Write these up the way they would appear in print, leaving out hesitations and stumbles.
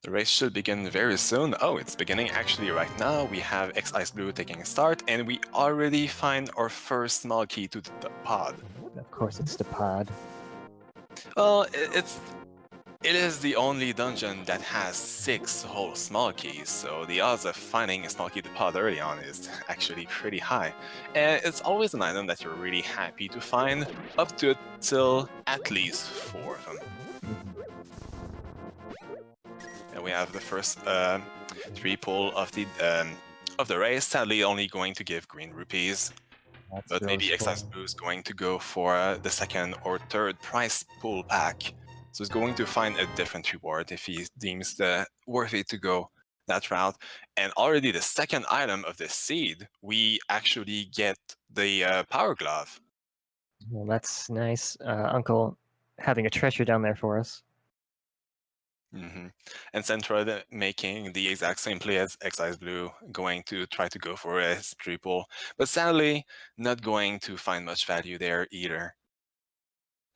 The race should begin very soon. Oh, it's beginning actually right now. We have xIceblue taking a start, and we already find our first small key to the pod. Of course, it's the pod. Well, it is the only dungeon that has 6 whole small keys, so the odds of finding a small key to pod early on is actually pretty high. And it's always an item that you're really happy to find, up to till at least 4 of them. And we have the first 3 pull of the race, sadly only going to give green rupees. That's But really maybe spoiled. xIceblue is going to go for the second or third prize pool pack. So he's going to find a different reward if he deems worthy to go that route. And already the second item of this seed, we actually get the power glove. Well, that's nice. Uncle having a treasure down there for us. And Centroid making the exact same play as xIceblue, going to try to go for a triple, but sadly not going to find much value there either.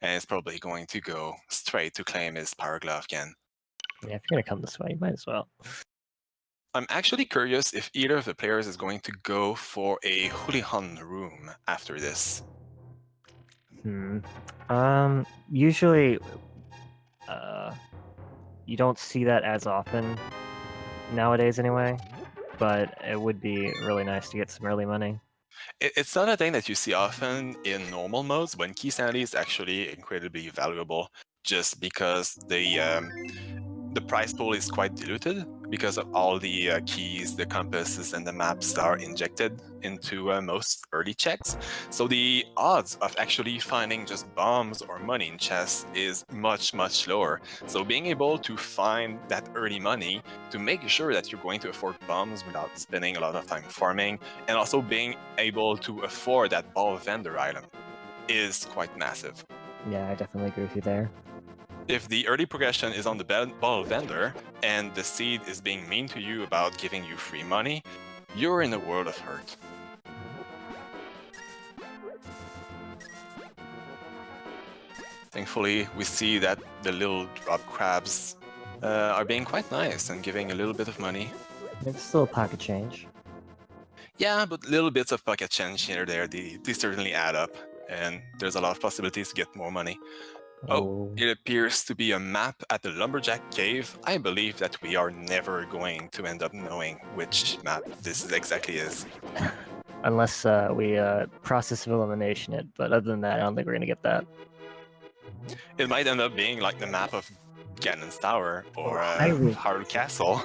And it's probably going to go straight to claim his power glove again. Yeah, if you're gonna come this way, you might as well. I'm actually curious if either of the players is going to go for a Hoolihan room after this. Usually, you don't see that as often nowadays anyway, but it would be really nice to get some early money. It's not a thing that you see often in normal modes when Keysanity is actually incredibly valuable, just because the prize pool is quite diluted because of all the keys, the compasses, and the maps that are injected into most early checks. So the odds of actually finding just bombs or money in chests is much, much lower. So being able to find that early money to make sure that you're going to afford bombs without spending a lot of time farming, and also being able to afford that ball vendor item is quite massive. Yeah, I definitely agree with you there. If the early progression is on the ball vendor and the seed is being mean to you about giving you free money, you're in a world of hurt. Thankfully, we see that the little drop crabs are being quite nice and giving a little bit of money. It's still a pocket change. Yeah, but little bits of pocket change here or there, they certainly add up, and there's a lot of possibilities to get more money. Oh, it appears to be a map at the Lumberjack Cave. I believe that we are never going to end up knowing which map this exactly is. Unless we process of elimination it, but other than that, I don't think we're gonna get that. It might end up being like the map of Ganon's Tower or Hyrule Castle,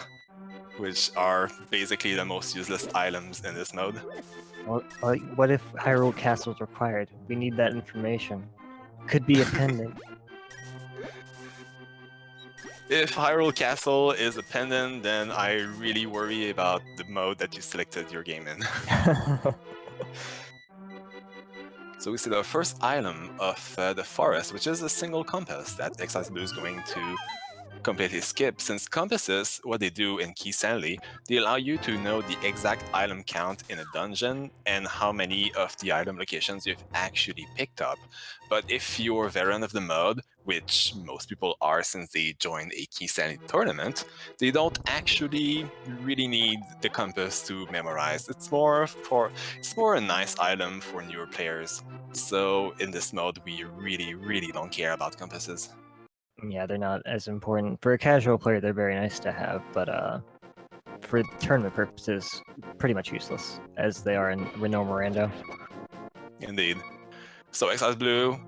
which are basically the most useless items in this mode. Well, what if Hyrule Castle is required? We need that information. Could be a pendant. If Hyrule Castle is a pendant, then I really worry about the mode that you selected your game in. So we see the first item of the forest, which is a single compass that xIceblue is going to completely skip, since compasses, what they do in Keysanity, they allow you to know the exact item count in a dungeon and how many of the item locations you've actually picked up. But if you're a veteran of the mode, which most people are since they joined a Keysanity tournament, they don't actually really need the compass to memorize. It's more a nice item for newer players. So in this mode, we really, really don't care about compasses. Yeah, they're not as important. For a casual player, they're very nice to have, but for tournament purposes, pretty much useless, as they are in Reno Mirando. Indeed. So xIceblue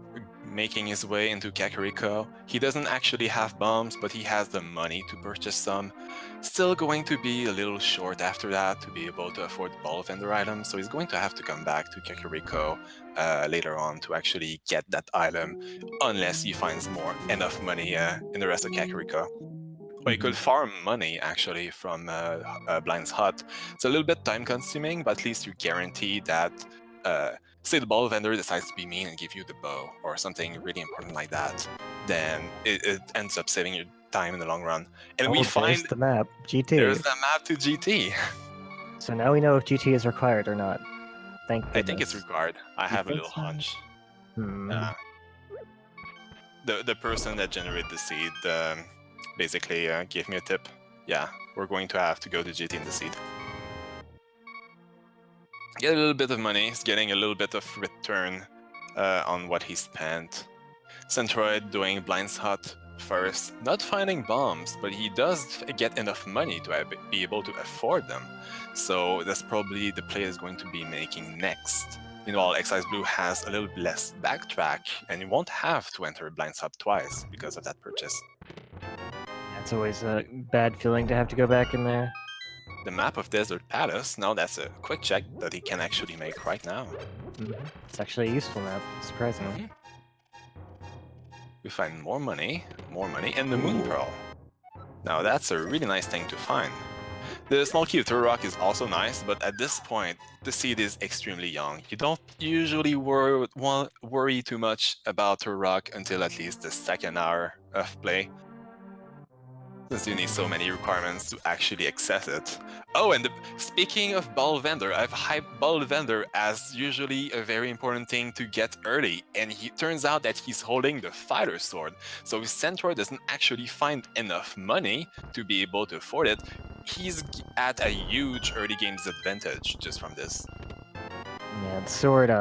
making his way into Kakariko. He doesn't actually have bombs, but he has the money to purchase some. Still going to be a little short after that to be able to afford the ball vendor item, so he's going to have to come back to Kakariko later on to actually get that item, unless he finds enough money in the rest of Kakariko. Or you could farm money actually from Blind's Hut. It's a little bit time consuming, but at least you guarantee that say the ball vendor decides to be mean and give you the bow or something really important like that, then it ends up saving you time in the long run. And we find the map, GT. There's the map to GT. So now we know if GT is required or not. Thank goodness. I think it's required. I have a little hunch. The person that generated the seed basically gave me a tip. yeah, we're going to have to go to GT in the seed. Get a little bit of money, he's getting a little bit of return on what he spent. Centroid doing blind shot first, not finding bombs, but he does get enough money to be able to afford them. So that's probably the play is going to be making next. Meanwhile, xIceblue has a little less backtrack, and you won't have to enter blind shot twice because of that purchase. It's always a bad feeling to have to go back in there. The map of Desert Palace, now that's a quick check that he can actually make right now. It's actually a useful map, surprisingly. We find more money, and the Moon Pearl. Now that's a really nice thing to find. The small key of Turok is also nice, but at this point, the seed is extremely young. You don't usually worry too much about Turok until at least the second hour of play, since you need so many requirements to actually access it. Oh, and speaking of Ball Vendor, I've hyped Ball Vendor as usually a very important thing to get early, and he turns out that he's holding the Fighter Sword. So if Centroid doesn't actually find enough money to be able to afford it, he's at a huge early game disadvantage just from this. Yeah, the sword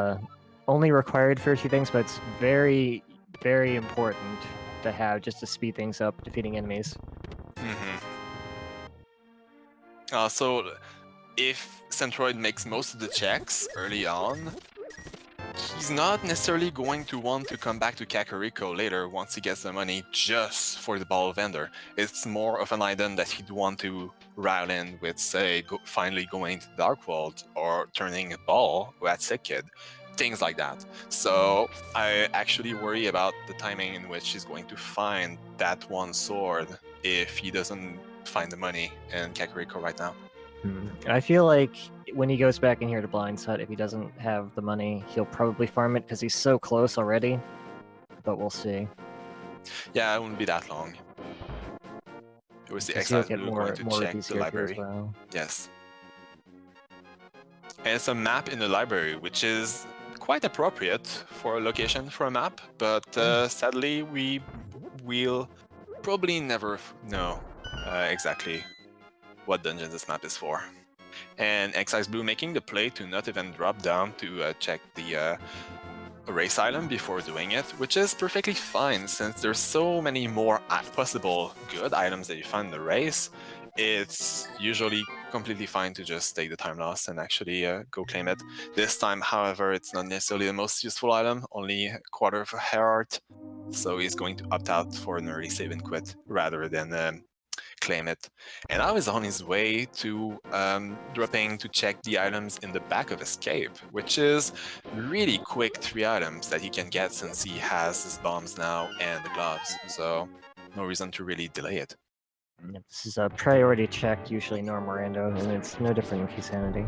only required for a few things, but it's very, very important to have just to speed things up defeating enemies. So if Centroid makes most of the checks early on, he's not necessarily going to want to come back to Kakariko later once he gets the money just for the Ball Vendor. It's more of an item that he'd want to rile in with, say, finally going to Dark World or turning a ball at Sick Kid, things like that. So I actually worry about the timing in which he's going to find that one sword if he doesn't find the money in Kakariko right now. I feel like when he goes back in here to Blind Shot, if he doesn't have the money, he'll probably farm it because he's so close already. But we'll see. Yeah, it won't be that long. It was the xIceblue going to check the library. Well. Yes. And it's a map in the library, which is quite appropriate for a location for a map, but sadly we'll probably never know exactly what dungeon this map is for. And xIceblue making the play to not even drop down to check the race item before doing it, which is perfectly fine since there's so many more possible good items that you find in the race. It's usually completely fine to just take the time loss and actually go claim it. This time, however, it's not necessarily the most useful item, only a quarter of a hair art, so he's going to opt out for an early save and quit rather than claim it. And now he's on his way to dropping to check the items in the back of Escape, which is really quick 3 items that he can get since he has his bombs now and the gloves, so no reason to really delay it. This is a priority check, usually normal rando, and it's no different in Keysanity.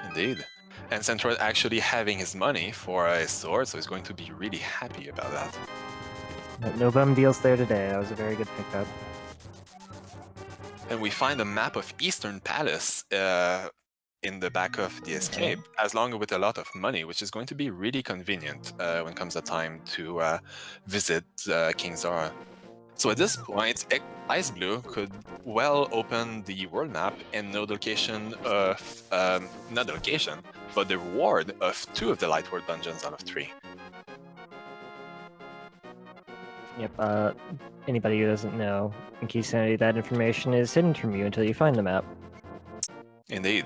Indeed. And Centroid actually having his money for a sword, so he's going to be really happy about that. No bum deals there today, that was a very good pickup. And we find a map of Eastern Palace in the back of the Escape, as long as with a lot of money, which is going to be really convenient when comes the time to visit King Zara. So at this point, xIceblue could well open the world map and know the location of, not the location, but the reward of 2 of the Light World dungeons out of 3. Yep, anybody who doesn't know, in Keysanity, that information is hidden from you until you find the map. Indeed.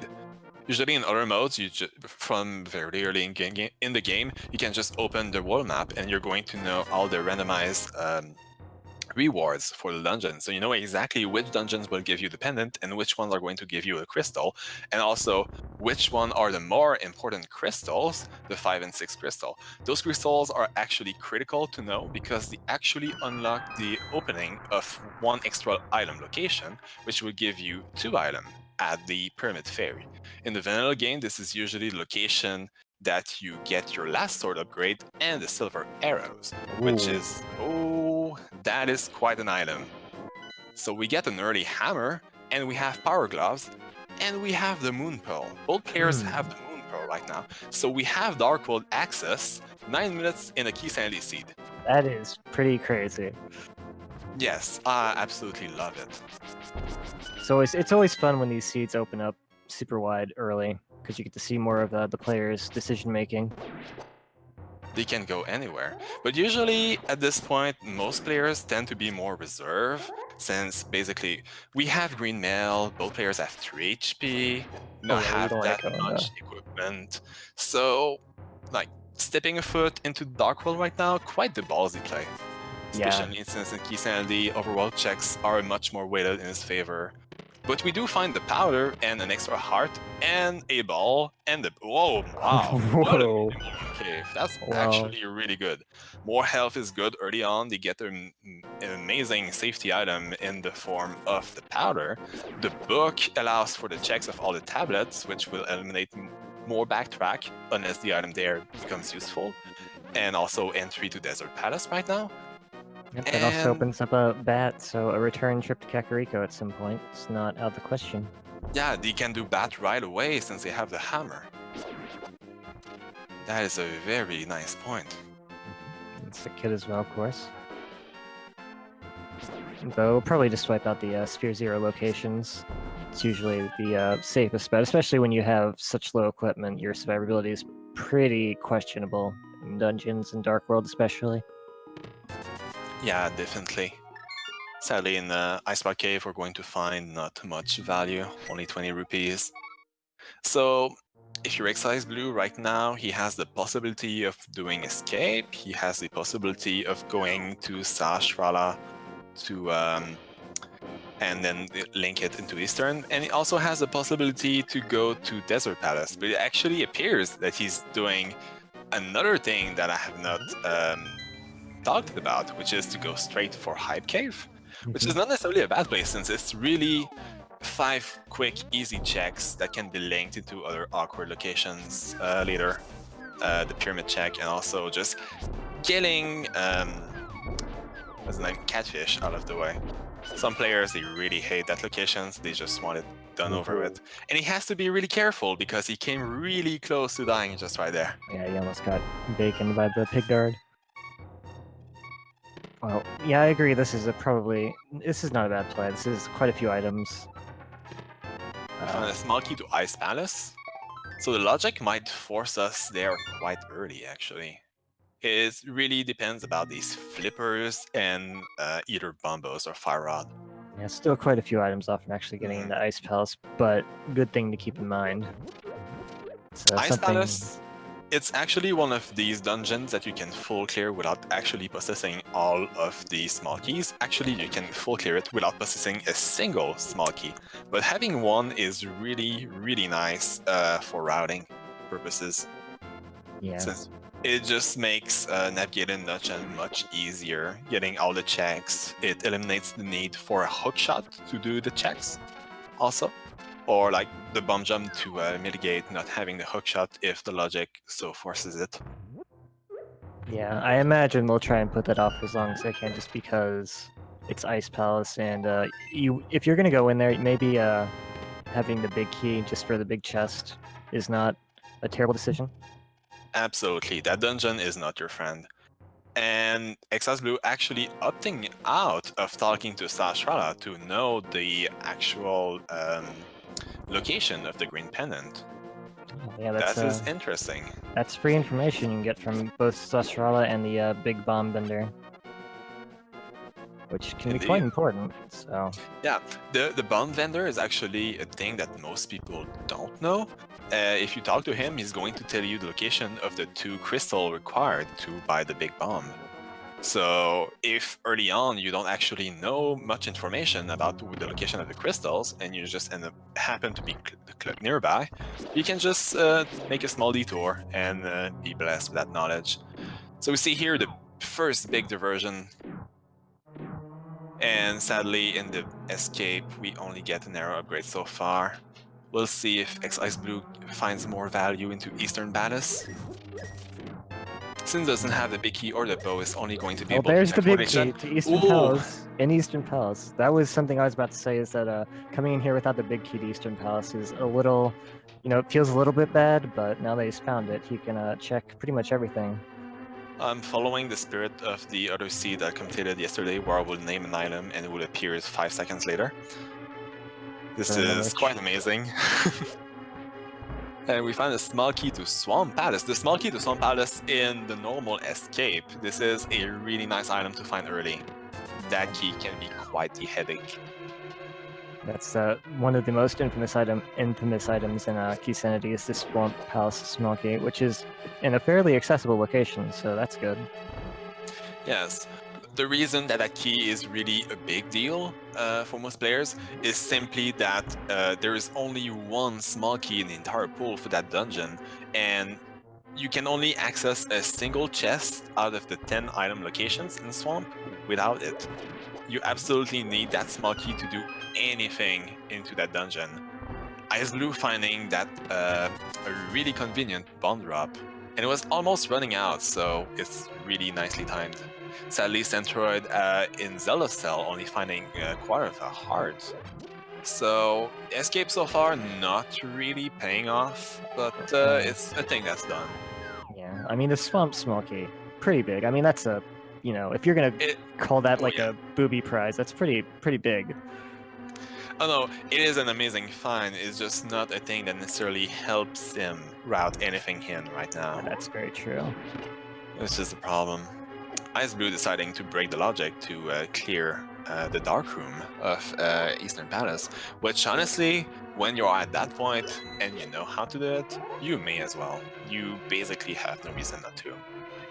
Usually in other modes, from very early in the game, you can just open the world map and you're going to know all the randomized rewards for the dungeon. So you know exactly which dungeons will give you the pendant and which ones are going to give you a crystal, and also which one are the more important crystals, the 5 and 6 crystal. Those crystals are actually critical to know because they actually unlock the opening of 1 extra item location, which will give you 2 items at the Pyramid Fairy. In the vanilla game, this is usually the location that you get your last sword upgrade and the silver arrows, which is, that is quite an item. So we get an early hammer, and we have power gloves, and we have the Moon Pearl. Both players have the Moon Pearl right now. So we have Dark World access 9 minutes in a Keysanity seed. That is pretty crazy. Yes, I absolutely love it. So it's always fun when these seeds open up super wide early, because you get to see more of the player's decision making. They can go anywhere. But usually at this point, most players tend to be more reserved, since basically we have green mail, both players have 3 HP, not Yeah, you have don't want that to go in much equipment. So, like, stepping a foot into the Dark World right now, quite the ballsy play. Yeah. Especially since in Keysanity, overworld checks are much more weighted in his favor. But we do find the powder and an extra heart and a ball and the whoa, wow, what a Whoa. minimal cave. That's Well, actually really good. More health is good early on. They get an amazing safety item in the form of the powder. The book allows for the checks of all the tablets, which will eliminate more backtrack unless the item there becomes useful. And also entry to Desert Palace right now. yep, that also And opens up a bat, so a return trip to Kakariko at some point. It's not out of the question. yeah, they can do bat right away since they have the hammer. That is a very nice point. It's the kid as well, of course. Though we'll probably just wipe out the Sphere Zero locations. It's usually the safest bet, especially when you have such low equipment. Your survivability is pretty questionable in dungeons and Dark World, especially. Yeah, definitely. Sadly, in the Iceblock Cave, we're going to find not much value, only 20 rupees. So, if you're xIceblue right now, he has the possibility of doing escape, he has the possibility of going to Sahasrara to and then link it into Eastern, and he also has the possibility to go to Desert Palace, but it actually appears that he's doing another thing that I have not talked about, which is to go straight for Hype Cave, which is not necessarily a bad place since it's really 5 quick, easy checks that can be linked into other awkward locations later. The pyramid check, and also just getting what's the name, catfish out of the way. Some players, they really hate that location, so they just want it done over with. And he has to be really careful because he came really close to dying just right there. Yeah, he almost got baconed by the pig guard. Well, yeah, I agree. This is not a bad play. This is quite a few items. We found a small key to Ice Palace. So the logic might force us there quite early, actually. It really depends about these flippers and either bombos or fire rod. Yeah, still quite a few items off from actually getting into Ice Palace, but good thing to keep in mind. It's, Ice Palace, it's actually one of these dungeons that you can full clear without actually possessing all of the small keys. Actually, you can full clear it without possessing a single small key. But having one is really, really nice for routing purposes. Yeah. Since it just makes navigating dungeon much easier, getting all the checks. It eliminates the need for a hookshot to do the checks also. Or like the bomb jump to mitigate not having the hookshot if the logic so forces it. Yeah, I imagine they'll try and put that off as long as they can, just because it's Ice Palace, and if you're gonna go in there, maybe having the big key just for the big chest is not a terrible decision. Absolutely, that dungeon is not your friend. And xIceblue actually opting out of talking to Sahasrara to know the actual location of the green pendant. Yeah, That is interesting. That's free information you can get from both Sahasrara and the big bomb vendor, which can be quite important. So yeah, the bomb vendor is actually a thing that most people don't know. If you talk to him, he's going to tell you the location of the 2 crystals required to buy the big bomb. So if early on you don't actually know much information about the location of the crystals and you just happen to be nearby, you can just make a small detour and be blessed with that knowledge. So we see here the first big diversion. And sadly, in the escape, we only get an arrow upgrade so far. We'll see if xIceblue finds more value into Eastern Palace. Since it doesn't have the big key or the bow, it's only going to be able there's to the big connection. key to Eastern Palace and Eastern Palace. That was something I was about to say, is that coming in here without the big key to Eastern Palace is a little, it feels a little bit bad, but now that he's found it, he can check pretty much everything. I'm following the spirit of the other seed that I completed yesterday, where I will name an item and it will appear 5 seconds later. This Burn the is merch. quite amazing. And we find a small key to Swamp Palace. The small key to Swamp Palace in the normal escape. This is a really nice item to find early. That key can be quite the headache. That's one of the most infamous items in Keysanity is the Swamp Palace Small Key, which is in a fairly accessible location, so that's good. Yes. The reason that key is really a big deal for most players is simply that there is only one small key in the entire pool for that dungeon, and you can only access a single chest out of the 10 item locations in Swamp without it. You absolutely need that small key to do anything into that dungeon. xIceblue finding that a really convenient bond drop, and it was almost running out, so it's really nicely timed. Sadly, Centroid in Zelda Cell only finding a quarter of a heart. So, escape so far not really paying off, but it's a thing that's done. Yeah, I mean the Swamp Small Key, pretty big. I mean that's a, if you're gonna call that like yeah. a booby prize, that's pretty big. Oh no, it is an amazing find. It's just not a thing that necessarily helps him route anything in right now. That's very true. This is the problem. xIceblue deciding to break the logic to clear the dark room of Eastern Palace, which honestly, when you're at that point and you know how to do it, you may as well. You basically have no reason not to.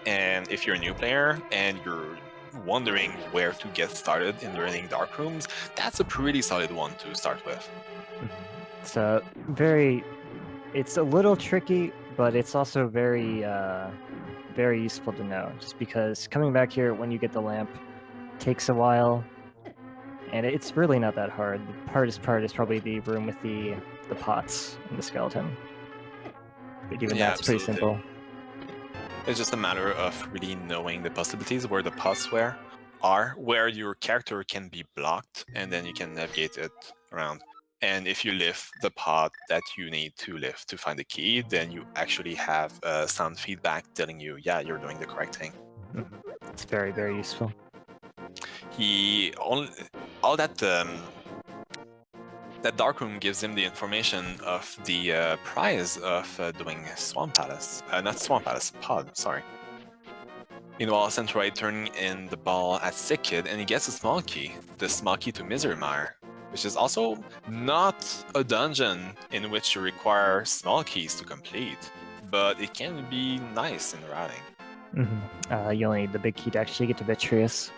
And if you're a new player and you're wondering where to get started in learning dark rooms, that's a pretty solid one to start with. It's it's a little tricky, but it's also very useful to know, just because coming back here when you get the lamp takes a while, and it's really not that hard. The hardest part is probably the room with the pots and the skeleton. But even Yeah, that's pretty absolutely. simple. It's just a matter of really knowing the possibilities where the pots are, where your character can be blocked, and then you can navigate it around. And if you lift the pot that you need to lift to find the key, then you actually have sound feedback telling you, yeah, you're doing the correct thing. It's very, very useful. All that that dark room gives him the information of the prize of doing Swamp Palace. Not Swamp Palace, Pod, sorry. Meanwhile, Centroid turning in the ball at Sick Kid, and he gets a small key, the small key to Misery Mire, which is also not a dungeon in which you require small keys to complete, but it can be nice in routing. You only need the big key to actually get to Vitreous.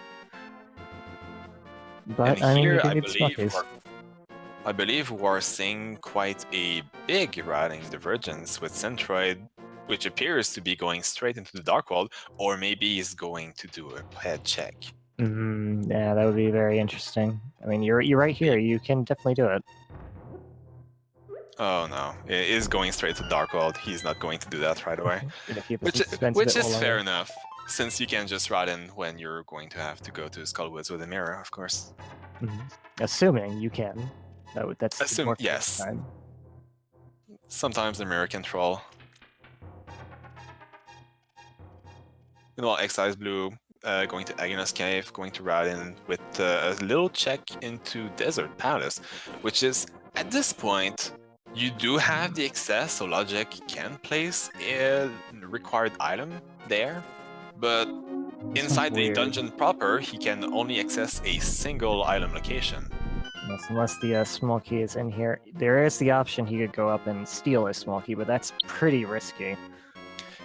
But And I mean, you here, can do the small keys. I believe we're seeing quite a big routing divergence with Centroid, which appears to be going straight into the Dark World, or maybe he's going to do a head check. Yeah, that would be very interesting. I mean, you're right here. You can definitely do it. Oh no, it is going straight to Dark World. He's not going to do that right away. Which is fair enough, since you can just route in when you're going to have to go to Skullwoods with a mirror, of course. Assuming you can. That's more yes. time. Sometimes the mirror can troll. Meanwhile, xIceblue going to Agonas Cave, going to route in with a little check into Desert Palace, which is, at this point, you do have the access, so Logic can place a required item there, but inside the dungeon proper, he can only access a single item location. Yes, unless the small key is in here. There is the option he could go up and steal a small key, but that's pretty risky.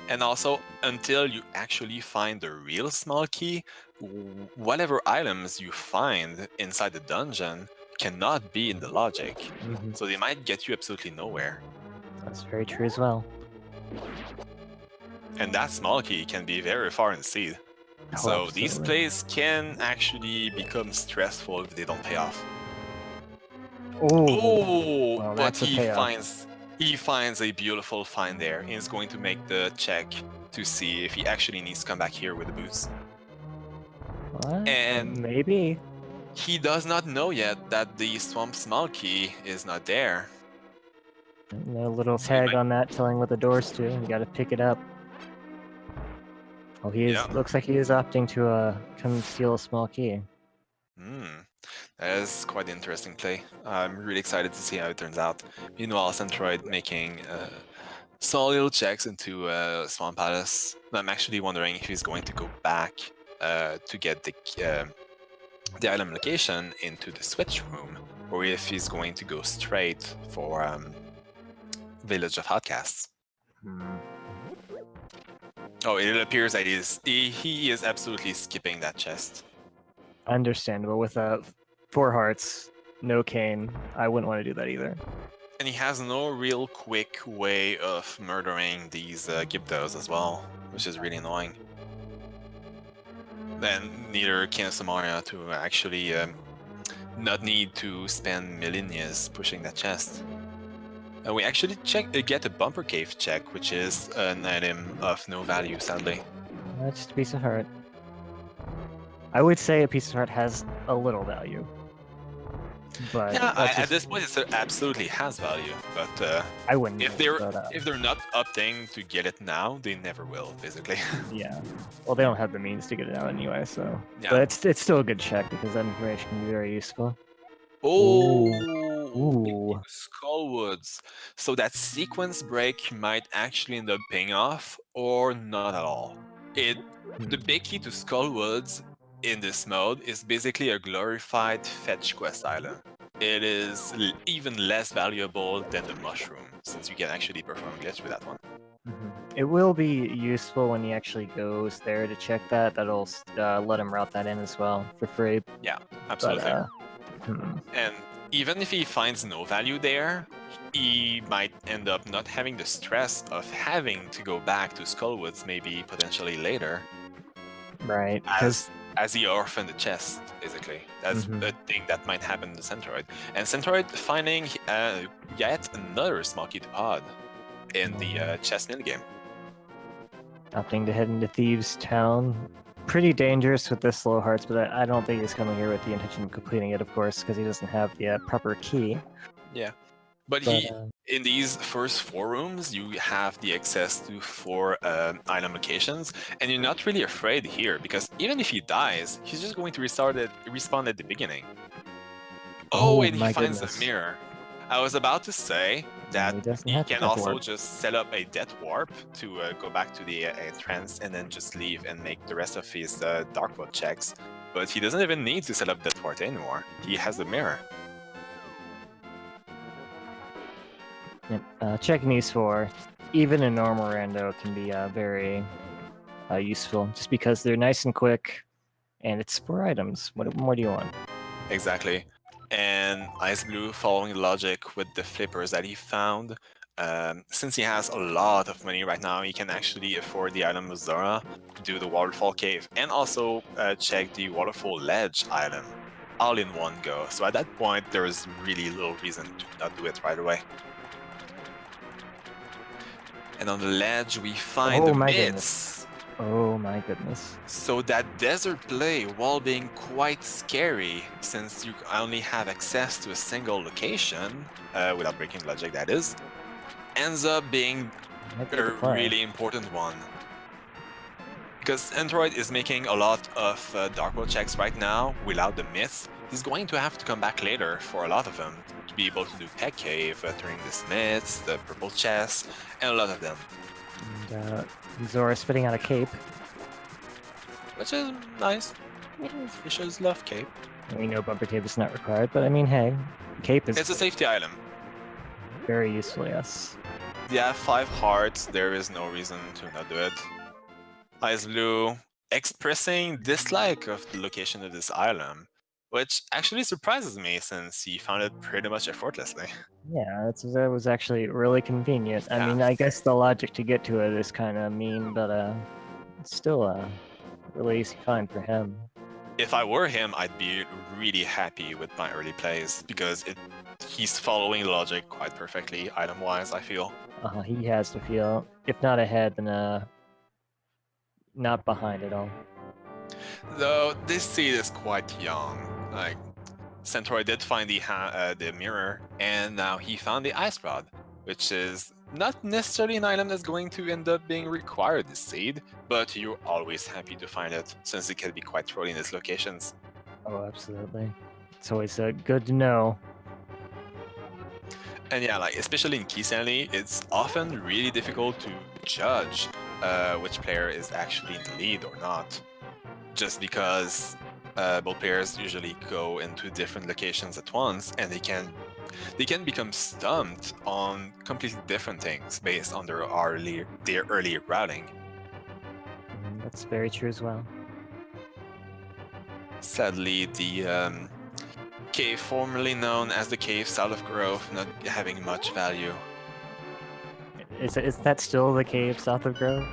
And also, until you actually find the real small key, whatever items you find inside the dungeon cannot be in the logic. So they might get you absolutely nowhere. That's very true as well. And that small key can be very far in the seed. So these plays can actually become stressful if they don't pay off. Oh, well, but he finds a beautiful find there, and is going to make the check to see if he actually needs to come back here with the boots. And maybe he does not know yet that the Swamp Small Key is not there. No little tag on that telling what the doors do. You gotta pick it up. Oh, looks like he is opting to come steal a small key. That is quite an interesting play. I'm really excited to see how it turns out. Meanwhile, Centroid making small little checks into Swan Palace. I'm actually wondering if he's going to go back to get the item location into the switch room, or if he's going to go straight for Village of Outcasts. Oh, it appears that he is absolutely skipping that chest. Understandable. With 4 hearts, no cane, I wouldn't want to do that either. And he has no real quick way of murdering these Gyptos as well, which is really annoying. And neither can Samaria to actually not need to spend millennias pushing that chest. And we actually get a bumper cave check, which is an item of no value, sadly. Just a piece of heart. I would say a piece of heart has a little value. But yeah, at this point it absolutely has value, but I wouldn't. If they're not opting to get it now, they never will, basically. Yeah. Well, they don't have the means to get it out anyway, so. Yeah. But it's still a good check because that information can be very useful. Oh, Skullwoods. So that sequence break might actually end up paying off, or not at all. The big key to Skullwoods in this mode is basically a glorified fetch quest item. It is even less valuable than the mushroom, since you can actually perform glitch with that one. It will be useful when he actually goes there to check that. That'll let him route that in as well for free. Yeah, absolutely. But, and even if he finds no value there, he might end up not having the stress of having to go back to Skullwoods maybe potentially later. Right. As he orphaned the chest, basically. That's a thing that might happen to Centroid. And Centroid finding yet another small key to pod in the chess minigame. Opting to head into Thieves' Town. Pretty dangerous with this low hearts, but I don't think he's coming here with the intention of completing it, of course, because he doesn't have the proper key. Yeah. But in these first 4 rooms, you have the access to 4 item locations, and you're not really afraid here, because even if he dies, he's just going to respawn at the beginning. Oh, and he finds a mirror. I was about to say that he can also just set up a death warp to go back to the entrance and then just leave and make the rest of his dark mode checks, but he doesn't even need to set up death warp anymore. He has the mirror. Checking these 4, even a normal rando can be very useful, just because they're nice and quick, and it's 4 items. What more do you want? Exactly. And xIceblue, following the logic with the flippers that he found, since he has a lot of money right now, he can actually afford the item of Zora, do the waterfall cave, and also check the waterfall ledge item all in one go. So at that point, there is really little reason to not do it right away. And on the ledge, we find the myths. Oh my goodness. So that desert play, while being quite scary, since you only have access to a single location, without breaking logic that is, ends up being a really important one. Because Centroid is making a lot of dark mode checks right now without the myths. He's going to have to come back later for a lot of them to be able to do Tech Cave, turning the smiths, the purple chest, and a lot of them. And Zora spitting out a cape. Which is nice. Fishes love cape. We know bumper cape is not required, but I mean, hey, cape is... It's a safety item. Very useful, yes. Yeah, 5 hearts, there is no reason to not do it. xIceblue expressing dislike of the location of this item, which actually surprises me since he found it pretty much effortlessly. Yeah, that was actually really convenient. Yeah. I mean, I guess the logic to get to it is kind of mean, but it's still a really easy find for him. If I were him, I'd be really happy with my early plays, because he's following logic quite perfectly, item-wise, I feel. He has to feel, if not ahead, then not behind at all. Though this seed is quite young. Like, Centroid did find the mirror, and now he found the ice rod, which is not necessarily an item that's going to end up being required this seed, but you're always happy to find it, since it can be quite thrown in its locations. Oh, absolutely. It's always good to know. And yeah, like especially in Keysanity, it's often really difficult to judge which player is actually in the lead or not, just because both players usually go into different locations at once, and they can become stumped on completely different things based on their early routing. That's very true as well. Sadly, the cave formerly known as the cave south of Grove not having much value. Is that still the cave south of Grove?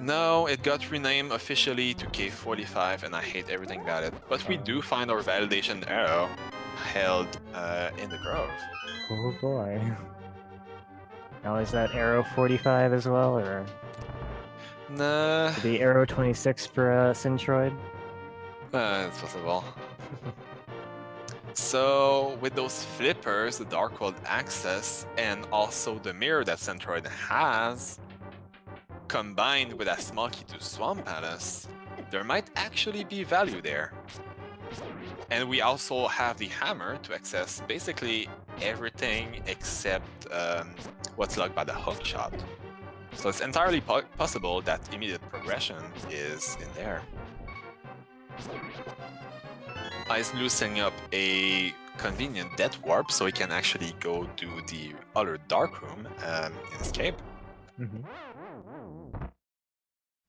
No, it got renamed officially to Cave 45, and I hate everything about it. But we do find our validation arrow held in the Grove. Oh boy. Now is that arrow 45 as well, or Nah, the arrow 26 for Centroid? it's possible. So, with those flippers, the Dark World access, and also the mirror that Centroid has, combined with a small key to Swamp Palace, there might actually be value there. And we also have the hammer to access basically everything except what's locked by the hook shot. So it's entirely possible that immediate progression is in there. xIceblue setting up a convenient death warp so he can actually go to the other dark room and escape.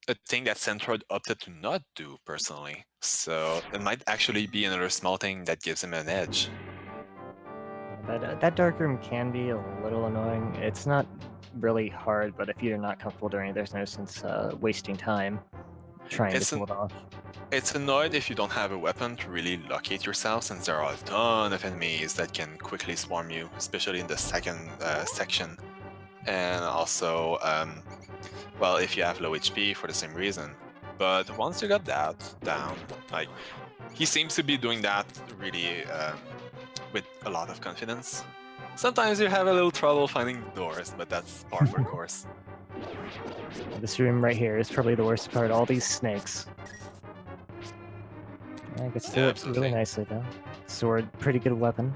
A thing that Centroid opted to not do personally, so it might actually be another small thing that gives him an edge. That dark room can be a little annoying. It's not really hard, but if you're not comfortable doing it, there's no sense wasting time trying to pull it off. It's annoyed if you don't have a weapon to really locate yourself, since there are a ton of enemies that can quickly swarm you, especially in the second section. And also, well, if you have low HP for the same reason. But once you got that down, like, he seems to be doing that really with a lot of confidence. Sometimes you have a little trouble finding doors, but that's par for course. This room right here is probably the worst part. All these snakes. I gets to it really nicely though. Sword, pretty good weapon.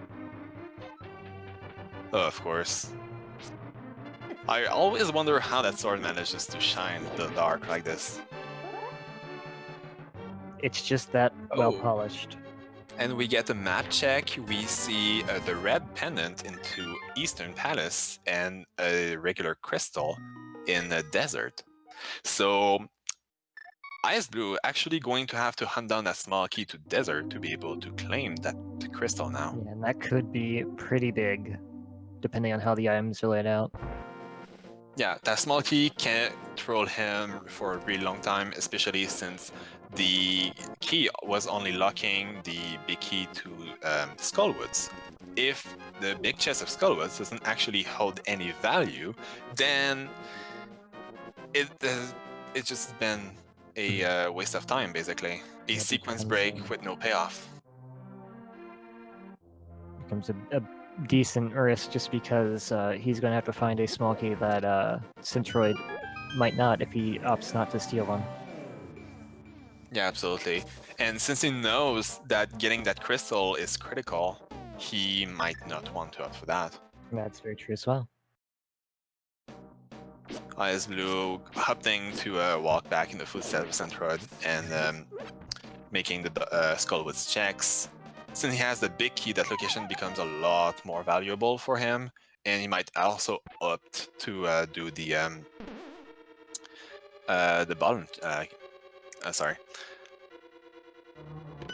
Oh, of course. I always wonder how that sword manages to shine in the dark like this. It's just that well polished. And we get a map check. We see the red pendant into Eastern Palace and a regular crystal in the desert. So xIceblue actually going to have to hunt down that small key to desert to be able to claim that crystal now. Yeah, and that could be pretty big, depending on how the items are laid out. Yeah, that small key can't troll him for a really long time, especially since the key was only locking the big key to Skullwoods. If the big chest of Skullwoods doesn't actually hold any value, then it's just been a waste of time, basically. A sequence break with no payoff. Becomes a decent risk just because he's going to have to find a small key that Centroid might not if he opts not to steal one. Yeah, absolutely. And since he knows that getting that crystal is critical, he might not want to opt for that. That's very true as well. xIceblue opting to walk back in the footsteps of Centroid and making the Skullwoods checks. Since he has the big key, that location becomes a lot more valuable for him, and he might also opt to do the bottom. Sorry.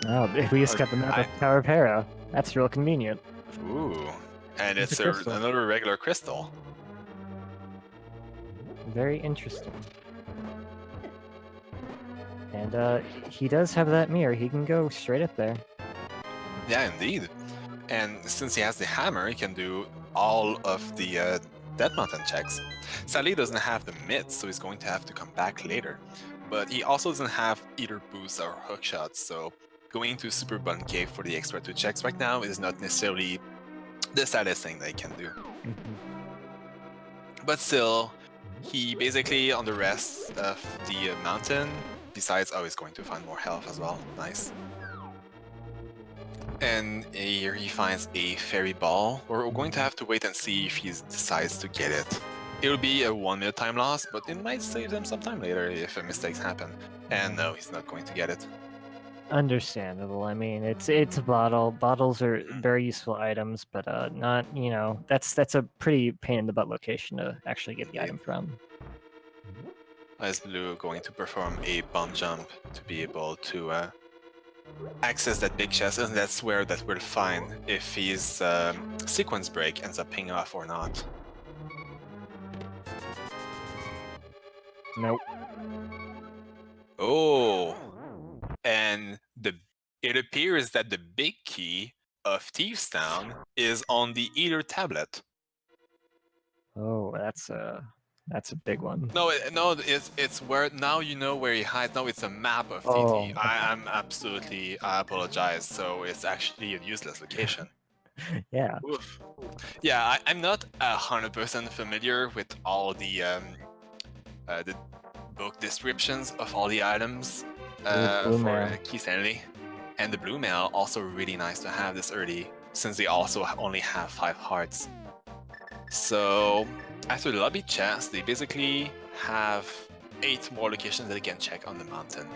Oh, we just got the map of Tower Para. That's real convenient. Ooh, and it's another regular crystal. Very interesting. And he does have that mirror. He can go straight up there. Yeah, indeed. And since he has the hammer, he can do all of the Dead Mountain checks. Sadly, he doesn't have the mitts, so he's going to have to come back later. But he also doesn't have either boost or hook shots, so going to Super Bun Cave for the extra 2 checks right now is not necessarily the saddest thing they can do. But still, he basically on the rest of the mountain, besides, oh, he's going to find more health as well. Nice. And here he finds a fairy ball. We're going to have to wait and see if he decides to get it. It'll be a 1 minute time loss, but it might save them some time later if mistakes happen. And no, he's not going to get it. Understandable. I mean, it's a bottle. Bottles are very useful items, but not, you know, that's a pretty pain in the butt location to actually get the item from. xIceblue going to perform a bomb jump to be able to access that big chest, and that's where that we'll find if his sequence break ends up paying off or not. Nope. Oh, and it appears that the big key of Thieves Town is on the Eater tablet. Oh, that's a big one. No, it's where now you know where he hides. No, it's a map of Oh, TT. I apologize. So it's actually a useless location. yeah. Oof. Yeah, I'm not 100% familiar with all the book descriptions of all the items Blue for mail. Keysanity, and the blue mail also really nice to have this early, since they also only have 5 hearts. So after the lobby chest, they basically have 8 more locations that they can check on the mountain.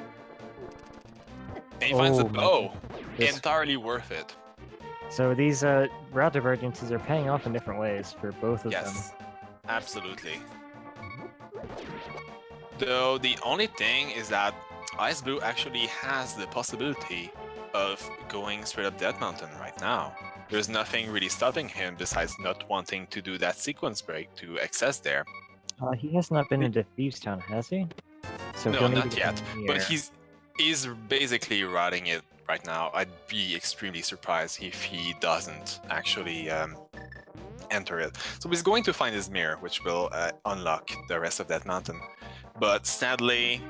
And he finds a bow. Entirely worth it. So these route divergences are paying off in different ways for both of them. Yes, absolutely. Though the only thing is that xIceblue actually has the possibility of going straight up that mountain right now. There's nothing really stopping him besides not wanting to do that sequence break to access there. He has not been into Thieves Town, has he? So No, he'll need not to yet. get in But here. he's basically routing it right now. I'd be extremely surprised if he doesn't actually enter it. So he's going to find his mirror, which will unlock the rest of that mountain. But sadly,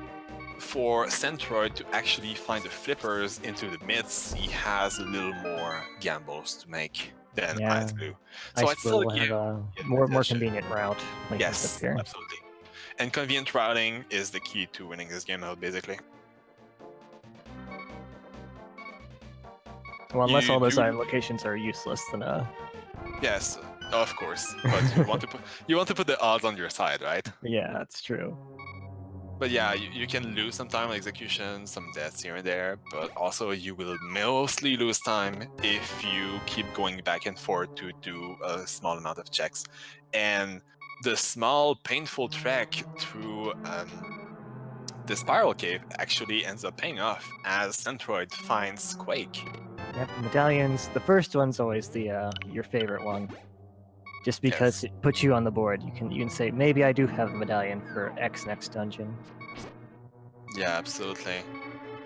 for Centroid to actually find the flippers into the midst, he has a little more gambles to make than xIceblue. So I'd still will give have a more convenient route. Like yes, here. absolutely. And convenient routing is the key to winning this game out, basically. Well, unless all those locations are useless, then yes, of course. But you want to put the odds on your side, right? Yeah, that's true. But yeah, you can lose some time on execution, some deaths here and there, but also you will mostly lose time if you keep going back and forth to do a small amount of checks. And the small, painful trek through the spiral cave actually ends up paying off as Centroid finds Quake. Yep, medallions. The first one's always the your favorite one. Just because it puts you on the board. You can say, maybe I do have a medallion for X next dungeon. Yeah, absolutely.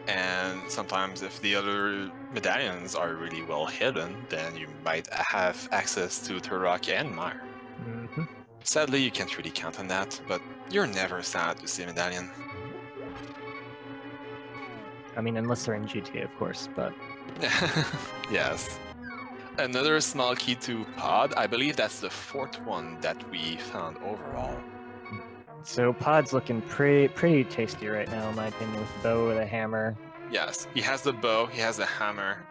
And sometimes if the other medallions are really well hidden, then you might have access to Turok and Mire. Mm-hmm. Sadly, you can't really count on that, but you're never sad to see a medallion. I mean, unless they're in GTA, of course, but... Yes. Another small key to Pod, I believe that's the 4th one that we found overall. So Pod's looking pretty tasty right now, in my opinion, with the bow and the hammer. Yes, he has the bow, he has the hammer.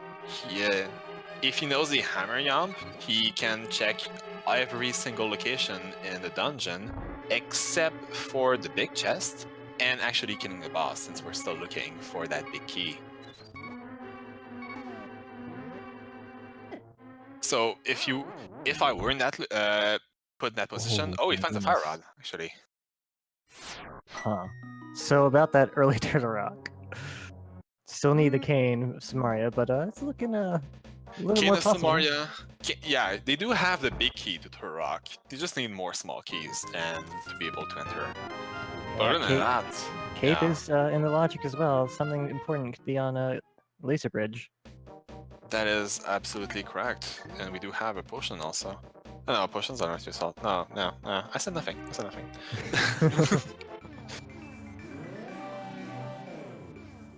If he knows the hammer yamp, he can check every single location in the dungeon, except for the big chest, and actually killing the boss, since we're still looking for that big key. So if I were in that put in that position, he finds a fire rod actually. Huh. So about that early Turtle Rock. Still need the cane of Samaria, but it's looking a little Cane more of possible. Samaria. Yeah, they do have the big key to Turtle Rock. They just need more small keys and to be able to enter. But other than that, Cape is in the logic as well. Something important could be on a laser bridge. That is absolutely correct, and we do have a potion also. No, potions are not too salt. No. I said nothing.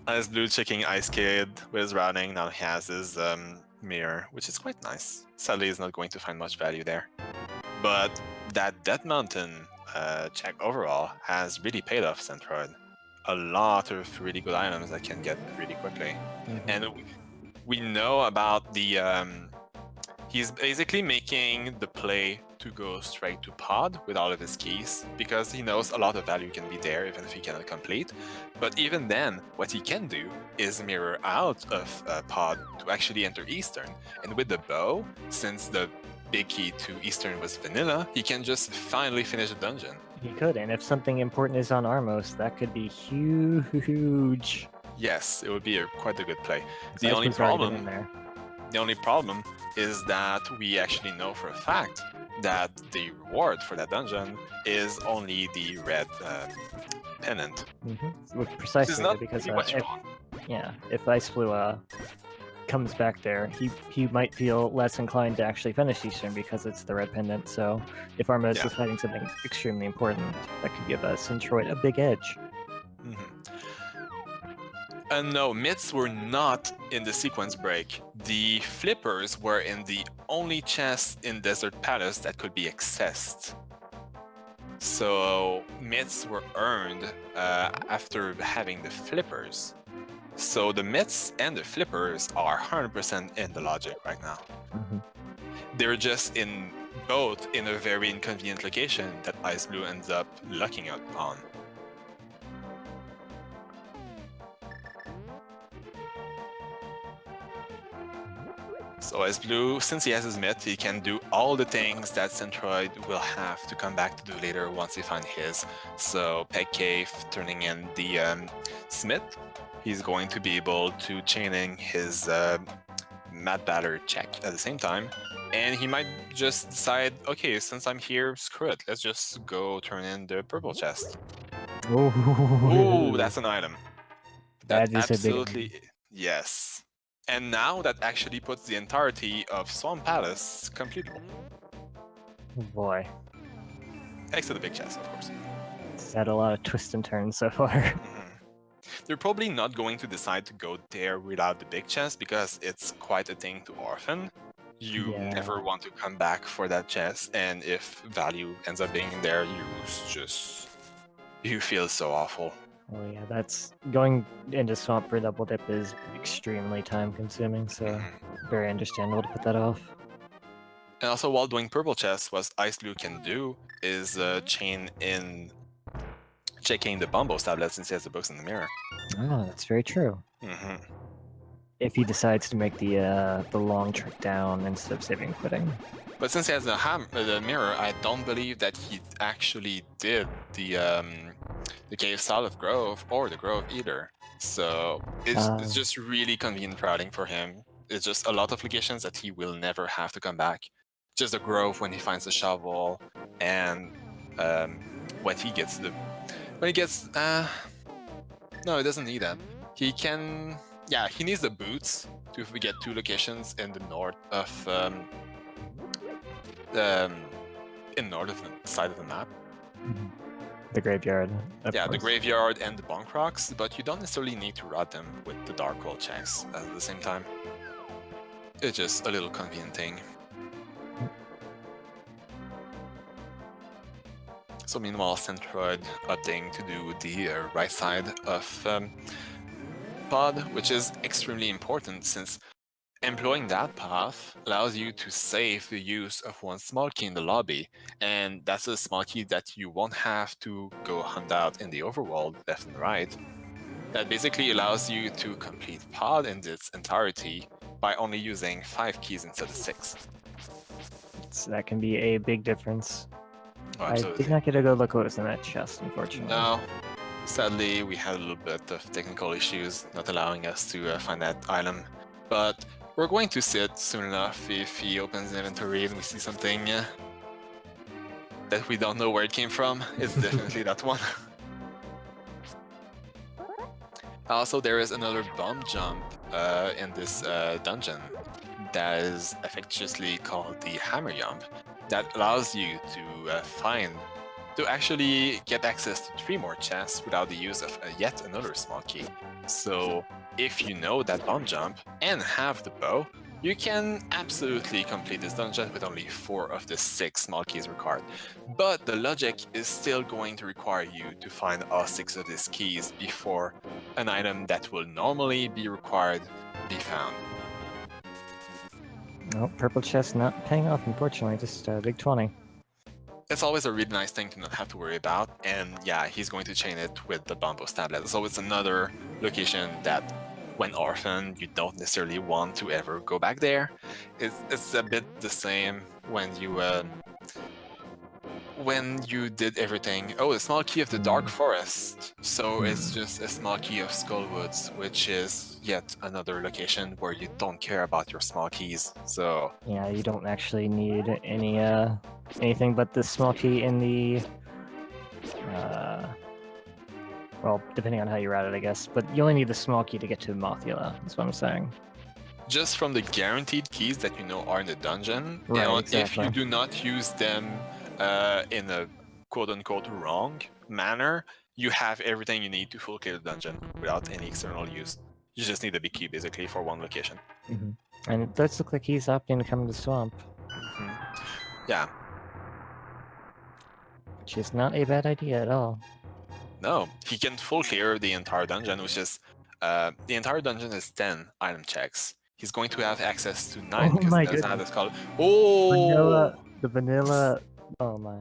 xIceblue checking Ice Kid with his routing. Now he has his mirror, which is quite nice. Sadly, he's not going to find much value there. But that Death Mountain check overall has really paid off Centroid. A lot of really good items that can get really quickly. And we know about the he's basically making the play to go straight to pod with all of his keys, because he knows a lot of value can be there even if he cannot complete. But even then, what he can do is mirror out of pod to actually enter Eastern. And with the bow, since the big key to Eastern was vanilla, he can just finally finish the dungeon. He could, and if something important is on Armos, that could be huge. Yes, it would be quite a good play. The only problem is that we actually know for a fact that the reward for that dungeon is only the red pennant. Precisely, because if xIceblue comes back there, he might feel less inclined to actually finish Eastern because it's the red pendant. So if Armos is fighting something extremely important, that could give Centroid a big edge. No, myths were not in the sequence break. The flippers were in the only chest in Desert Palace that could be accessed. So myths were earned after having the flippers. So the myths and the flippers are 100% in the logic right now. They're just in both in a very inconvenient location that xIceblue ends up lucking up on. So xIceblue, since he has his myth, he can do all the things that Centroid will have to come back to do later once he finds his. So Peg Cave turning in the Smith, he's going to be able to chain in his Mad Batter check at the same time. And he might just decide, okay, since I'm here, screw it, let's just go turn in the purple chest. Ooh, that's an item. That absolutely, yes. And now that actually puts the entirety of Swamp Palace completable. Oh boy. Except the big chest, of course. It's had a lot of twists and turns so far. They're probably not going to decide to go there without the big chest because it's quite a thing to orphan. You never want to come back for that chest, and if value ends up being there, you feel so awful. Oh yeah, that's going into Swamp for double dip is extremely time consuming, so very understandable to put that off. And also, while doing purple chest, what xIceblue can do is chain in checking the Bumbo tablet since he has the books in the mirror. Oh, that's very true. If he decides to make the long trek down instead of saving quitting. But since he has the mirror, I don't believe that he actually did the Cave South of Grove or the Grove either. So it's just really convenient routing for him. It's just a lot of locations that he will never have to come back. Just the Grove when he finds the shovel, and when he gets no, he doesn't need that. He can, he needs the boots to get 2 locations in the north of in north of the side of the map. The graveyard. The graveyard and the bunk rocks, but you don't necessarily need to route them with the dark hole checks at the same time. It's just a little convenient thing. So meanwhile, Centroid opting to do the right side of pod, which is extremely important since employing that path allows you to save the use of one small key in the lobby, and that's a small key that you won't have to go hunt out in the overworld left and right. That basically allows you to complete pod in its entirety by only using 5 keys instead of 6. So that can be a big difference. Oh, I did not get to go look what was in that chest, unfortunately. No. Sadly, we had a little bit of technical issues not allowing us to find that item. But we're going to see it soon enough if he opens the inventory and we see something that we don't know where it came from. It's definitely that one. Also, there is another bomb jump in this dungeon that is affectuously called the Hammer Jump that allows you to actually get access to 3 more chests without the use of yet another small key. So if you know that bomb jump and have the bow, You can absolutely complete this dungeon with only 4 of the 6 small keys required, but the logic is still going to require you to find all 6 of these keys before an item that will normally be required be found. Oh, purple chest not paying off, unfortunately. Just a big 20. It's always a really nice thing to not have to worry about, and yeah, he's going to chain it with the Bombos tablet, so it's another location that when orphaned, you don't necessarily want to ever go back there. It's a bit the same when you did everything. Oh, a small key of the Dark Forest. So it's just a small key of Skullwoods, which is yet another location where you don't care about your small keys. So Yeah, you don't actually need anything but the small key in the well, depending on how you route it, I guess. But you only need the small key to get to Mothula, that's what I'm saying. just from the guaranteed keys that you know are in the dungeon, Right, and exactly. if you do not use them in a quote-unquote wrong manner, you have everything you need to full clear the dungeon without any external use. You just need a big key basically for one location. And it does look like he's opting to come to Swamp, Yeah, which is not a bad idea at all. no, he can full clear the entire dungeon, which is the entire dungeon is 10 item checks. He's going to have access to 9 Oh because my that's how goodness. it's called. Oh, The vanilla. Oh my.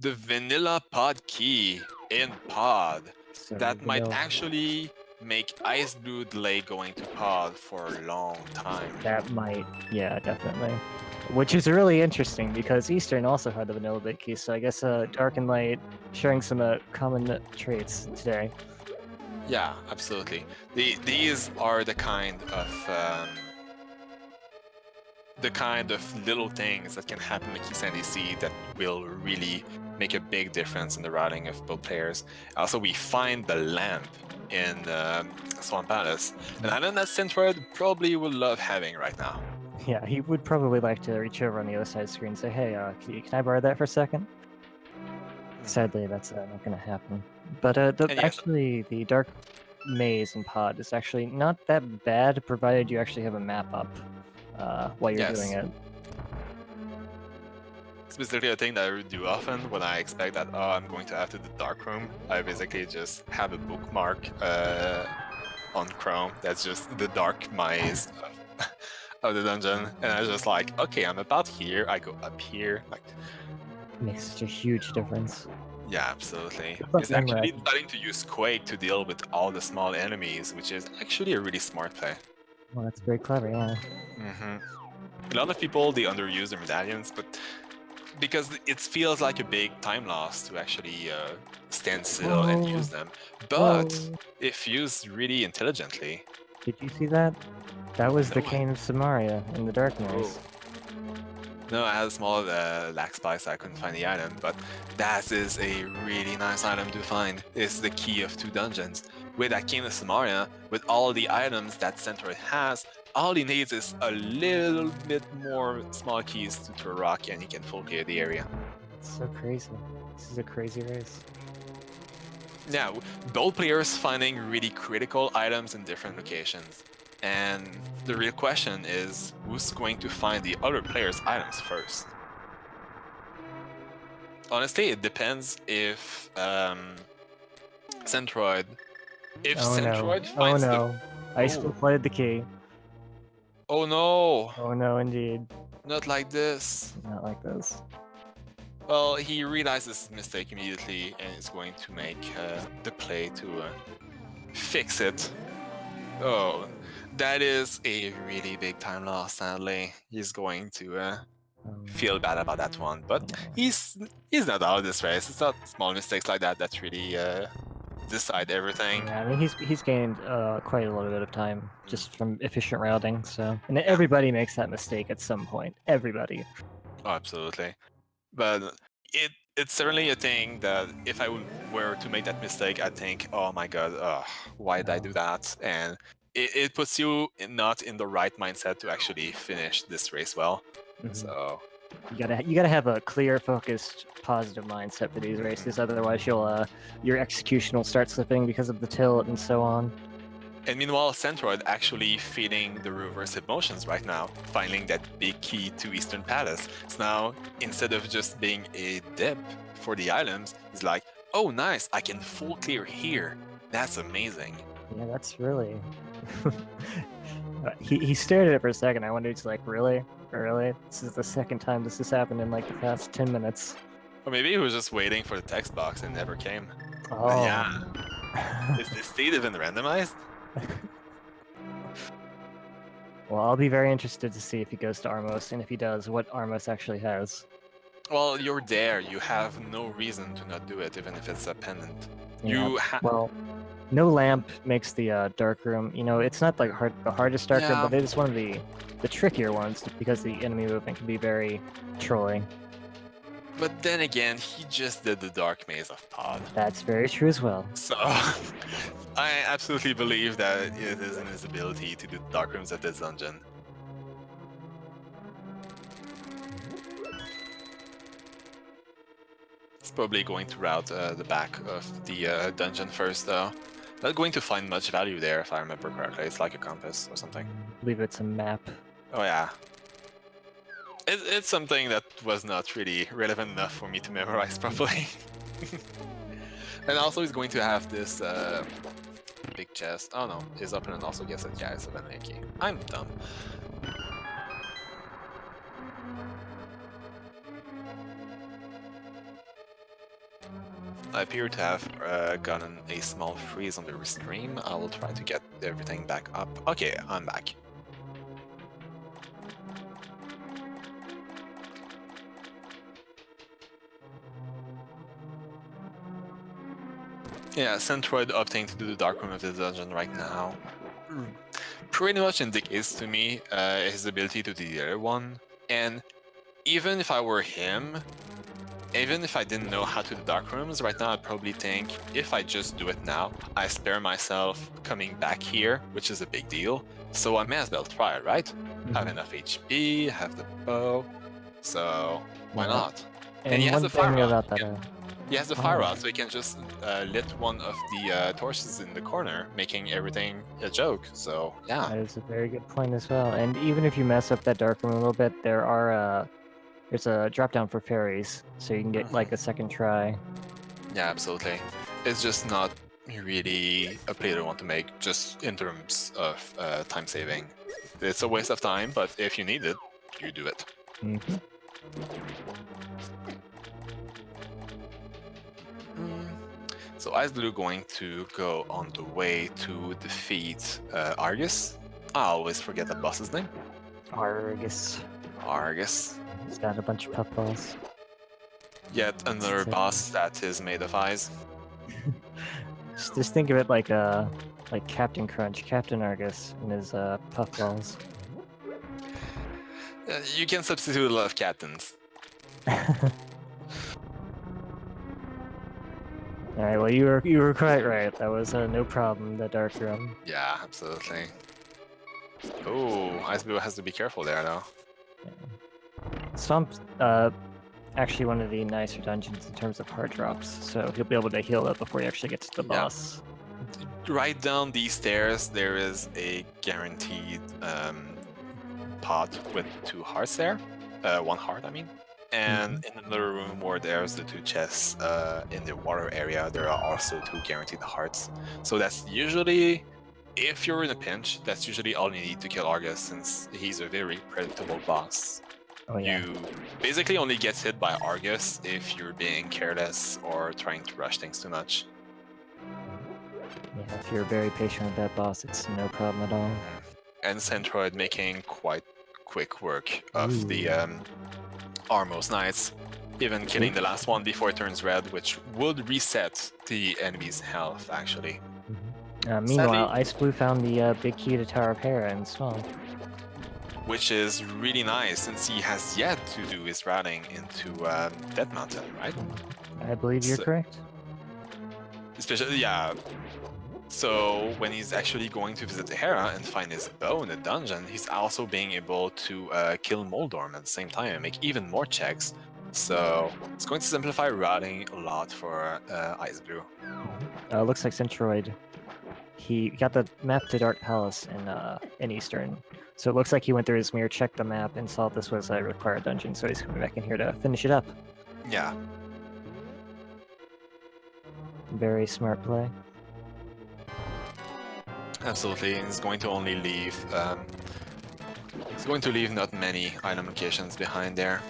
the vanilla pod key in pod. So That might vanilla. actually make xIceblue delay going to pod for a long time. That might, yeah, definitely. Which is really interesting because Eastern also had the vanilla bit key, so I guess Dark and Light sharing some common traits today. Yeah, absolutely. These are the kind of little things that can happen in Keysanity that will really make a big difference in the routing of both players. Also, we find the lamp in Swan Palace, an island that Centroid probably would love having right now. Yeah, he would probably like to reach over on the other side of the screen and say, hey, can I borrow that for a second? Sadly, that's not going to happen. But actually, the Dark Maze and Pod is actually not that bad, provided you actually have a map up while you're doing it. It's basically a thing that I do often when I expect that, oh, I'm going to have to the dark room. I basically just have a bookmark on Chrome that's just the dark maze of the dungeon, and I was just like, okay, I'm about here. I go up here. Like, makes such a huge difference. yeah, absolutely. But It's actually starting to use Quake to deal with all the small enemies, which is actually a really smart play. Well, that's very clever, yeah. A lot of people, they underuse their medallions, but because it feels like a big time loss to actually stand still and use them. But if used really intelligently. Did you see that? That was the Cane of Samaria in the Dark Maze. No, I had a small lag spike, so I couldn't find the item, but that is a really nice item to find. It's the key of 2 dungeons. With that Cane of Samaria, with all the items that Centroid has, all he needs is a little bit more small keys to throw a rock and he can full clear the area. It's so crazy. This is a crazy race. Yeah, both players finding really critical items in different locations. And the real question is, who's going to find the other player's items first? Honestly, it depends if Centroid... If Centroid finds xIceblue flooded the key. Oh no! Oh no, indeed. Not like this. Not like this. Well, he realizes his mistake immediately and is going to make the play to fix it. Oh, that is a really big time loss, sadly. He's going to feel bad about that one, but he's not out of this race. It's not small mistakes like that that really decide everything. Yeah, I mean he's gained quite a little bit of time just from efficient routing. So, and everybody makes that mistake at some point. Everybody. Oh, absolutely, but it's certainly a thing that if I were to make that mistake, I'd think, oh my god, why did I do that? And it puts you not in the right mindset to actually finish this race well. So you gotta have a clear, focused, positive mindset for these races. Otherwise, your execution will start slipping because of the tilt and so on. And meanwhile, Centroid actually feeling the reverse emotions right now, finding that big key to Eastern Palace. So now, instead of just being a dip for the items, he's like, oh nice, I can full clear here. That's amazing. Yeah, that's really... he stared at it for a second. I wondered, like, really? Really? This is the second time this has happened in, like, the past 10 minutes. Or maybe he was just waiting for the text box and never came. Oh. But yeah. Is this state even randomized? Well, I'll be very interested to see if he goes to Armos, and if he does, what Armos actually has. Well, you're there. You have no reason to not do it, even if it's a pendant. Yeah, well, no lamp makes the dark room. You know, it's not like the hardest dark room, but it is one of the trickier ones because the enemy movement can be very trolling. But then again, he just did the Dark Maze of Pod. That's very true as well. So, I absolutely believe that it is in his ability to do dark rooms at this dungeon. He's probably going to route the back of the dungeon first, though. Not going to find much value there, if I remember correctly. It's like a compass or something. I believe it's a map. Oh yeah. It's something that was not really relevant enough for me to memorize properly. And also he's going to have this big chest. Oh no, his opponent also gets it. Yeah, it's a vanilla key. I'm dumb. I appear to have gotten a small freeze on the restream. I will try to get everything back up. Okay, I'm back. Yeah, Centroid opting to do the dark room of the dungeon right now pretty much indicates to me his ability to do the other one. And even if I were him, even if I didn't know how to do dark rooms, right now I'd probably think, if I just do it now, I spare myself coming back here, which is a big deal. So I may as well try it, right? Have enough HP, have the bow, so why not? And he has the fire about that. He has the fire rod, so he can just lit one of the torches in the corner, making everything a joke. So yeah, that is a very good point as well. And even if you mess up that dark room a little bit, there's a drop down for fairies, so you can get like a second try. Yeah, absolutely. It's just not really a play I want to make, just in terms of time saving. It's a waste of time, but if you need it, you do it. So xIceblue going to go on the way to defeat Argus. I always forget the boss's name. Argus. He's got a bunch of puffballs. Yet another boss that is made of eyes. Just think of it like Captain Crunch, Captain Argus, and his puffballs. You can substitute a lot of captains. Alright, well you were quite right. That was no problem, the dark room. Yeah, absolutely. Oh, xIceblue has to be careful there though. Yeah. Swamp's actually one of the nicer dungeons in terms of hard drops, so he'll be able to heal up before he actually gets to the boss. Right down these stairs there is a guaranteed pot with 2 hearts there. 1 heart, I mean. And in another room where there's the 2 chests in the water area, there are also 2 guaranteed hearts. So that's usually, if you're in a pinch, that's usually all you need to kill Argus, since he's a very predictable boss. Oh, yeah. You basically only get hit by Argus if you're being careless or trying to rush things too much. Yeah, if you're very patient with that boss, it's no problem at all. And Centroid making quite quick work of the Armos Knights, even killing the last one before it turns red, which would reset the enemy's health, actually. Meanwhile, xIceblue found the big key to Tower of Hera in Swamp. Which is really nice, since he has yet to do his routing into Death Mountain, right? I believe you're correct. Especially, yeah. So when he's actually going to visit Hera and find his bow in the dungeon, he's also being able to kill Moldorm at the same time and make even more checks. So it's going to simplify routing a lot for xIceblue. Looks like Centroid he got the map to Dark Palace in Eastern. So it looks like he went through his mirror, checked the map, and saw this was a required dungeon, so he's coming back in here to finish it up. Yeah. Very smart play. Absolutely, he's going to only leave. He's going to leave not many item locations behind there.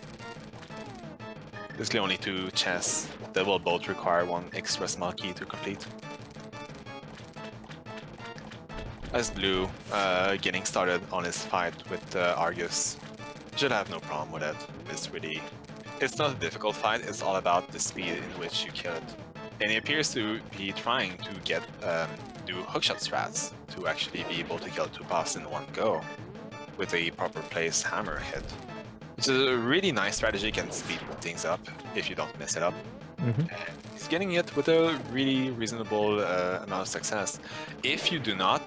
Basically, only 2 chests that will both require 1 extra small key to complete. xIceblue getting started on his fight with Argus. Should have no problem with it. It's not a difficult fight. It's all about the speed in which you kill it. And he appears to be trying to get do hookshot strats to actually be able to kill 2 boss in one go with a proper place hammer hit, which is a really nice strategy. Can speed things up if you don't mess it up. And he's getting it with a really reasonable amount of success. If you do not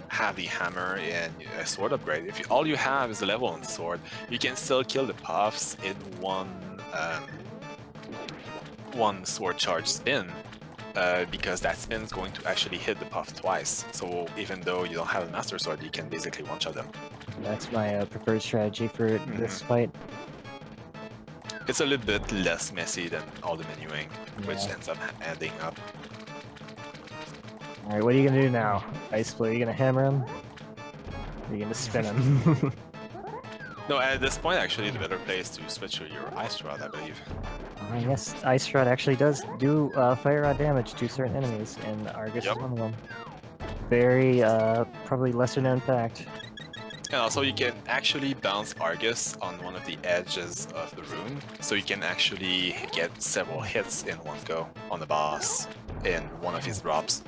have the hammer and a sword upgrade, if all you have is a level 1 sword, you can still kill the puffs in one sword charge spin, because that spin is going to actually hit the puff twice. So even though you don't have a master sword, you can basically one-shot them. That's my preferred strategy for this fight. It's a little bit less messy than all the menuing, which Yeah. ends up ending up. Alright, what are you gonna do now? xIceblue, are you gonna hammer him? Or are you gonna spin him? No, at this point, actually, the better play is to switch to your Ice Rod, I believe. Yes, Ice Rod actually does do fire rod damage to certain enemies, and Argus is one of them. Very, probably lesser known fact. And also, you can actually bounce Argus on one of the edges of the room, so you can actually get several hits in one go on the boss in one of his drops.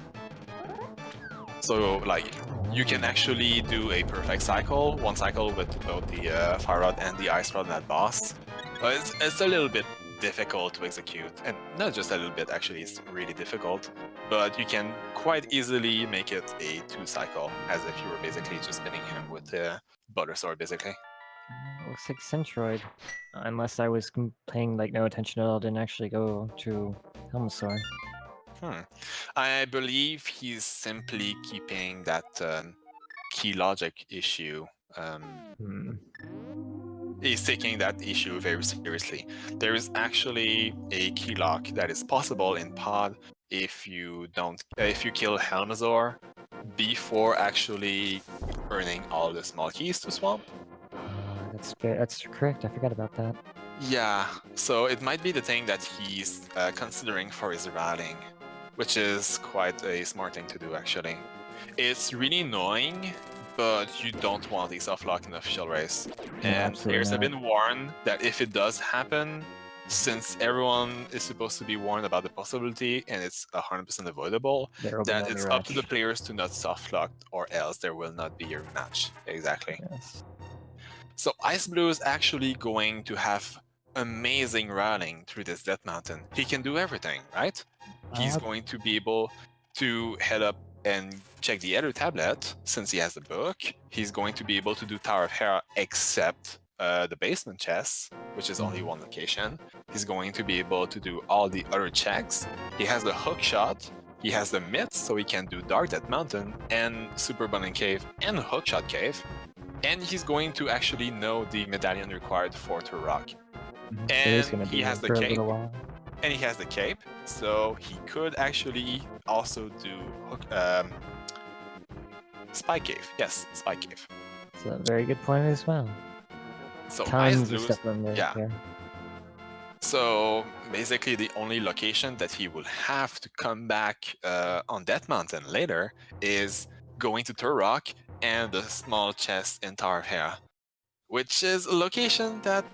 So, like, you can actually do a perfect cycle, one cycle with both the Fire Rod and the Ice Rod on that boss. But it's a little bit difficult to execute, and not just a little bit, actually, it's really difficult. But you can quite easily make it a 2 cycle, as if you were basically just spinning him with the Butter Sword, basically. Looks like Centroid. Unless I was paying like no attention at all, didn't actually go to Helmasaur. I believe he's simply keeping that key logic issue. He's taking that issue very seriously. There is actually a key lock that is possible in Pod if you kill Helmasaur before actually earning all the small keys to swamp. That's correct. I forgot about that. Yeah, so it might be the thing that he's considering for his routing, which is quite a smart thing to do, actually. It's really annoying, but you don't want a soft lock in the official race. And players have been warned that if it does happen, since everyone is supposed to be warned about the possibility and it's 100% avoidable, that it's up to the players to not soft lock, or else there will not be a rematch. Exactly. Yes. So xIceblue is actually going to have amazing routing through this Death Mountain. He can do everything, right? He's going to be able to head up and check the other tablet, since he has the book. He's going to be able to do Tower of Hera except the basement chests, which is only one location. He's going to be able to do all the other checks. He has the hook shot. He has the myths, so he can do Dark Death Mountain and Super Abundant Cave and Hookshot Cave. And he's going to actually know the medallion required for Turok. And he has the cape. And he has the cape, so he could actually also do Spy Cave. Yes, Spy Cave. It's a very good point as well. So tons of stuff in there. Yeah. So basically, the only location that he will have to come back on Death Mountain later is going to Turok and the small chest in Tower of Hera, which is a location that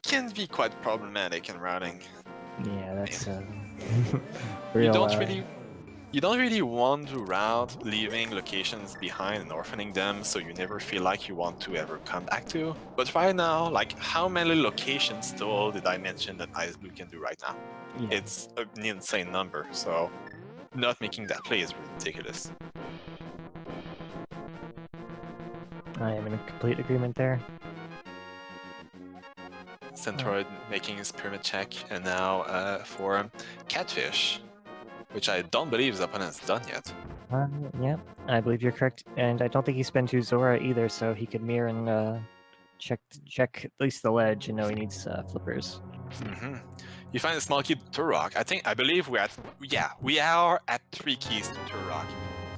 can be quite problematic in routing. Yeah, that's you don't really want to route leaving locations behind and orphaning them, so you never feel like you want to ever come back to. But right now, like, how many locations total did I mention that xIceblue can do right now? Yeah. It's an insane number, so not making that play is ridiculous. I am in complete agreement there. Centroid making his pyramid check, and now for Catfish. which I don't believe his opponent's done yet. Yeah, I believe you're correct, and I don't think he's been to Zora either, so he could mirror and check at least the ledge and know he needs flippers. You find a small key to Turok. I believe we are at 3 keys to Turok.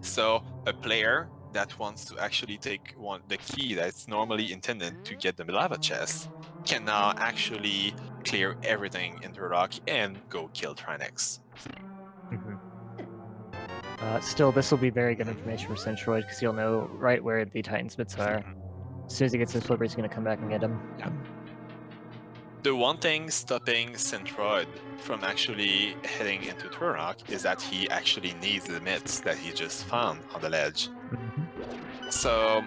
So a player that wants to actually take the key that's normally intended to get the lava chest can now actually clear everything in Turok and go kill Trinex. Still, this will be very good information for Centroid because he'll know right where the Titan Smiths are. As soon as he gets his flippers, he's going to come back and get him. Yeah. The one thing stopping Centroid from actually heading into Turok is that he actually needs the myths that he just found on the ledge. So,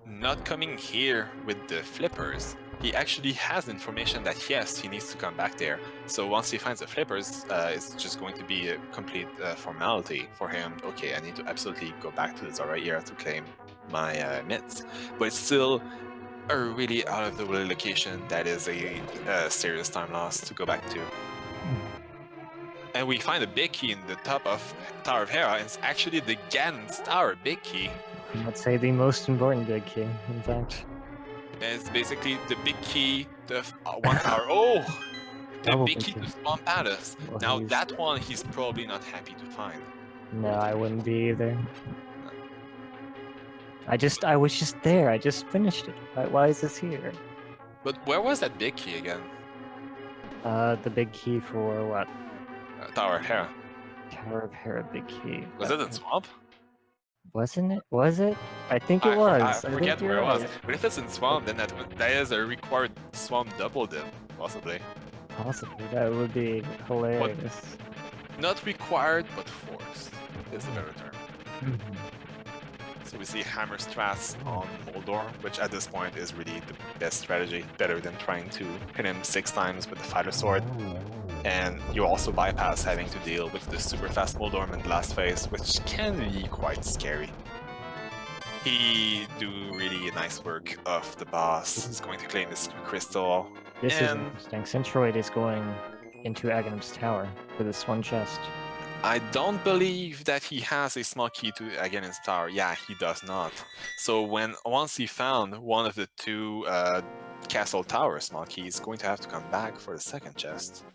not coming here with the flippers, he actually has information that yes, he needs to come back there. So once he finds the flippers, it's just going to be a complete formality for him. Okay, I need to absolutely go back to the Zora era to claim my myths. But it's still a really out of the way location that is a serious time loss to go back to. And we find a big key in the top of Tower of Hera, and it's actually the Ganon's Tower big key. I'd say the most important big key, in fact. And it's basically the big key, the one tower. Oh! The big key to Swamp Palace. Well, now that one he's probably not happy to find. No, I wouldn't be either. I was just there. I just finished it. Why is this here? But where was that big key again? The big key for what? Tower of Hera. Tower of Hera big key. Was it in Swamp? Wasn't it? Was it? I think it was. I forget where it was. But if it's in Swamp, then that is a required Swamp double dip, possibly. Possibly. That would be hilarious. Not required, but forced is a better term. So we see Hammer Strats on Moldor, which at this point is really the best strategy, better than trying to hit him 6 times with the Fighter Sword. And you also bypass having to deal with the super fast Moldorm in the last phase, which can be quite scary. He do really nice work of the boss. He's going to claim this crystal. This is interesting. Centroid is going into Aghanim's tower for this one chest. I don't believe that he has a small key to Aghanim's tower. Yeah, he does not. So once he found one of the 2 castle tower small keys, he's going to have to come back for the second chest.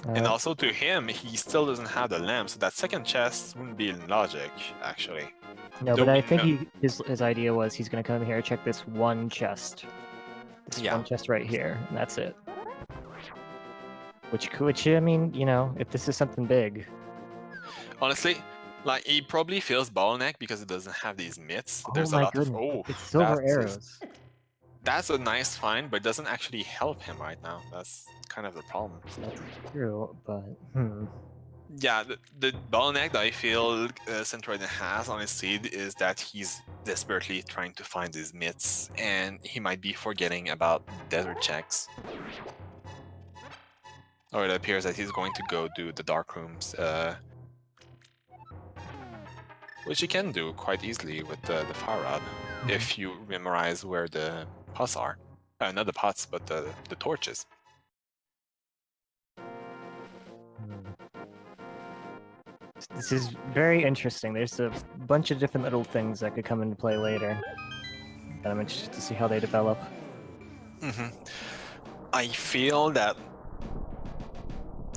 And also to him, he still doesn't have the lamp, so that second chest wouldn't be in logic, actually. No, but I think his idea was he's going to come here, check this one chest. This one chest right here, and that's it. Which I mean, you know, if this is something big. Honestly, like, he probably feels bottleneck because it doesn't have these myths. There's a lot goodness. of it's silver arrows. That's a nice find, but it doesn't actually help him right now. That's kind of the problem. That's true, but yeah, the bottleneck that I feel Centroid has on his seed is that he's desperately trying to find these myths, and he might be forgetting about desert checks. Or it appears that he's going to go do the dark rooms, which you can do quite easily with the fire rod if you memorize where the pots are. Not the pots, but the torches. This is very interesting. There's a bunch of different little things that could come into play later. And I'm interested to see how they develop. I feel that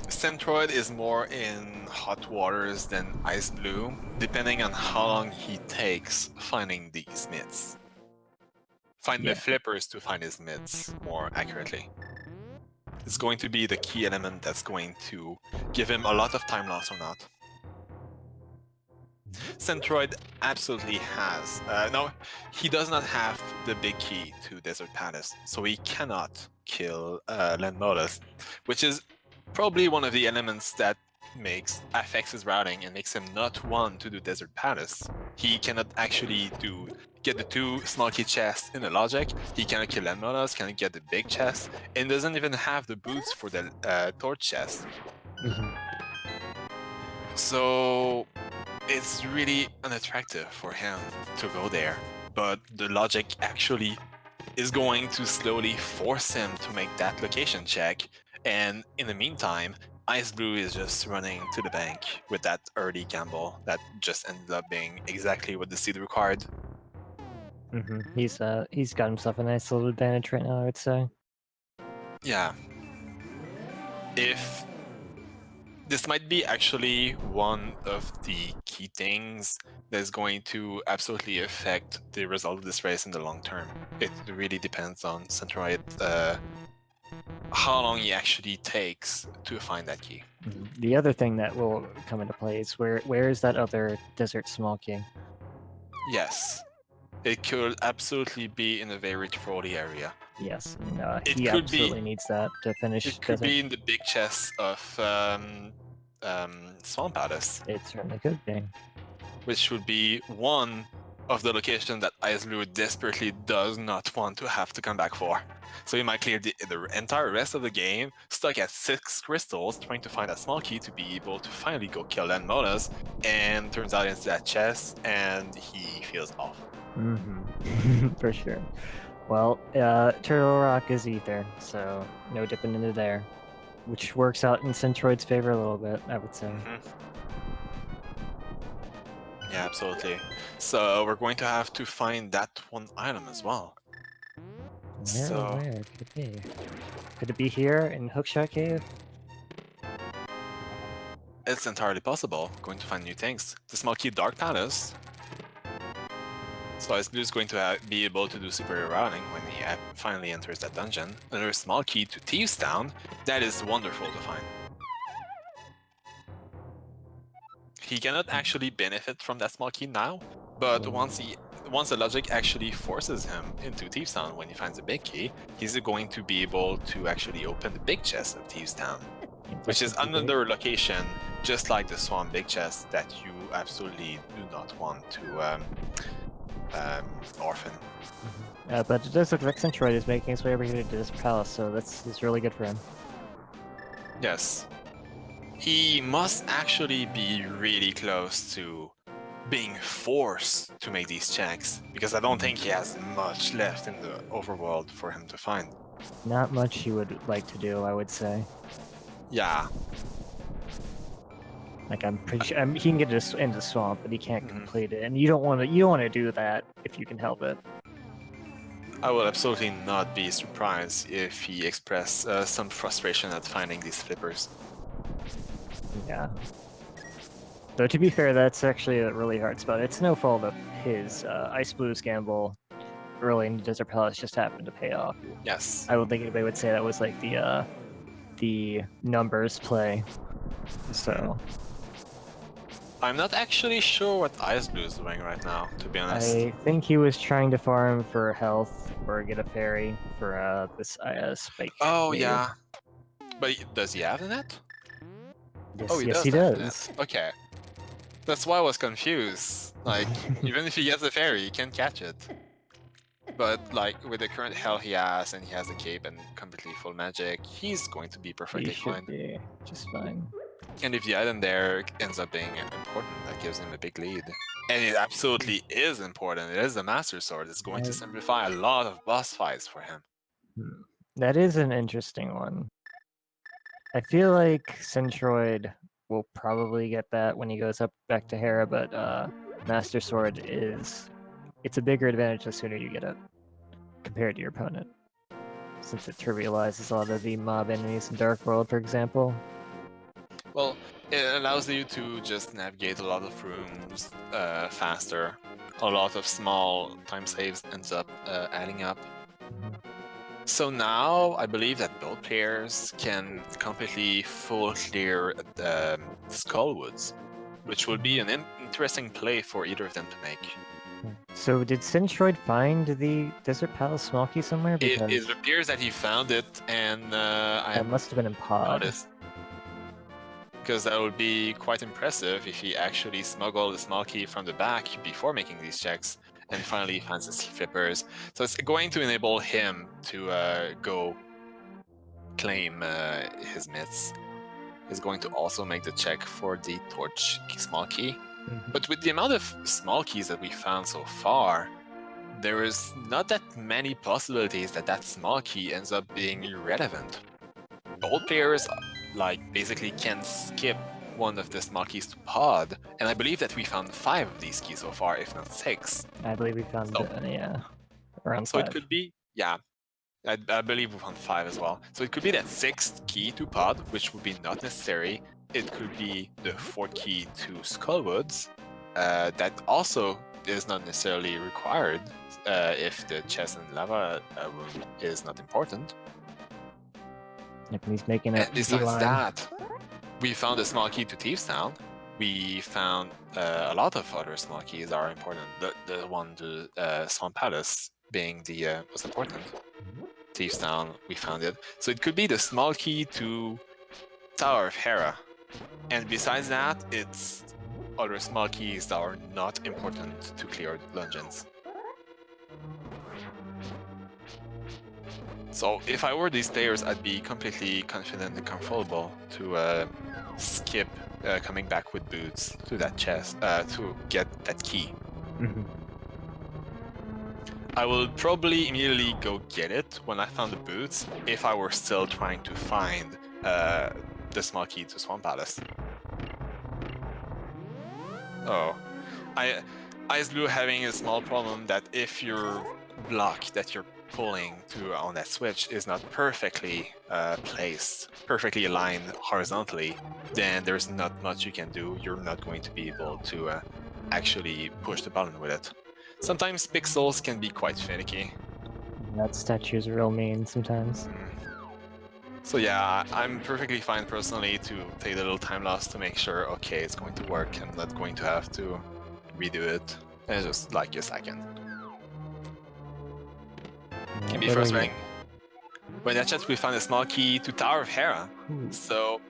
Centroid is more in hot waters than xIceblue, depending on how long he takes finding these myths. The flippers to find his myths more accurately. It's going to be the key element that's going to give him a lot of time loss or not. Centroid absolutely has. No, he does not have the big key to Desert Palace, so he cannot kill Landmodus, which is probably one of the elements that affects his routing and makes him not want to do Desert Palace. He cannot actually get the 2 small key chests in the logic. He cannot kill Landmodus, cannot get the big chest, and doesn't even have the boots for the torch chest. So it's really unattractive for him to go there, but the logic actually is going to slowly force him to make that location check, and in the meantime, xIceblue is just running to the bank with that early gamble that just ended up being exactly what the seed required. He's got himself a nice little advantage right now, I would say. Yeah. If this might be actually one of the key things that's going to absolutely affect the result of this race in the long term. It really depends on Centroid, how long he actually takes to find that key. The other thing that will come into play is where is that other desert small key? Yes, it could absolutely be in a very trolly area. Yes, and, It he could be. absolutely needs that to finish It could desert. be in the big chest of Swamp Palace, It certainly could be. which would be one of the locations that xIceblue desperately does not want to have to come back for. So he might clear the entire rest of the game stuck at 6 crystals trying to find a small key to be able to finally go kill Landmolas, and turns out it's that chest and he feels awful. For sure. Well, Turtle Rock is ether, so no dipping into there, which works out in Centroid's favor a little bit, I would say. Yeah, absolutely. So we're going to have to find that one item as well. Where could it be? Could it be here in Hookshot Cave? It's entirely possible. Going to find new things. The small key Dark Palace. So xIceblue is going to be able to do superior routing when he finally enters that dungeon. Another small key to Thieves Town. That is wonderful to find. He cannot actually benefit from that small key now, but once the logic actually forces him into Thieves Town when he finds a big key, he's going to be able to actually open the big chest of Thieves Town, which is another location, just like the Swamp Big Chest, that you absolutely do not want to orphan. But it does look like Centroid is making his way over here to this palace, so that's really good for him. Yes. He must actually be really close to being forced to make these checks, because I don't think he has much left in the overworld for him to find. Not much he would like to do, I would say. Yeah. Like I'm pretty sure he can get into the swamp, but he can't complete it, and you don't want to do that if you can help it. I will absolutely not be surprised if he expressed some frustration at finding these flippers. Yeah. Though to be fair, that's actually a really hard spot. It's no fault of his. xIceblue gamble early in the Desert Palace just happened to pay off. Yes. I don't think anybody would say that was like the numbers play. So. I'm not actually sure what xIceblue is doing right now, to be honest. I think he was trying to farm for health or get a fairy for this spike. Oh, wave. yeah. But does he have the net? Yes, Oh, he yes, does he have does. the net. Okay. That's why I was confused. Like, even if he gets the fairy, he can't catch it. But, like, with the current health he has, and he has a cape and completely full magic, he's going to be perfectly fine. Be just fine. And if the item there ends up being important, that gives him a big lead. And it absolutely is important. It is the Master Sword. It's going to simplify a lot of boss fights for him. That is an interesting one. I feel like Centroid will probably get that when he goes up back to Hera, but Master Sword it's a bigger advantage the sooner you get it compared to your opponent, since it trivializes a lot of the mob enemies in Dark World, for example. Well, it allows you to just navigate a lot of rooms faster. A lot of small time saves ends up adding up. So now I believe that both players can completely full clear the Skullwoods, which will be an interesting play for either of them to make. So did Centroid find the Desert Palace small key somewhere? Because it appears that he found it, and that must have been in Pod. Because that would be quite impressive if he actually smuggled the small key from the back before making these checks, and finally finds his flippers. So it's going to enable him to go claim his myths. He's going to also make the check for the torch small key. But with the amount of small keys that we found so far, there is not that many possibilities that that small key ends up being irrelevant. Both players like basically can skip one of the small keys to pod, and I believe that we found 5 of these keys so far, if not 6. I believe we found So- yeah, around So 5. it could be, yeah, I believe we found 5 as well. So it could be that 6th key to pod, which would be not necessary. It could be the 4th key to Skullwoods, that also is not necessarily required if the chest and lava room is not important. Yep, and he's making a And besides beeline. that, we found a small key to Thieves Town. We found a lot of other small keys are important. The one to Swamp Palace being the most important. Thieves Town, we found it. So it could be the small key to Tower of Hera. And besides that, it's other small keys that are not important to clear dungeons. So if I were these players, I'd be completely confident and comfortable to skip coming back with boots to that chest to get that key. Mhm. I will probably immediately go get it when I found the boots if I were still trying to find the small key to Swamp Palace. Oh, xIceblue having a small problem that if your block that you're pulling to on that switch is not perfectly placed, perfectly aligned horizontally, then there's not much you can do. You're not going to be able to actually push the button with it. Sometimes pixels can be quite finicky. That statue is real mean sometimes. So yeah, I'm perfectly fine personally to take a little time loss to make sure, okay, it's going to work. I'm not going to have to redo it. And it's just like a second. Can be frustrating. But in that chat, we found a small key to Tower of Hera. So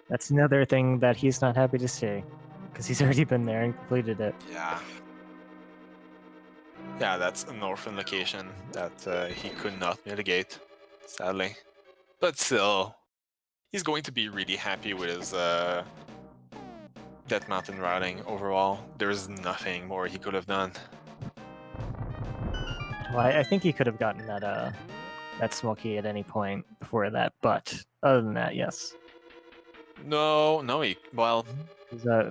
that's another thing that he's not happy to see, because he's already been there and completed it. yeah, that's an orphan location that he could not mitigate, sadly. But still, he's going to be really happy with his Death Mountain routing overall. There's nothing more he could have done. Well, I think he could have gotten that small key at any point before that, but other than that, yes. No, well,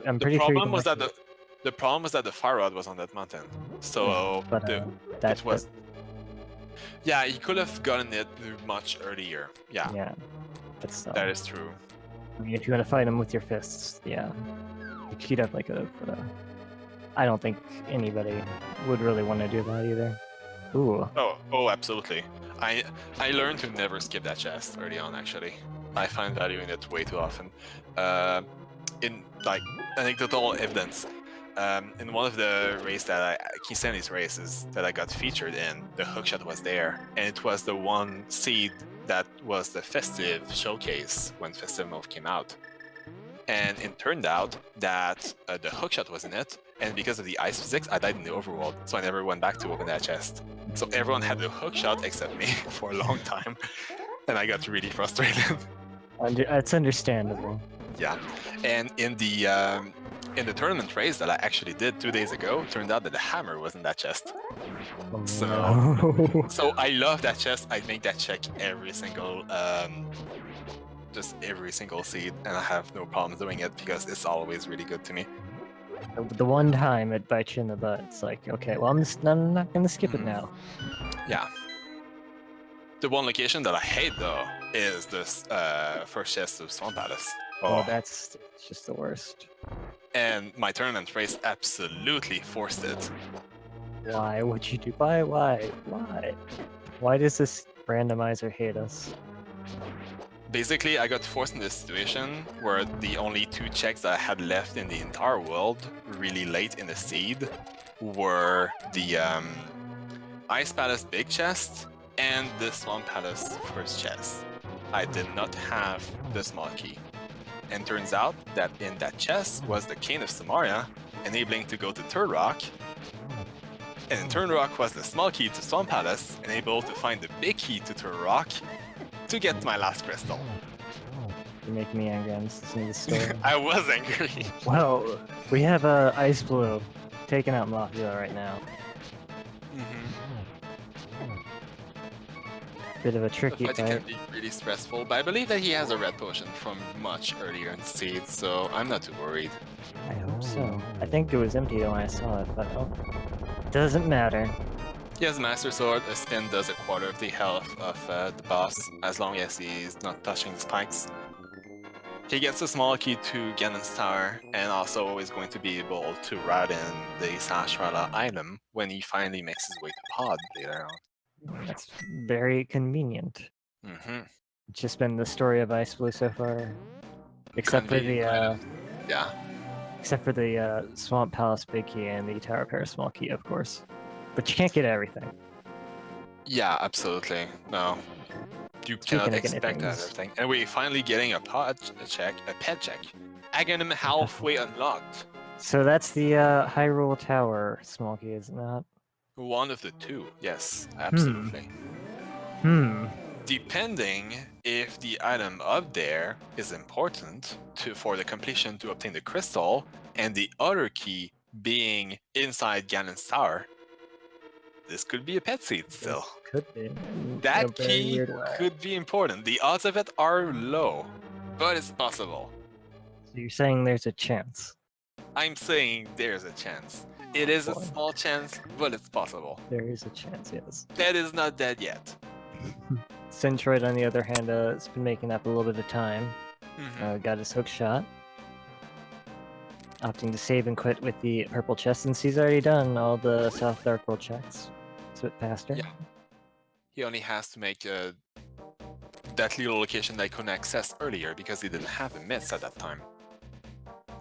I'm the pretty sure problem was that the problem was that the fire rod was on that mountain. So but, it was. Yeah, he could have gotten it much earlier. Yeah. Yeah, but still. That is true. I mean, if you want to fight him with your fists, yeah, he definitely could have. But I don't think anybody would really want to do that either. Ooh. Oh, absolutely. I learned to never skip that chest early on. Actually, I find value in it way too often. In like anecdotal evidence, in one of the races Keysanity's races that I got featured in, the hookshot was there, and it was the one seed that was the festive showcase when Festive Mode came out. And it turned out that the hookshot was in it, and because of the ice physics, I died in the overworld, so I never went back to open that chest. So everyone had the hookshot except me for a long time, and I got really frustrated. It's understandable. Yeah, and in the tournament race that I actually did 2 days ago, it turned out that the hammer was in that chest. Oh, So, no. so I love that chest. I make that check every single, just every single seed, and I have no problem doing it because it's always really good to me. The one time it bites you in the butt, it's like, okay, well, I'm not gonna skip it now. Yeah. The one location that I hate though is this first chest of Swamp Palace. Oh, that's just the worst. And my tournament race absolutely forced it. Why would you do? Why? Why does this randomizer hate us? Basically, I got forced in this situation where the only 2 checks that I had left in the entire world, really late in the seed, were the Ice Palace big chest and the Swamp Palace first chest. I did not have the small key. And turns out that in that chest was the Cane of Samaria, enabling to go to Third Rock. And in Third Rock was the small key to Swamp Palace, enable to find the big key to Third Rock to get my last crystal. You make me angry. I'm just listening to the story. I was angry. Well, we have xIceblue taking out Mafia right now. Bit of a The tricky fight fight. can be really stressful, but I believe that he has a red potion from much earlier in the seed, so I'm not too worried. I hope so. I think it was empty when I saw it, but oh, doesn't matter. He has Master Sword, a spin does a quarter of the health of the boss, as long as he's not touching the spikes. He gets a small key to Ganon's Tower, and also is going to be able to route in the Sashrala item when he finally makes his way to Pod later on. That's very convenient. Mm-hmm. It's just been the story of IceBlue so far. Except for the Yeah. Except for the Swamp Palace big key and the Tower Pair small key, of course. But you can't get everything. Yeah, absolutely. No. You cannot expect everything. And we're finally getting a pet check. Aghanim halfway unlocked. So that's the Hyrule Tower small key, isn't that? One of the two, yes, absolutely. Depending if the item up there is important for the completion to obtain the crystal, and the other key being inside Ganon's Tower, this could be a pet seed still. This could be. That key could be important. The odds of it are low, but it's possible. So you're saying there's a chance? I'm saying there's a chance. It is a small chance, but it's possible. There is a chance, yes. That is not dead yet. Centroid, on the other hand, has been making up a little bit of time. Got his hook shot. Opting to save and quit with the purple chest, since he's already done all the South Dark World checks. So it passed her. Yeah. He only has to make that little location that he couldn't access earlier because he didn't have the myths at that time.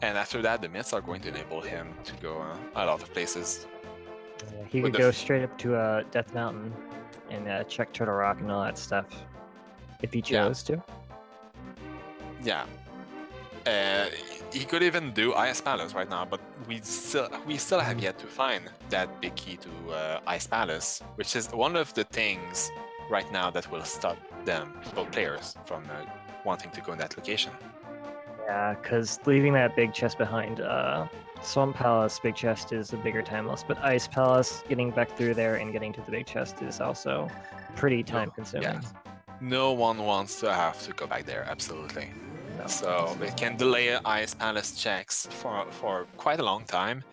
And after that, the myths are going to enable him to go a lot of places. Yeah, he could go straight up to Death Mountain and check Turtle Rock and all that stuff if he chose to. Yeah. He could even do Ice Palace right now, but we still have yet to find that big key to Ice Palace, which is one of the things right now that will stop them, both players, from wanting to go in that location. Yeah, because leaving that big chest behind, Swamp Palace big chest is a bigger time loss, but Ice Palace, getting back through there and getting to the big chest is also pretty time consuming. Yeah. No one wants to have to go back there, absolutely. No, so it can delay Ice Palace checks for quite a long time.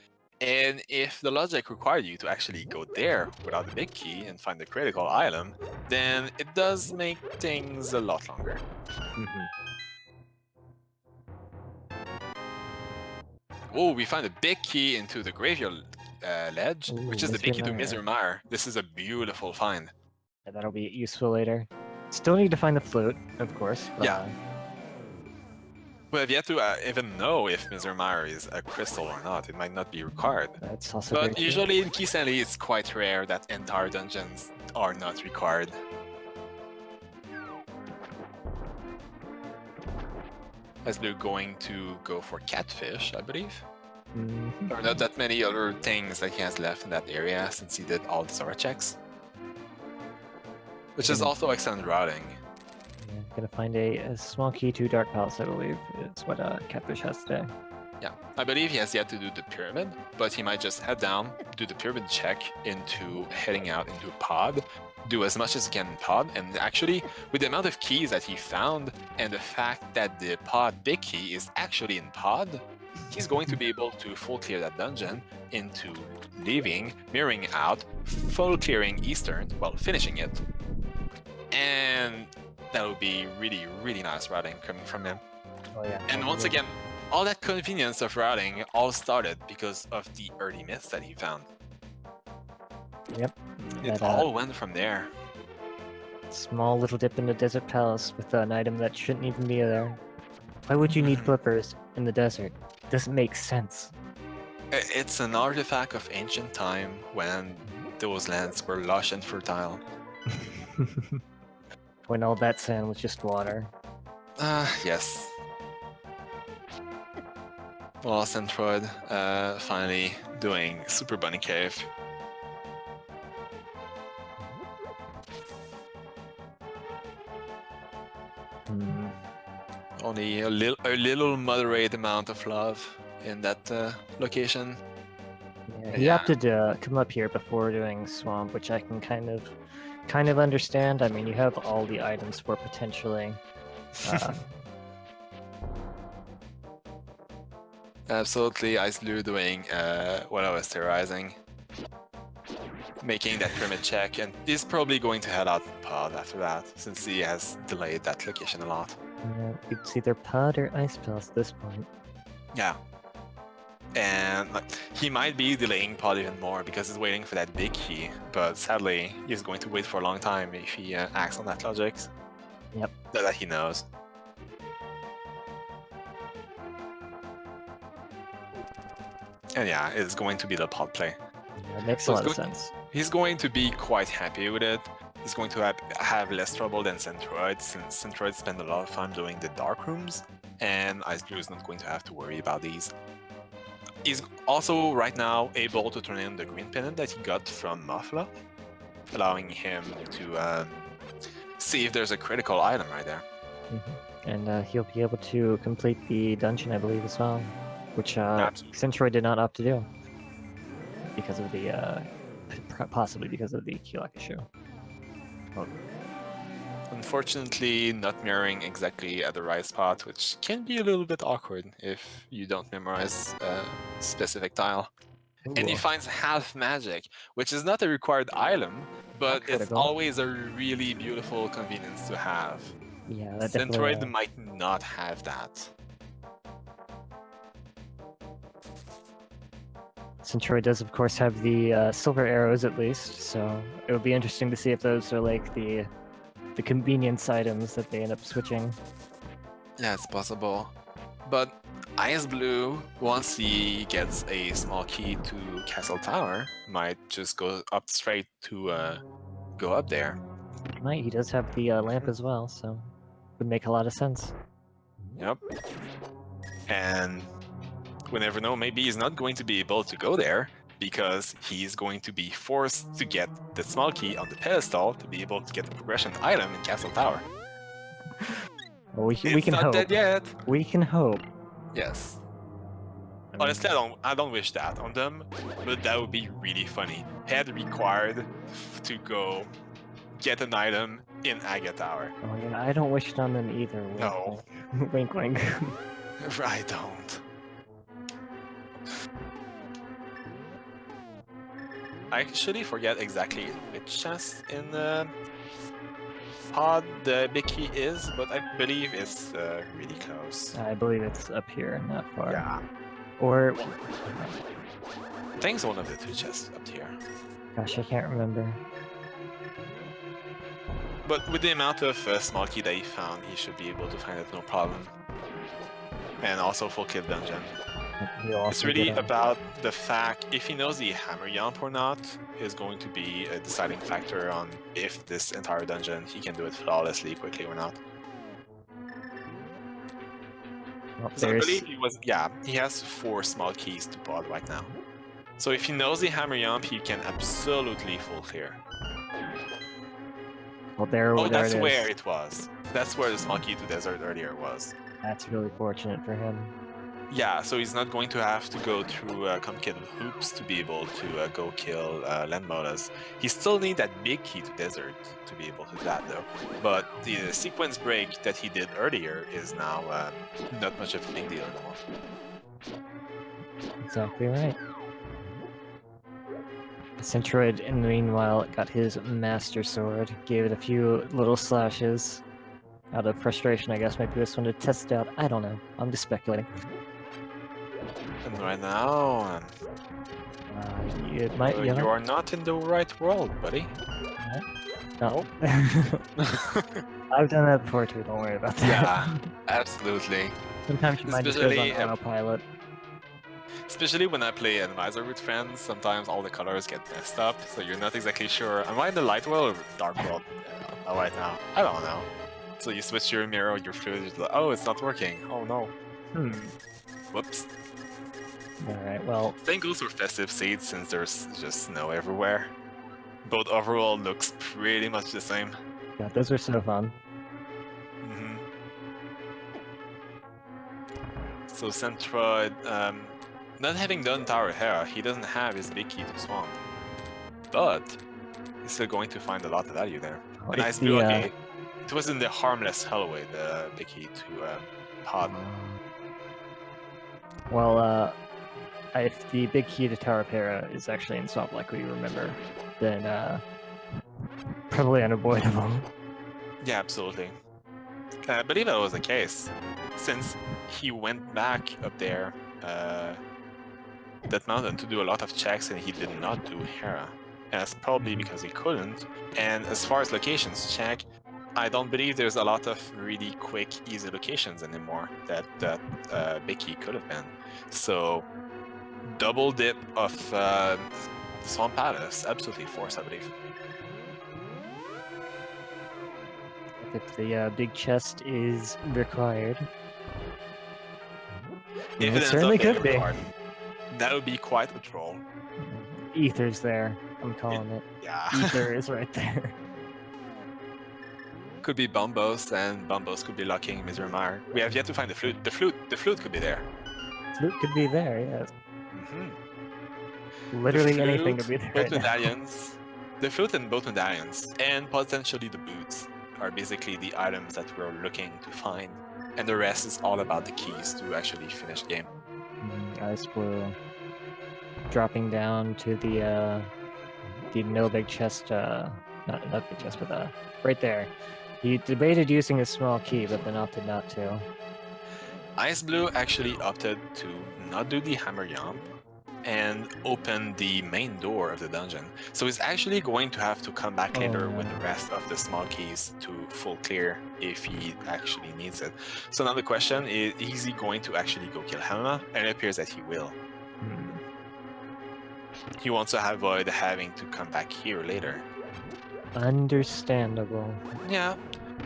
And if the logic required you to actually go there without the big key and find the critical item, then it does make things a lot longer. Oh, we found a big key into the graveyard ledge, which is the big key to Mizurmire. This is a beautiful find. Yeah, that'll be useful later. Still need to find the flute, of course. Yeah. We have yet to even know if Mizurmire is a crystal or not. It might not be required. That's also but usually in Keysanity, it's quite rare that entire dungeons are not required. xIceblue going to go for catfish, I believe. There are not that many other things that he has left in that area since he did all the Zora checks. Which is also excellent routing. Yeah, gonna find a small key to Dark Palace, I believe, is what Catfish has today. Yeah, I believe he has yet to do the pyramid, but he might just head down, do the pyramid check into heading out into Pod, do as much as he can in Pod, and actually, with the amount of keys that he found, and the fact that the Pod big key is actually in Pod, he's going to be able to full clear that dungeon into leaving, mirroring out, full clearing Eastern, well, finishing it. And that would be really, really nice routing coming from him. Oh, yeah. And once again, all that convenience of routing all started because of the early myths that he found. Yep. It all went from there. Small little dip in the Desert Palace with an item that shouldn't even be there. Why would you need flippers in the desert? It doesn't make sense. It's an artifact of ancient time when those lands were lush and fertile. When all that sand was just water. Yes. Well, Centroid finally doing Super Bunny Cave. Only a little moderate amount of love in that location. Yeah, he opted to come up here before doing Swamp, which I can kind of kind of understand. I mean, you have all the items for potentially. Absolutely, xIceblue doing what I was theorizing. Making that pyramid check, and he's probably going to head out to pod after that, since he has delayed that location a lot. It's either pod or ice palace at this point. Yeah. And he might be delaying pod even more because he's waiting for that big key, but sadly, he's going to wait for a long time if he acts on that logic. Yep. That he knows. And yeah, it's going to be the pod play. Yeah, it makes a lot of sense. He's going to be quite happy with it. He's going to have less trouble than Centroid, since Centroid spend a lot of time doing the dark rooms, and xIceblue is not going to have to worry about these. He's also right now able to turn in the green pendant that he got from Muffla, allowing him to see if there's a critical item right there. And he'll be able to complete the dungeon, I believe, as well, which Centroid did not opt to do because of the possibly because of the Keylakushu. Unfortunately, not mirroring exactly at the right spot, which can be a little bit awkward if you don't memorize a specific tile. Ooh. And he finds half magic, which is not a required item, but it's always a really beautiful convenience to have. Yeah, that Centroid might not have that. Centroid does, of course, have the silver arrows at least, so it would be interesting to see if those are like the convenience items that they end up switching. Yeah, it's possible. But xIceblue, once he gets a small key to Castle Tower, might just go up straight to go up there. Right, he does have the lamp as well, so would make a lot of sense. Yep. And we never know, maybe he's not going to be able to go there because he's going to be forced to get the small key on the pedestal to be able to get the progression item in Castle Tower. Well, we can not hope. Dead yet. We can hope. Yes. Honestly, I don't wish that on them, but that would be really funny. Head required to go get an item in Aga Tower. Oh yeah, I don't wish it on them either. Wink, No. Wink, wink. I don't. I actually forget exactly which chest in the pod the big key is, but I believe it's really close. I believe it's up here, not far. Yeah. Or I think it's one of the two chests up here. Gosh, I can't remember. But with the amount of small key that he found, he should be able to find it no problem. And also full kill dungeon. It's really about the fact if he knows the hammer yump or not is going to be a deciding factor on if this entire dungeon he can do it flawlessly quickly or not. Well, so I believe he has 4 small keys to pod right now. So if he knows the hammer yump, he can absolutely full clear. Well, that's where it was. That's where the small key to desert earlier was. That's really fortunate for him. Yeah, so he's not going to have to go through complicated hoops to be able to go kill Landmodas. He still needs that big key to desert to be able to do that though. But the sequence break that he did earlier is now not much of a big deal anymore. Exactly right. Centroid, in the meanwhile, got his Master Sword, gave it a few little slashes. Out of frustration, I guess, maybe this one to test it out. I don't know. I'm just speculating. And right now, you are not in the right world, buddy. No. I've done that before too. Don't worry about that. Yeah, absolutely. Sometimes your mind just goes on autopilot. Especially when I play Randomizer with friends, sometimes all the colors get messed up, so you're not exactly sure. Am I in the light world or dark world right now? I don't know. So you switch your mirror, your fluid, like, oh, it's not working. Oh no. Whoops. Alright, well... Same goes for Festive Seeds, since there's just snow everywhere. Both overall looks pretty much the same. Yeah, those are so fun. So Centroid, not having done Tower Hera, he doesn't have his big key to Swamp. But He's still going to find a lot of value there. Well, And if xIceblue, the, okay, it was in the harmless hallway, the big key to pod. Well, if the big key to Tower Para is actually in swamp like we remember, then probably unavoidable. Yeah, absolutely. I believe that was the case, since he went back up there, that mountain, to do a lot of checks, and he did not do Hera. And that's probably because he couldn't. And as far as locations check, I don't believe there's a lot of really quick, easy locations anymore that Bicky could have been. So, double dip of Swamp Palace, absolutely force, I believe. If the big chest is required. If it it ends certainly up being could be. required, that would be quite a troll. Ether's there. I'm calling it. Yeah. Ether is right there. Could be Bombos, and Bombos could be locking Mizramar. We have yet to find the flute. The flute could be there. Flute could be there, yes. Mm-hmm. Literally anything could be there both right medallions, the flute and both medallions, and potentially the boots are basically the items that we're looking to find, and the rest is all about the keys to actually finish the game. xIceblue dropping down to the no big chest, not big chest, but right there. He debated using a small key, but then opted not to. xIceblue actually opted to not do the hammer jump and open the main door of the dungeon. So he's actually going to have to come back later with the rest of the small keys to full clear if he actually needs it. So now the question is he going to actually go kill Helma? And it appears that he will. He wants to avoid having to come back here later. Understandable. Yeah,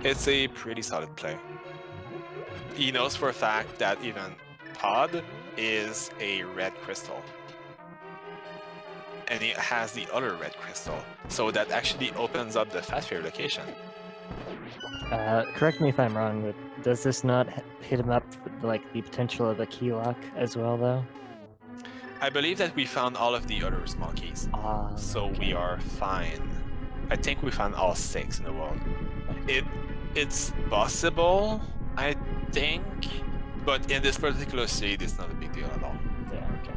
it's a pretty solid play. He knows for a fact that even Pod is a red crystal. And he has the other red crystal, so that actually opens up the fast fair location. Correct me if I'm wrong, but does this not hit him up with, like, the potential of a key lock as well, though? I believe that we found all of the other small keys, so okay. we are fine. I think we found all 6 in the world. It's possible, I think, but in this particular seed, it's not a big deal at all. Yeah, okay.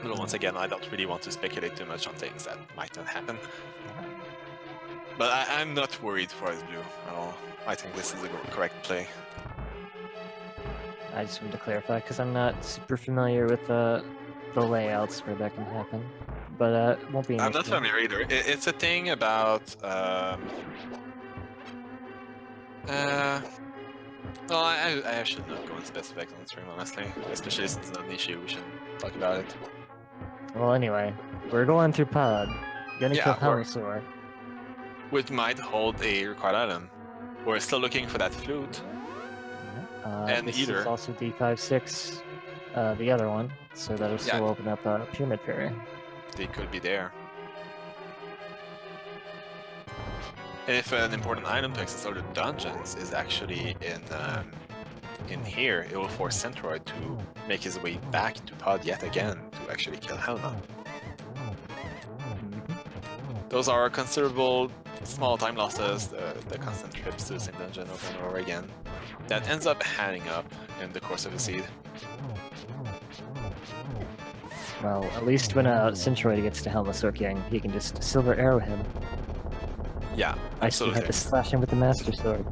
But once again, I don't really want to speculate too much on things that might not happen. But I'm not worried for xIceblue at all. I think this is the correct play. I just wanted to clarify, because I'm not super familiar with the layouts where that can happen. But it won't be an I'm not issue. familiar either. It's a thing about... well, I should not go into specifics on stream, honestly. Especially since it's not an issue, we shouldn't talk about it. Well, anyway, we're going through Pod. Gonna kill Helmasaur. Which might hold a required item. We're still looking for that flute. And this either. is also the 5-6, the other one, so that'll still open up Pyramid Fairy. They could be there. And if an important item to access other dungeons is actually in here, it will force Centroid to make his way back to Pod yet again to actually kill Helma. Those are considerable small time losses, the constant trips to the same dungeon over and over again. That ends up adding up in the course of a seed. Well, at least when Centroid gets to Helmasaur King, he can just Silver Arrow him. Yeah, absolutely. I still have to slash him with the Master Sword.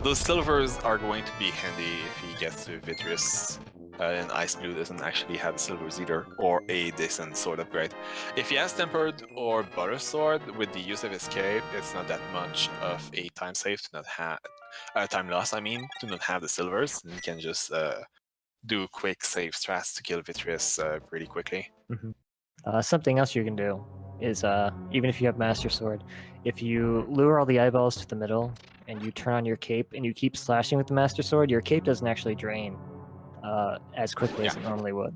Those silvers are going to be handy if he gets to Vitreous, and xIceblue doesn't actually have the silvers either, or a decent sword upgrade. If he has Tempered or Butter Sword, with the use of Escape, it's not that much of a time save to not have... time loss, I mean, to not have the silvers, and he can just do quick save strats to kill Vitreous pretty quickly. Something else you can do is, even if you have Master Sword, if you lure all the eyeballs to the middle, and you turn on your cape, and you keep slashing with the Master Sword, your cape doesn't actually drain as quickly as it normally would.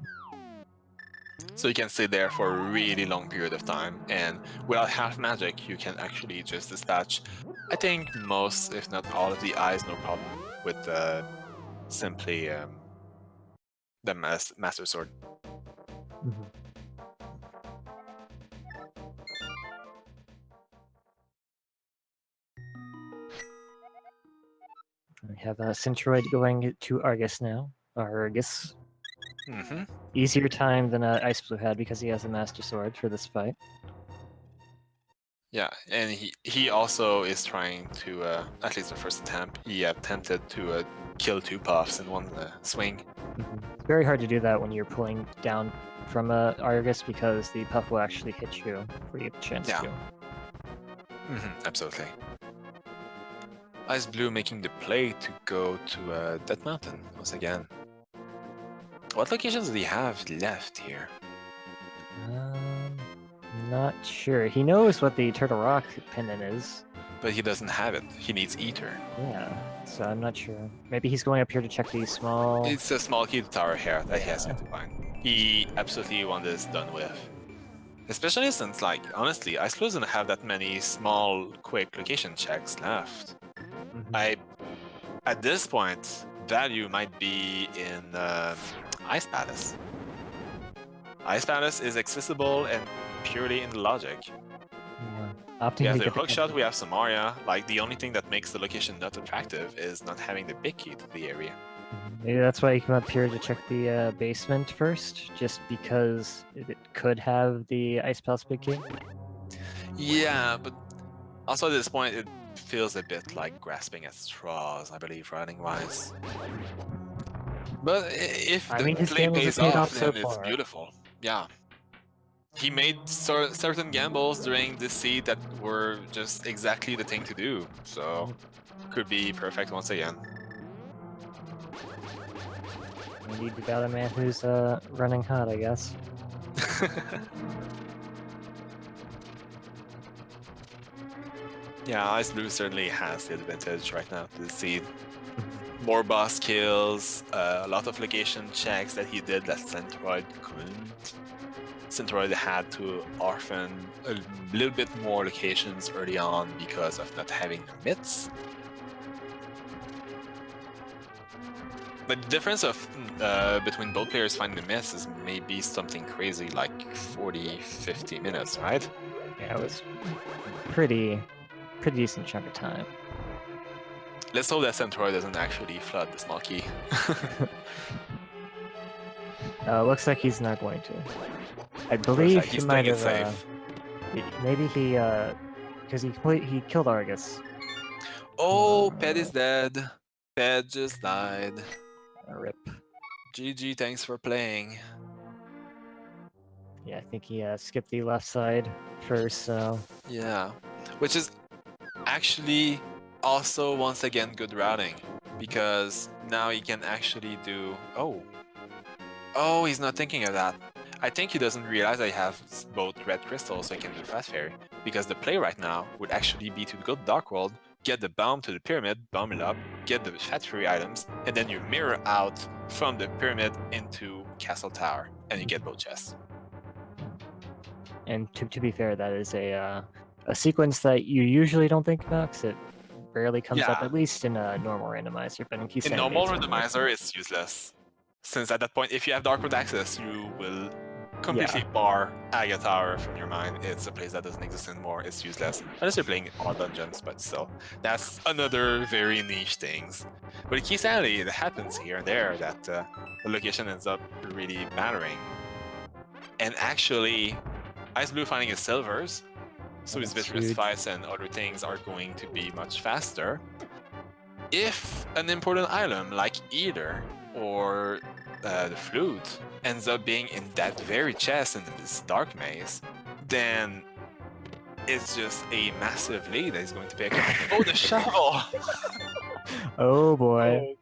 So you can stay there for a really long period of time, and without half magic, you can actually just dispatch, I think, most, if not all of the eyes, no problem with simply the Master Sword. Mhm. We have Centroid going to Argus now. Argus. Mm-hmm. Easier time than xIceblue had because he has a Master Sword for this fight. Yeah, and he also is trying to, at least the first attempt, he attempted to kill 2 puffs in one swing. It's very hard to do that when you're pulling down from Argus because the puff will actually hit you before you have a chance Yeah. to. Absolutely. xIceblue making the play to go to that mountain once again. What locations do he have left here? Not sure. He knows what the Turtle Rock pendant is. But he doesn't have it. He needs Ether. Yeah, so I'm not sure. Maybe he's going up here to check the small... It's a small key to tower here that he has Yeah. yet to find. He absolutely wants this done with. Especially since, like, honestly, xIceblue doesn't have that many small, quick location checks left. At this point, value might be in Ice Palace. Ice Palace is accessible and purely in the logic. Yeah. We have the hook shot, we have Samaria. Like, the only thing that makes the location not attractive is not having the big key to the area. Maybe that's why you come up here to check the basement first, just because it could have the Ice Palace big key. Yeah, but also at this point, it feels a bit like grasping at straws, I believe, running-wise. But if the play pays off, then it's beautiful. Yeah. He made certain gambles during this seed that were just exactly the thing to do, so could be perfect once again. We need to got a man who's running hot, I guess. Yeah, xIceblue certainly has the advantage right now to the seed. More boss kills, a lot of location checks that he did that Centroid couldn't. Centroid had to orphan a little bit more locations early on because of not having the myths. But the difference of between both players finding the myths is maybe something crazy like 40-50 minutes, right? Yeah, it was pretty decent chunk of time. Let's hope that Centroid doesn't actually flood the small key. Looks like he's not going to. I believe he might have. Maybe he, because he killed Argus. Oh, Pet is dead. Pet just died. Rip. GG, thanks for playing. Yeah, I think he skipped the left side first, so... Yeah, which is actually also, once again, good routing. Because now he can actually do... Oh, he's not thinking of that. I think he doesn't realize I have both red crystals so I can do Fast Fairy. Because the play right now would actually be to go to Dark World, get the bomb to the pyramid, bomb it up, get the Fast Fairy items, and then you mirror out from the pyramid into Castle Tower, and you get both chests. And to be fair, that is a sequence that you usually don't think about, because it rarely comes up, at least in a normal randomizer, but in Keysanity, in normal randomizer, it's useless. Since at that point, if you have Dark World access, you will completely bar Aga Tower from your mind. It's a place that doesn't exist anymore. It's useless. Unless you're playing all dungeons, but still. That's another very niche things. But in Keysanity, it happens here and there that the location ends up really mattering. And actually, xIceblue finding his silvers, so his Vitreous fights and other things are going to be much faster. If an important item like Ether or the flute ends up being in that very chest in this dark maze, then it's just a massive lead that he's going to pick. Oh, the shovel! Oh boy. Oh,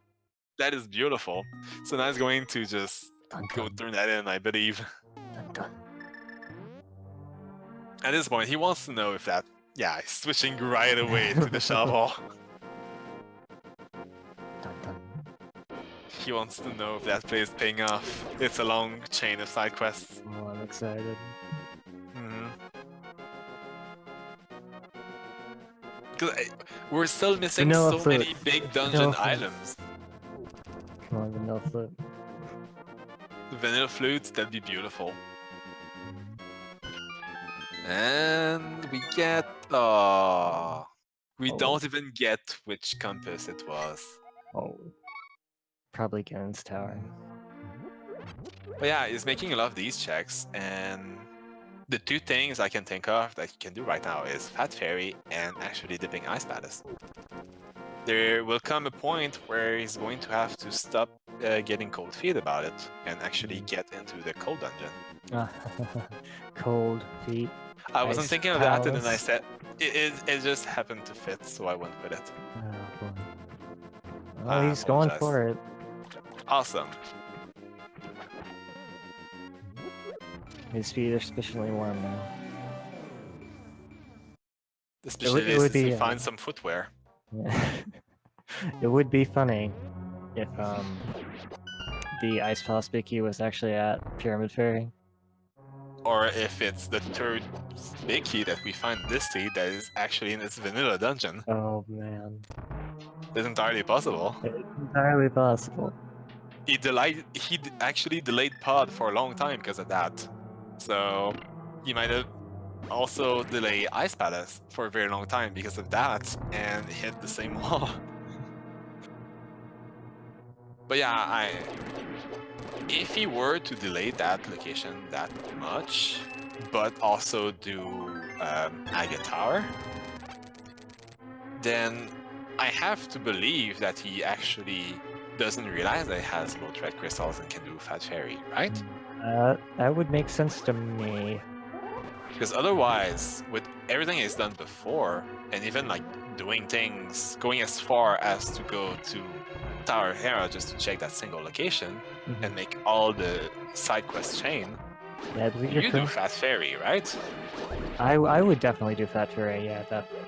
that is beautiful. So now he's going to just go turn that in, I believe. At this point, he wants to know if that... Yeah, he's switching right away to the shovel. He wants to know if that play is paying off. It's a long chain of side quests. Oh, I'm excited. Because we're still missing so many big dungeon items. Come on, Vanilla Flip. vanilla flute, that'd be beautiful. And we get... we don't even get which compass it was. Oh. Probably Gen's tower. But yeah, he's making a lot of these checks, and the two things I can think of that he can do right now is Fat Fairy and actually dipping Ice Palace. There will come a point where he's going to have to stop getting cold feet about it and actually get into the cold dungeon. Cold feet. I wasn't Ice thinking of that, and then I Palace. said it just happened to fit, so I went with it. Oh boy. Oh, I he's going apologize. for it. Awesome. His feet are sufficiently warm now. Especially would if he be, finds some footwear. Yeah. It would be funny if the Ice Palace Big Key was actually at Pyramid Fairy. Or if it's the third big key that we find this seed that is actually in this vanilla dungeon. Oh man. It's entirely possible. It's entirely possible. He actually delayed pod for a long time because of that. So he might have also delayed Ice Palace for a very long time because of that and hit the same wall. But yeah, if he were to delay that location that much, but also do Agate Tower, then I have to believe that he actually doesn't realize that he has low threat crystals and can do Fat Fairy, right? That would make sense to me. Because otherwise, with everything he's done before, and even like doing things, going as far as to go to Tower Hera just to check that single location and make all the side quest chain, Yeah, I believe you do Fat Fairy, right? I would definitely do Fat Fairy, yeah, definitely.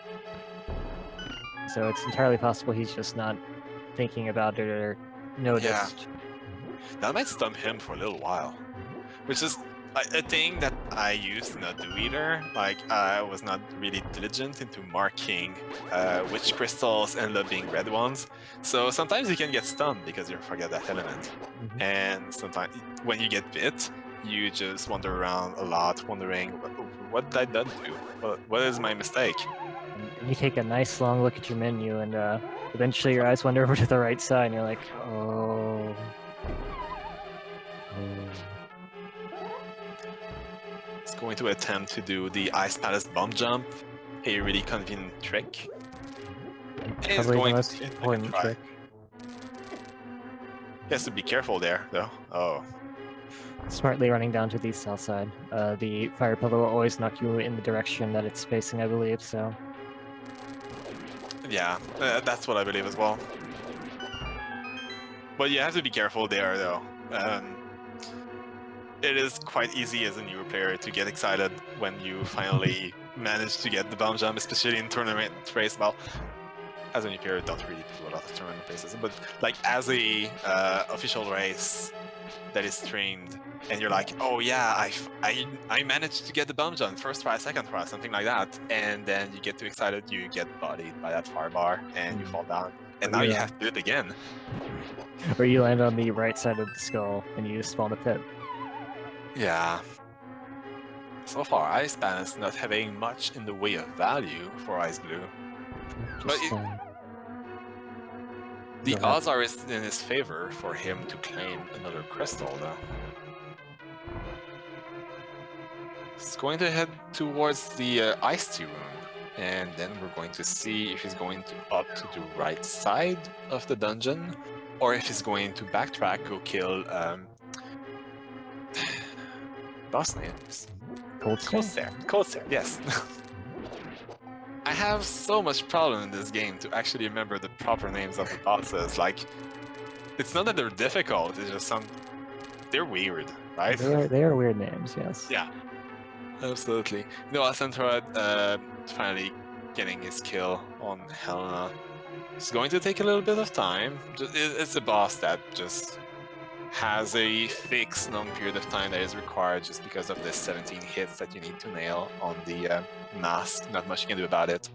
So it's entirely possible he's just not thinking about it or noticed. Yeah. That might stump him for a little while. Which is a thing that I used to not do either. Like, I was not really diligent into marking which crystals ended up being red ones. So sometimes you can get stumped because you forget that element. And sometimes when you get bit, you just wander around a lot, wondering, what did I do? What is my mistake? And you take a nice long look at your menu, and eventually your eyes wander over to the right side, and you're like, oh. It's going to attempt to do the Ice Palace Bomb Jump, a really convenient trick. Probably the most important trick. He has to be careful there, though. Oh. Smartly running down to the south side. The fire pillar will always knock you in the direction that it's facing, I believe, so... Yeah, that's what I believe as well. But you have to be careful there, though. It is quite easy as a newer player to get excited when you finally manage to get the bomb jump, especially in tournament race. Well, as a new player, don't really do a lot of tournament races, but like as a official race that is streamed, and you're like, oh yeah, I managed to get the bomb jump, first try, second try, something like that, and then you get too excited, you get bodied by that fire bar, and you fall down, and now you have to do it again. Or you land on the right side of the skull, and you spawn a pit. Yeah. So far, Ice Palace not having much in the way of value for xIceblue. But the odds are in his favor for him to claim another crystal, though. He's going to head towards the Ice Tea Room, and then we're going to see if he's going to up to the right side of the dungeon, or if he's going to backtrack, go kill boss names. Coldstare, yes. I have so much problem in this game to actually remember the proper names of the bosses. Like, it's not that they're difficult, it's just they're weird, right? They are weird names, yes. Yeah, absolutely. No, Centroid finally getting his kill on Helena. It's going to take a little bit of time. It's a boss that just has a fixed period of time that is required just because of the 17 hits that you need to nail on the mask. Not much you can do about it.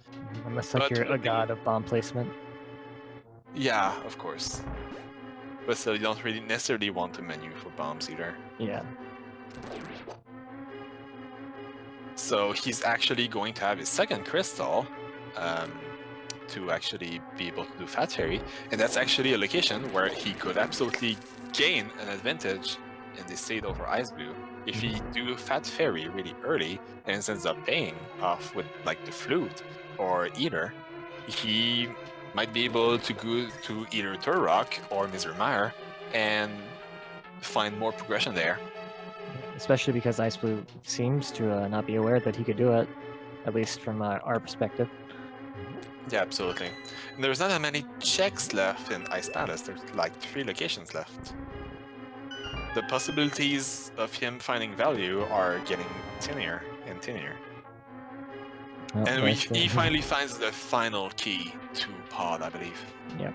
Unless like you're a god of bomb placement. Yeah, of course. but still you don't really necessarily want to menu for bombs either. Yeah. So he's actually going to have his second crystal to actually be able to do Fat Fairy, and that's actually a location where he could absolutely gain an advantage in this state over XIceblue. If he do Fat Fairy really early and ends up paying off with like the flute or Eater, he might be able to go to either Turrock or Mizermire and find more progression there. Especially because XIceblue seems to not be aware that he could do it, at least from our perspective. Yeah, absolutely. And there's not that many checks left in Ice Palace. There's like 3 locations left. The possibilities of him finding value are getting thinner and thinner. Oh, And there's he the- finally finds the final key to Pod, I believe. Yep.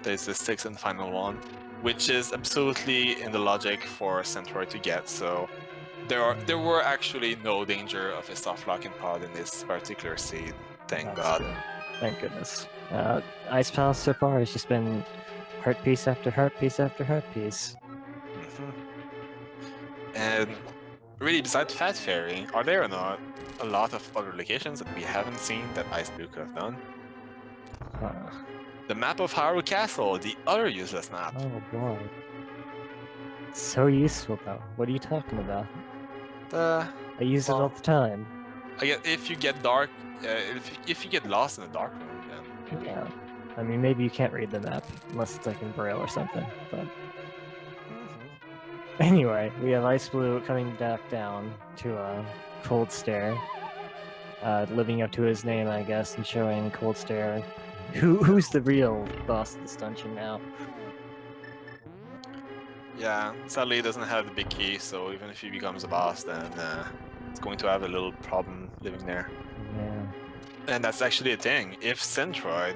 There's the 6th and final one, which is absolutely in the logic for Centroid to get. So there were actually no danger of a soft lock in Pod in this particular seed. Thank That's God. good. Thank goodness. Ice Palace so far has just been heart piece after heart piece after heart piece. And really, besides Fat Fairy, are there not a lot of other locations that we haven't seen that XIceblue could have done? The map of Hyrule Castle, the other useless map. Oh boy. It's so useful though. What are you talking about? I use it all the time. I guess if you get dark, if you get lost in a dark room, then maybe. Yeah. I mean, maybe you can't read the map unless it's like in Braille or something. But anyway, we have XIceblue coming back down to Cold Stare, living up to his name, I guess, and showing Cold Stare who's the real boss of this dungeon now. Yeah, sadly, he doesn't have the big key, so even if he becomes a boss, then it's going to have a little problem living there. Yeah. And that's actually a thing. If Centroid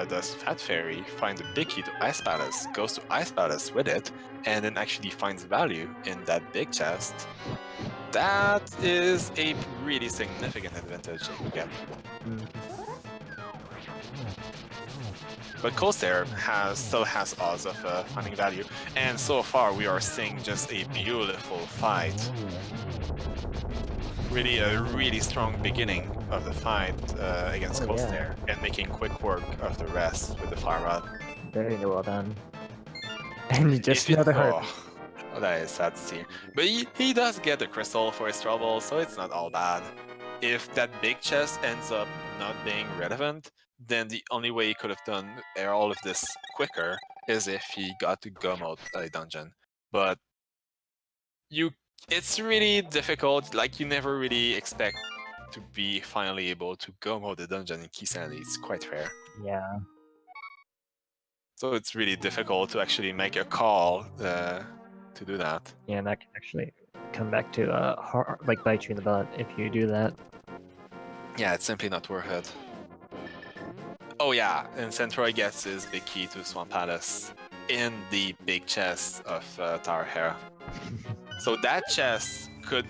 does Fat Fairy, finds a big key to Ice Palace, goes to Ice Palace with it, and then actually finds value in that big chest, that is a really significant advantage that you get. But Coaster still has odds of finding value, and so far we are seeing just a beautiful fight. Really a really strong beginning of the fight against Coaster, and making quick work of the rest with the Fire Rod. Very well done. And just another heart. Oh, that is sad to see. But he does get the crystal for his trouble, so it's not all bad. If that big chest ends up not being relevant, then the only way he could have done all of this quicker is if he got to go mode a dungeon. But it's really difficult. Like, you never really expect to be finally able to go mode the dungeon in Keysanity. It's quite rare. Yeah. So it's really difficult to actually make a call to do that. Yeah, and that can actually come back to like bite you in the butt if you do that. Yeah, it's simply not worth it. Oh yeah, and Centroid gets his big key to Swamp Palace in the big chest of Tower Hera. So that chest could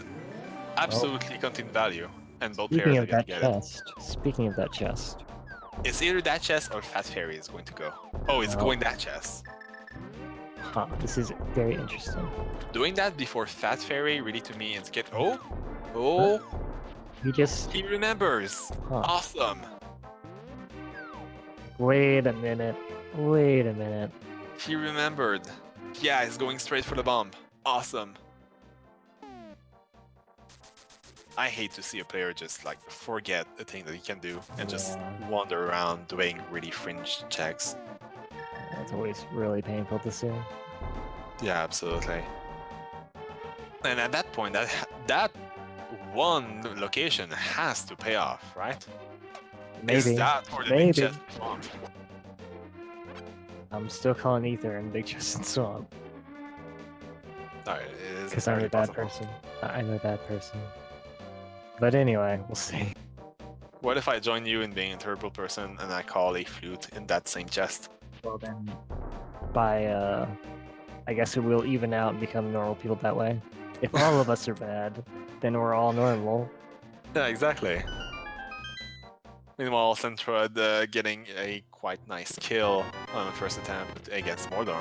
absolutely contain value, and both players are going to get it. Speaking of that chest, it's either that chest or Fat Fairy is going to go. Oh, it's going that chest. Huh, this is very interesting. Doing that before Fat Fairy really to me is get he remembers. Huh. Awesome. Wait a minute. Wait a minute. He remembered. Yeah, he's going straight for the bomb. Awesome. I hate to see a player just like forget a thing that he can do and just wander around doing really fringe checks. That's always really painful to see. Yeah, absolutely. And at that point, that one location has to pay off, right? Maybe. Is that or the big chest swamp? I'm still calling Ether and Big Chest and Swamp. Because I'm a bad person. I'm a bad person. But anyway, we'll see. What if I join you in being a terrible person and I call a flute in that same chest? Well then, I guess it will even out and become normal people that way. If all of us are bad, then we're all normal. Yeah, exactly. Meanwhile, Centroid getting a quite nice kill on the first attempt against Mordor.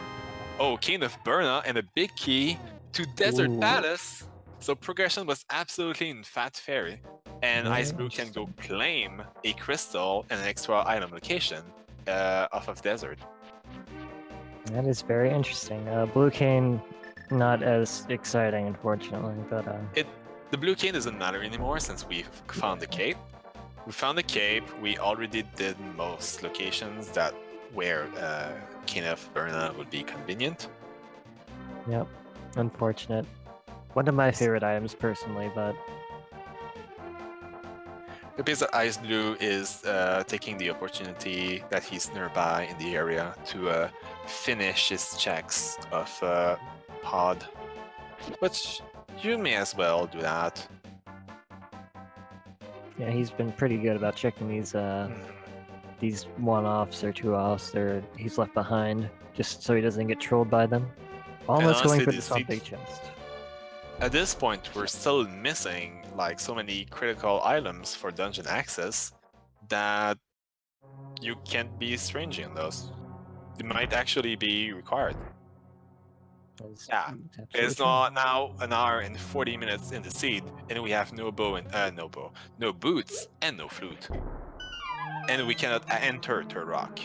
Oh, King of Burna and a big key to Desert Ooh. Palace. So progression was absolutely in Fat Fairy. And Very xIceblue can go interesting. claim a crystal and an extra item location off of Desert. That is very interesting. Blue Cane, not as exciting, unfortunately, but The blue cane doesn't matter anymore since we've found the cape. We found the cape. We already did most locations that where King of Burna would be convenient. yep, unfortunate. One of my favorite items, personally, but It appears that xIceblue is taking the opportunity that he's nearby in the area to finish his checks of pod, which you may as well do that. yeah, he's been pretty good about checking these one-offs or two-offs or he's left behind, just so he doesn't get trolled by them. Almost going honestly, for these this on seeds- big chest. At this point, we're still missing like so many critical items for dungeon access that you can't be stringing on those. It might actually be required. That's Yeah, absolutely it's true. not now an hour and 40 minutes in the seed, and we have no bow and no boots and no flute, and we cannot enter Third Rock.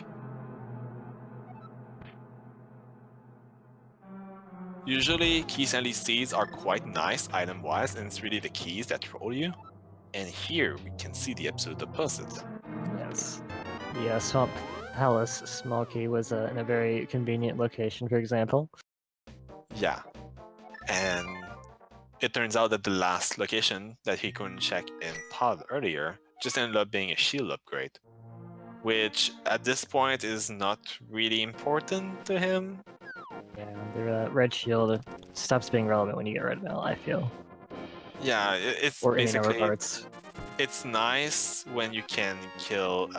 Usually, Keysanity seeds are quite nice item-wise, and it's really the keys that troll you. And here we can see the absolute opposite. Yes. The Swamp Palace small key was in a very convenient location, for example. Yeah, and it turns out that the last location that he couldn't check in pod earlier just ended up being a shield upgrade, which at this point is not really important to him. Yeah, the red shield stops being relevant when you get rid of it, I feel. Yeah, it's Or any number of basically parts. it's nice when you can kill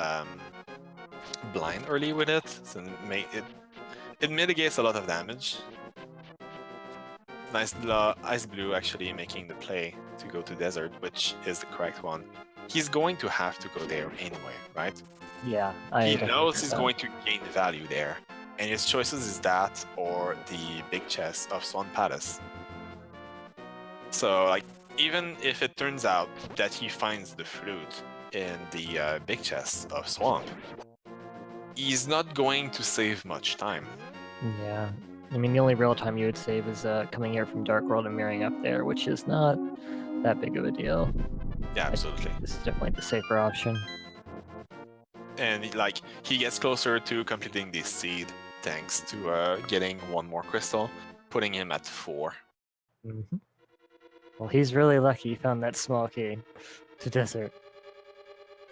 blind early with it, so it mitigates a lot of damage. Nice xIceblue actually making the play to go to desert, which is the correct one. He's going to have to go there anyway, right? Yeah, He definitely knows agree he's with going to gain value there, and his choices is that or the big chest of Swan Palace. So, like, even if it turns out that he finds the flute in the big chest of Swamp, he's not going to save much time. that. Yeah. I mean, the only real time you would save is coming here from Dark World and mirroring up there, which is not that big of a deal. Yeah, absolutely. This is definitely the safer option. And like he gets closer to completing this seed thanks to getting one more crystal, putting him at 4. Mm-hmm. Well, he's really lucky he found that small key to desert.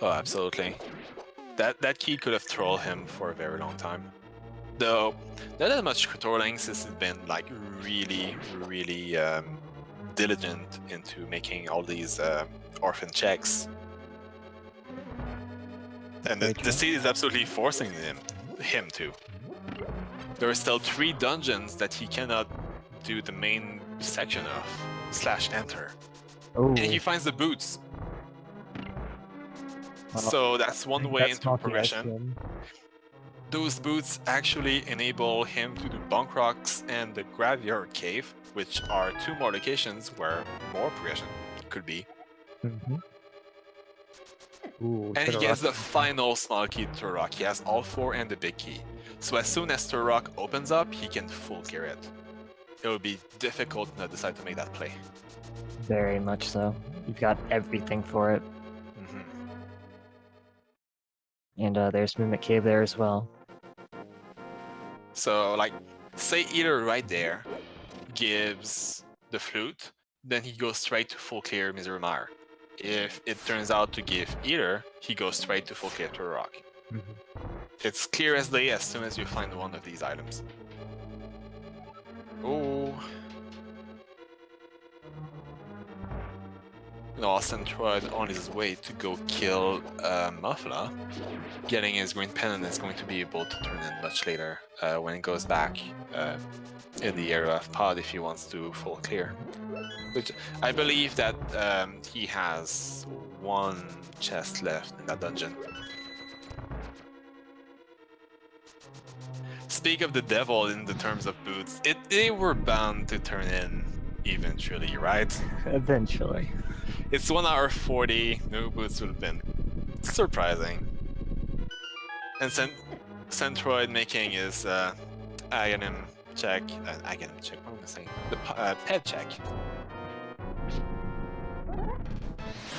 Oh, absolutely. That key could have trolled him for a very long time. Though, not that much trolling since it's been like really diligent into making all these orphan checks. And the seed is absolutely forcing him to. There are still 3 dungeons that he cannot do the main section of / enter. Oh, And he finds the boots. well, So that's one way into small key progression. Those boots actually enable him to do Bunk Rocks and the Graveyard Cave, which are 2 more locations where more progression could be. Mm-hmm. Ooh, And he gets the final small key to Turok. He has all 4 and the big key. So as soon as Turok opens up, he can full clear it. It would be difficult to not decide to make that play. Very much so. You've got everything for it. Mm-hmm. And there's Mimic Cave there as well. So, like, say either right there gives the flute, then he goes straight to full clear Misery Mire. If it turns out to give either, he goes straight to full clear Turok. Mm-hmm. It's clear as day as soon as you find one of these items. Oh. No, Centroid on his way to go kill Muffler. Getting his green pendant is going to be able to turn in much later when it goes back in the area of pod if he wants to full clear. Which I believe that he has 1 chest left in that dungeon. speak of the devil in the terms of boots, they were bound to turn in eventually, right? Eventually. It's 1 hour 40. No boots would have been surprising. And Centroid making his aghanim check. Aghanim check. What am I saying? The pet check.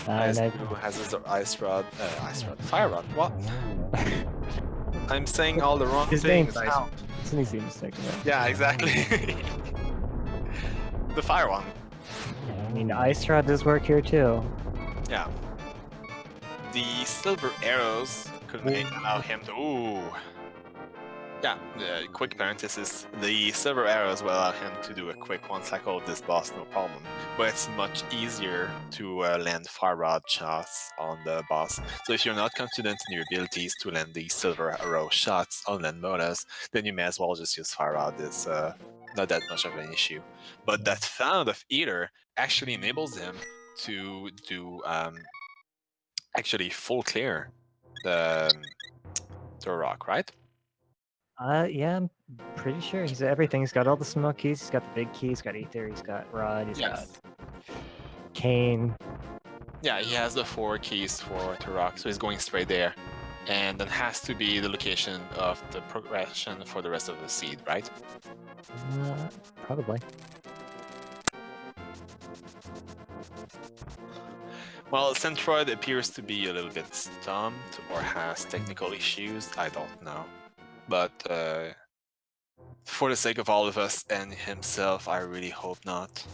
xIceblue has his ice rod, fire rod. What? I'm saying all the wrong His things. name's Ice. It's an easy mistake. Yeah, exactly. The fire one. I mean, ice rod does work here too. Yeah. The silver arrows could allow him to. Ooh. Yeah, quick parenthesis. The silver arrows will allow him to do a quick one cycle of this boss, no problem. But it's much easier to land fire rod shots on the boss. So if you're not confident in your abilities to land the silver arrow shots on land bonus, then you may as well just use fire rod. It's not that much of an issue. But that Found of Eater actually enables him to do actually full clear the rock, right? Yeah, I'm pretty sure he's everything. He's got all the smoke keys. He's got the big key. He's got Ether. He's got Rod. He's got Cane. Yeah, he has the 4 keys for Turok, so he's going straight there. And then has to be the location of the progression for the rest of the seed, right? Probably. Well, Centroid appears to be a little bit stumped or has technical issues. I don't know. But for the sake of all of us and himself, I really hope not.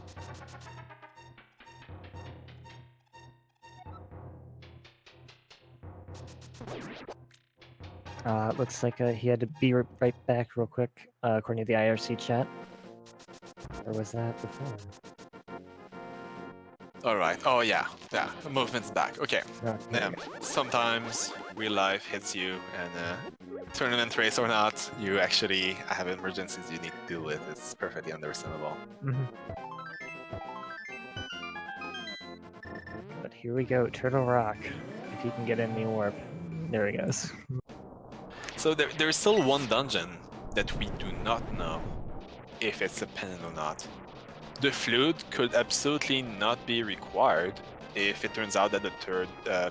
Looks like he had to be right back real quick, according to the IRC chat. Or was that before? Alright, oh yeah, movement's back. Okay. Sometimes real life hits you, and tournament race or not, you actually have emergencies you need to deal with. It's perfectly understandable. But here we go, Turtle Rock. If he can get in the warp. There he goes. So there's still one dungeon that we do not know if it's a pennant or not. The flute could absolutely not be required if it turns out that the third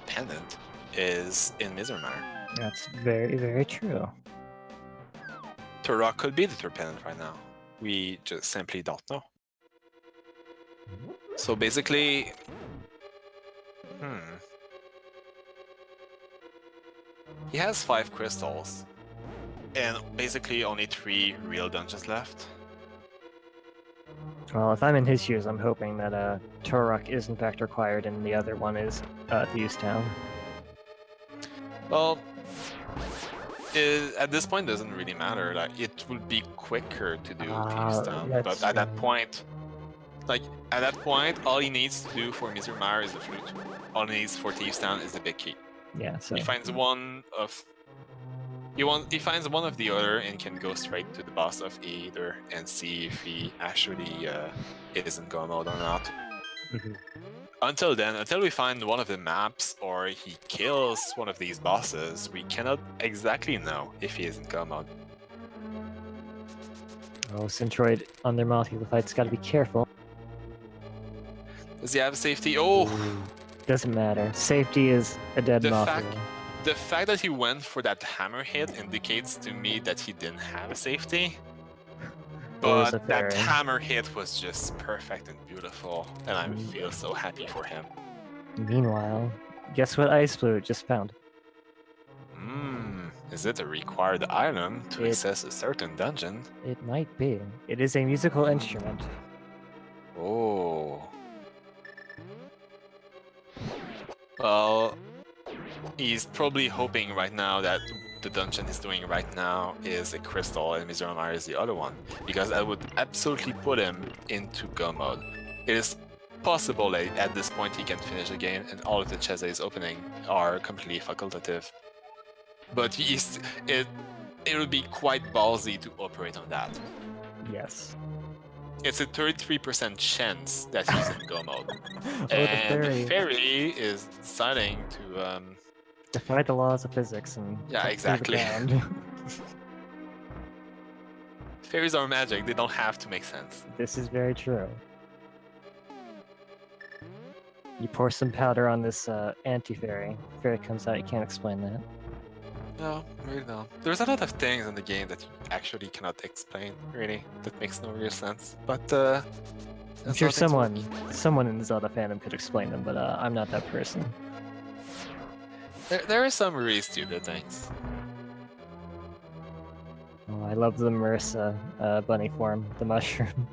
pennant is in Mizranar. That's very, very true. Turok could be the third pennant right now. We just simply don't know. So basically... He has 5 crystals, and basically only 3 real dungeons left. Well, if I'm in his shoes, I'm hoping that Turok is in fact required, and the other one is Thieves Town. Well, at this point, it doesn't really matter. Like, it would be quicker to do Thieves Town, but at that point, all he needs to do for Mizranar is the flute. All he needs for Thieves Town is the big key. Yeah, so he finds one of the other and can go straight to the boss of either and see if he actually is in go mode or not. Until then, until we find one of the maps or he kills one of these bosses, we cannot exactly know if he is in go mode. Oh, Centroid on their multi fight's got to be careful. Does he have safety? Oh! Doesn't matter. Safety is a dead Mafia. The fact that he went for that hammer hit indicates to me that he didn't have a safety. But that hammer hit was just perfect and beautiful, and I feel so happy for him. Meanwhile, guess what xIceblue just found? Is it a required item to access a certain dungeon? It might be. It is a musical instrument. Oh. Well, he's probably hoping right now that the dungeon he's doing right now is a crystal and Mizranar is the other one, because that would absolutely put him into go mode. It is possible that at this point he can finish the game and all of the chests that he's opening are completely facultative. But it would be quite ballsy to operate on that. Yes. It's a 33% chance that he's in go mode. And the fairy is deciding to defy the laws of physics and yeah, exactly. Fairies are magic, they don't have to make sense. This is very true. You pour some powder on this anti-fairy. Fairy comes out, you can't explain that. No, really no. There's a lot of things in the game that you actually cannot explain, really. That makes no real sense. But I'm sure someone in the Zelda fandom could explain them, but I'm not that person. There are some really stupid things. Oh, I love the Marissa bunny form, the mushroom.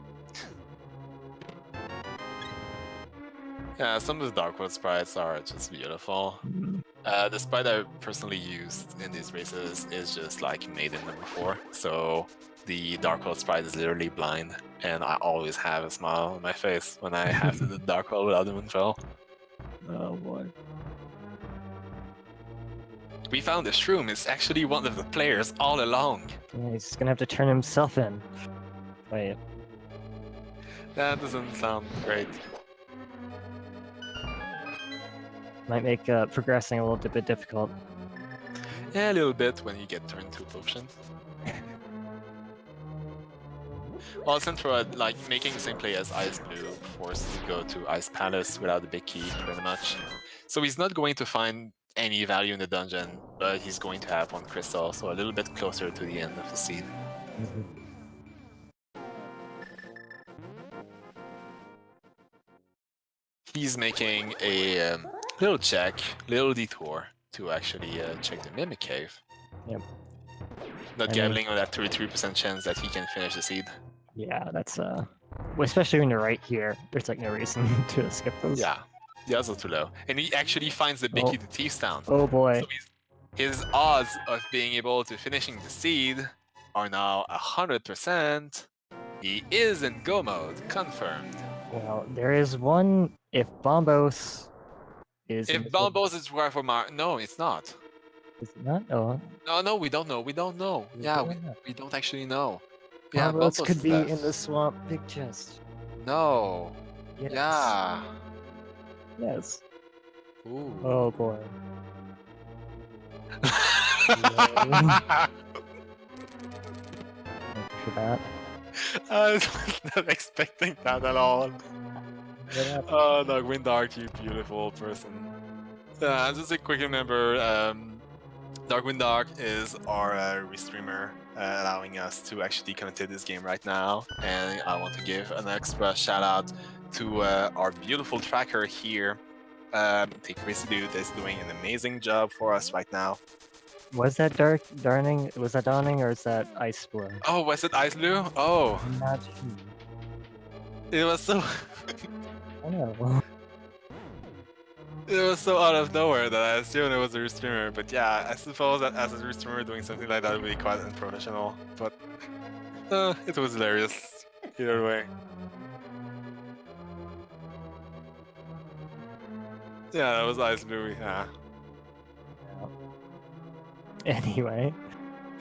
Yeah, some of the Dark World sprites are just beautiful. The sprite I personally used in these races is just like Maiden number 4. So the Dark World sprite is literally blind, and I always have a smile on my face when I have to do the Dark World without the Moonfell. Oh boy. We found the shroom. It's actually one of the players all along. Yeah, he's just gonna have to turn himself in. Wait. That doesn't sound great. Might make progressing a little bit difficult. Yeah, a little bit when you get turned to a potion. Well, Centroid, like, making the same play as xIceblue, forced to go to Ice Palace without the big key, pretty much. So he's not going to find any value in the dungeon, but he's going to have one crystal, so a little bit closer to the end of the seed. He's making a little detour to actually check the Mimic Cave. Yep. Not gambling on that 33% chance that he can finish the seed. Yeah, that's well, especially when you're right here. There's like no reason to skip those. Yeah, the odds are too low. And he actually finds the big key to Thief's Town. Oh boy. So his odds of being able to finishing the seed are now 100%. He is in go mode, confirmed. Well, there is one. If Bombos is. If Bombos is right for Mar, no, it's not. Is it not? Oh. No, we don't know. We don't know. Yeah, we don't actually know. Yeah, Bombos Bombos could is be left. in the swamp big chest. No. Yes. Yeah. Yes. Ooh. Oh boy. For that. I was not expecting that at all. Oh, Darkwing Dark, you beautiful person. Just a quick remember, Darkwing Dark is our restreamer, allowing us to actually commentate this game right now. And I want to give an extra shout out to our beautiful tracker here, Kakariko, that's doing an amazing job for us right now. Was that Dawning, or is that xIceblue? Oh, was it xIceblue? Oh. I'm not sure. It was so... I know. It was so out of nowhere that I assumed it was a restreamer, but yeah, I suppose that as a restreamer doing something like that would be quite unprofessional, but it was hilarious either way. Yeah, that was xIceblue, yeah. Anyway,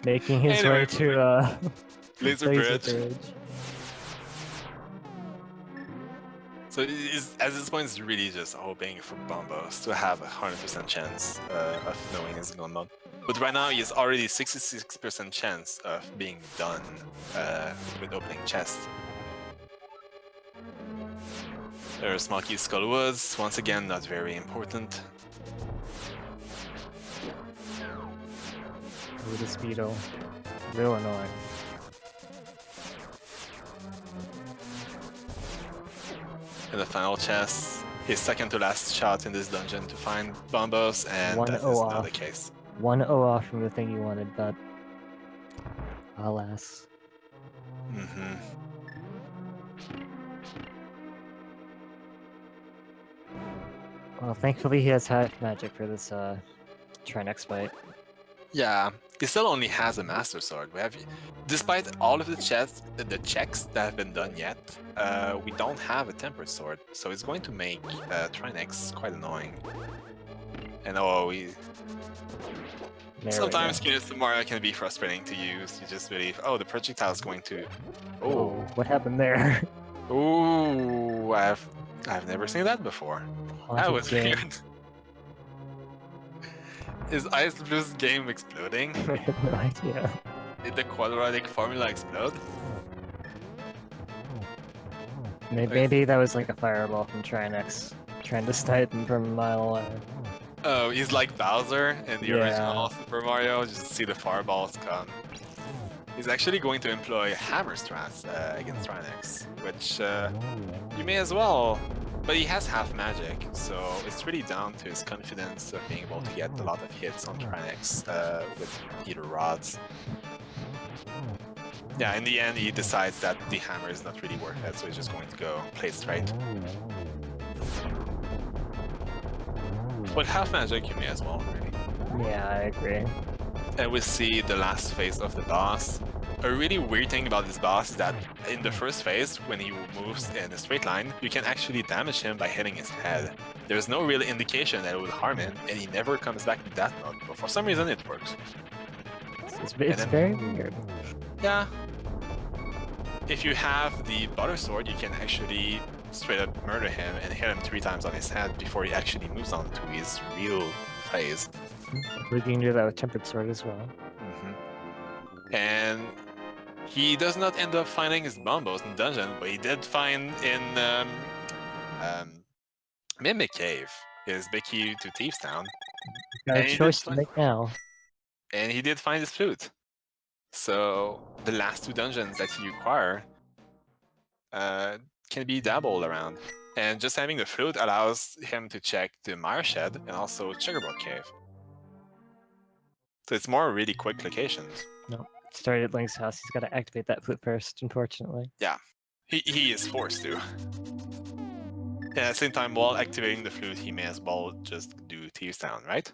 making his way to Laser Bridge. So at this point, it's really just hoping for Bombos to have a 100% chance of knowing his gun mode. But right now, he has already 66% chance of being done with opening chest. There's Smoky Skullwoods, once again, not very important. The Speedo. Real annoying. In the final chest, his second to last shot in this dungeon to find Bombos, and that is not the case. 1-0 off from the thing you wanted, but alas. Well, thankfully he has half magic for this try next fight. Yeah, he still only has a Master Sword. Despite all of the checks that have been done yet, we don't have a Tempered Sword, so it's going to make Trinex quite annoying. And sometimes Kinesis Mario can be frustrating to use. You just believe, oh, the projectile is going to... Oh, what happened there? Ooh, I've never seen that before. That was weird. Is xIceblue's game exploding? I have no idea. Did the quadratic formula explode? Maybe that was like a fireball from Trinex, trying to snipe him from a mile away. Oh, he's like Bowser in the Yeah. original Super Mario. Just see the fireballs come. He's actually going to employ Hammer Strats against Trinex, which you may as well. But he has half magic, so it's really down to his confidence of being able to get a lot of hits on Trinex with either rods. Yeah, in the end, he decides that the hammer is not really worth it, so he's just going to go play straight. With half magic, you may as well, really. Yeah, I agree. And we see the last phase of the boss. A really weird thing about this boss is that in the first phase, when he moves in a straight line, you can actually damage him by hitting his head. There's no real indication that it would harm him, and he never comes back to that mode, but for some reason it works. It's very weird. Yeah. If you have the butter sword, you can actually straight up murder him and hit him 3 times on his head before he actually moves on to his real phase. We can do that with tempered sword as well. And he does not end up finding his bombos in dungeon, but he did find in Mimic Cave his big key to Thieves Town. Got a choice to make now. And he did find his flute. So the last 2 dungeons that he acquired can be dabbled around. And just having the flute allows him to check the Mire Shed and also Checkerboard Cave. So it's more really quick locations. No, started at Link's house. He's got to activate that flute first, unfortunately. Yeah, he is forced to. And at the same time, while activating the flute, he may as well just do Thieves Town, right?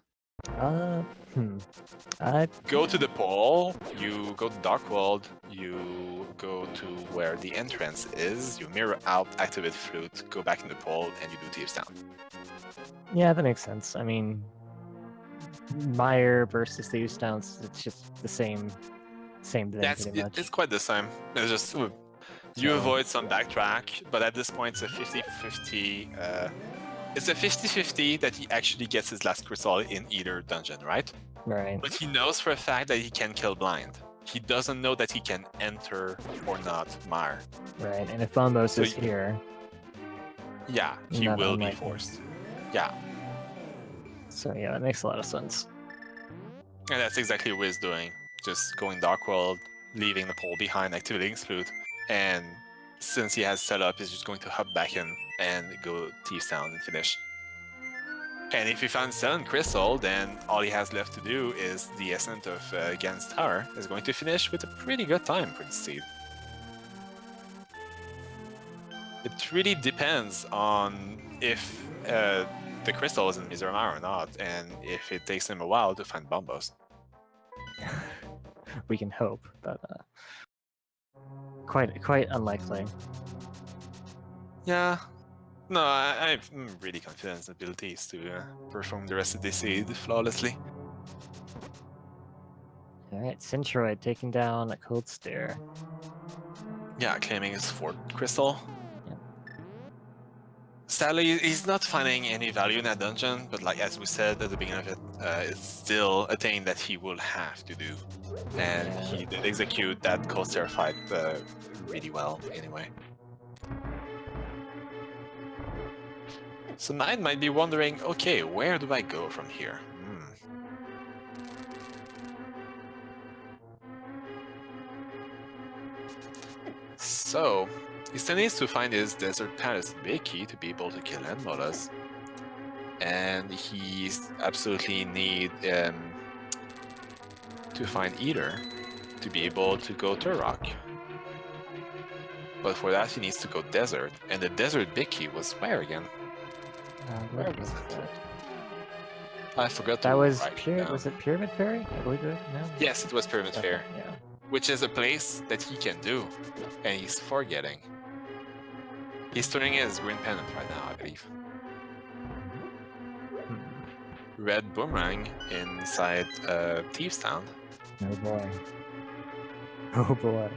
Go to the pole, you go to Dark World, you go to where the entrance is, you mirror out, activate flute, go back in the pole, and you do Thieves Town. Yeah, that makes sense. I mean, Mire versus Thieves Town, it's just the same thing, pretty much. It's quite the same. It's just you avoid some backtrack, but at this point it's a 50-50. It's a 50-50 that he actually gets his last crystal in either dungeon, right? Right. But he knows for a fact that he can kill blind. He doesn't know that he can enter or not Mire. Right, and if Bombos is here... Yeah, he will be forced. Yeah. So yeah, that makes a lot of sense. And that's exactly what he's doing. Just going Dark World, leaving the pole behind, activating his flute, and since he has set up, he's just going to hop back in and go Thieves Town and finish. And if he finds 7 crystal, then all he has left to do is the Ascent of Gan's Tower is going to finish with a pretty good time for the seed. It really depends on if the crystal is in Mizramar or not, and if it takes him a while to find Bombos. We can hope, but quite unlikely. Yeah. No, I'm really confident in his abilities to perform the rest of the seed flawlessly. Alright, Centroid taking down a Cold Stare. Yeah, claiming his 4th crystal. Yep. Sadly, he's not finding any value in that dungeon, but like as we said at the beginning of it, it's still a thing that he will have to do. And he did execute that Cold Stare fight really well anyway. So Nine might be wondering, okay, where do I go from here? So, he still needs to find his Desert Palace big key to be able to kill Enmolas. And he absolutely need to find Eater to be able to go Turok. But for that he needs to go Desert, and the Desert big key was where again? Where was it? I forgot. That was was it Pyramid Fairy? I believe it. No. Yes, it was Pyramid Fair. Yeah. Which is a place that he can do, and he's forgetting. He's turning in his green pennant right now, I believe. Red boomerang inside Thieves Town. Oh boy. Oh boy.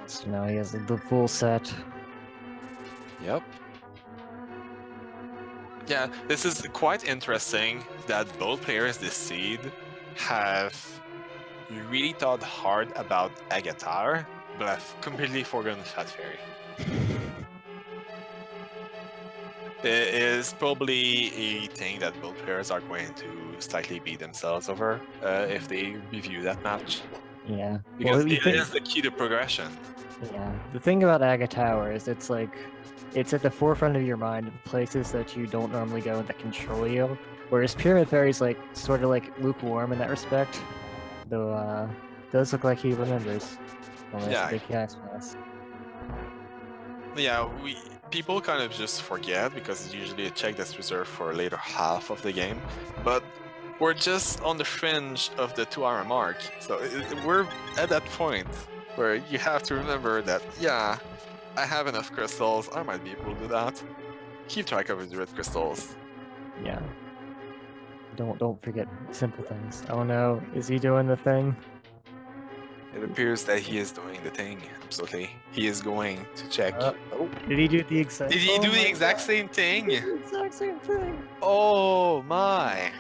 So now he has the full set. Yep. Yeah, this is quite interesting that both players this seed have really thought hard about Agatar, but I've completely forgotten Fat Fairy. It is probably a thing that both players are going to slightly beat themselves over if they review that match. Yeah. Because Well, you it think, is the key to progression. yeah. The thing about Aga Tower is it's like it's at the forefront of your mind of places that you don't normally go that control you. Whereas Pyramid Fairy's like sort of like lukewarm in that respect. Though does look like he remembers. Only has a Yeah. big gas pass. Yeah, people kind of just forget because it's usually a check that's reserved for a later half of the game. But we're just on the fringe of the 2-hour mark. So we're at that point where you have to remember that, yeah, I have enough crystals, I might be able to do that. Keep track of the red crystals. Yeah. Don't forget simple things. Oh no, is he doing the thing? It appears that he is doing the thing, absolutely. He is going to check. Oh, Did he do the exact? did he Oh do my the exact God. same thing? The exact same thing. Oh my!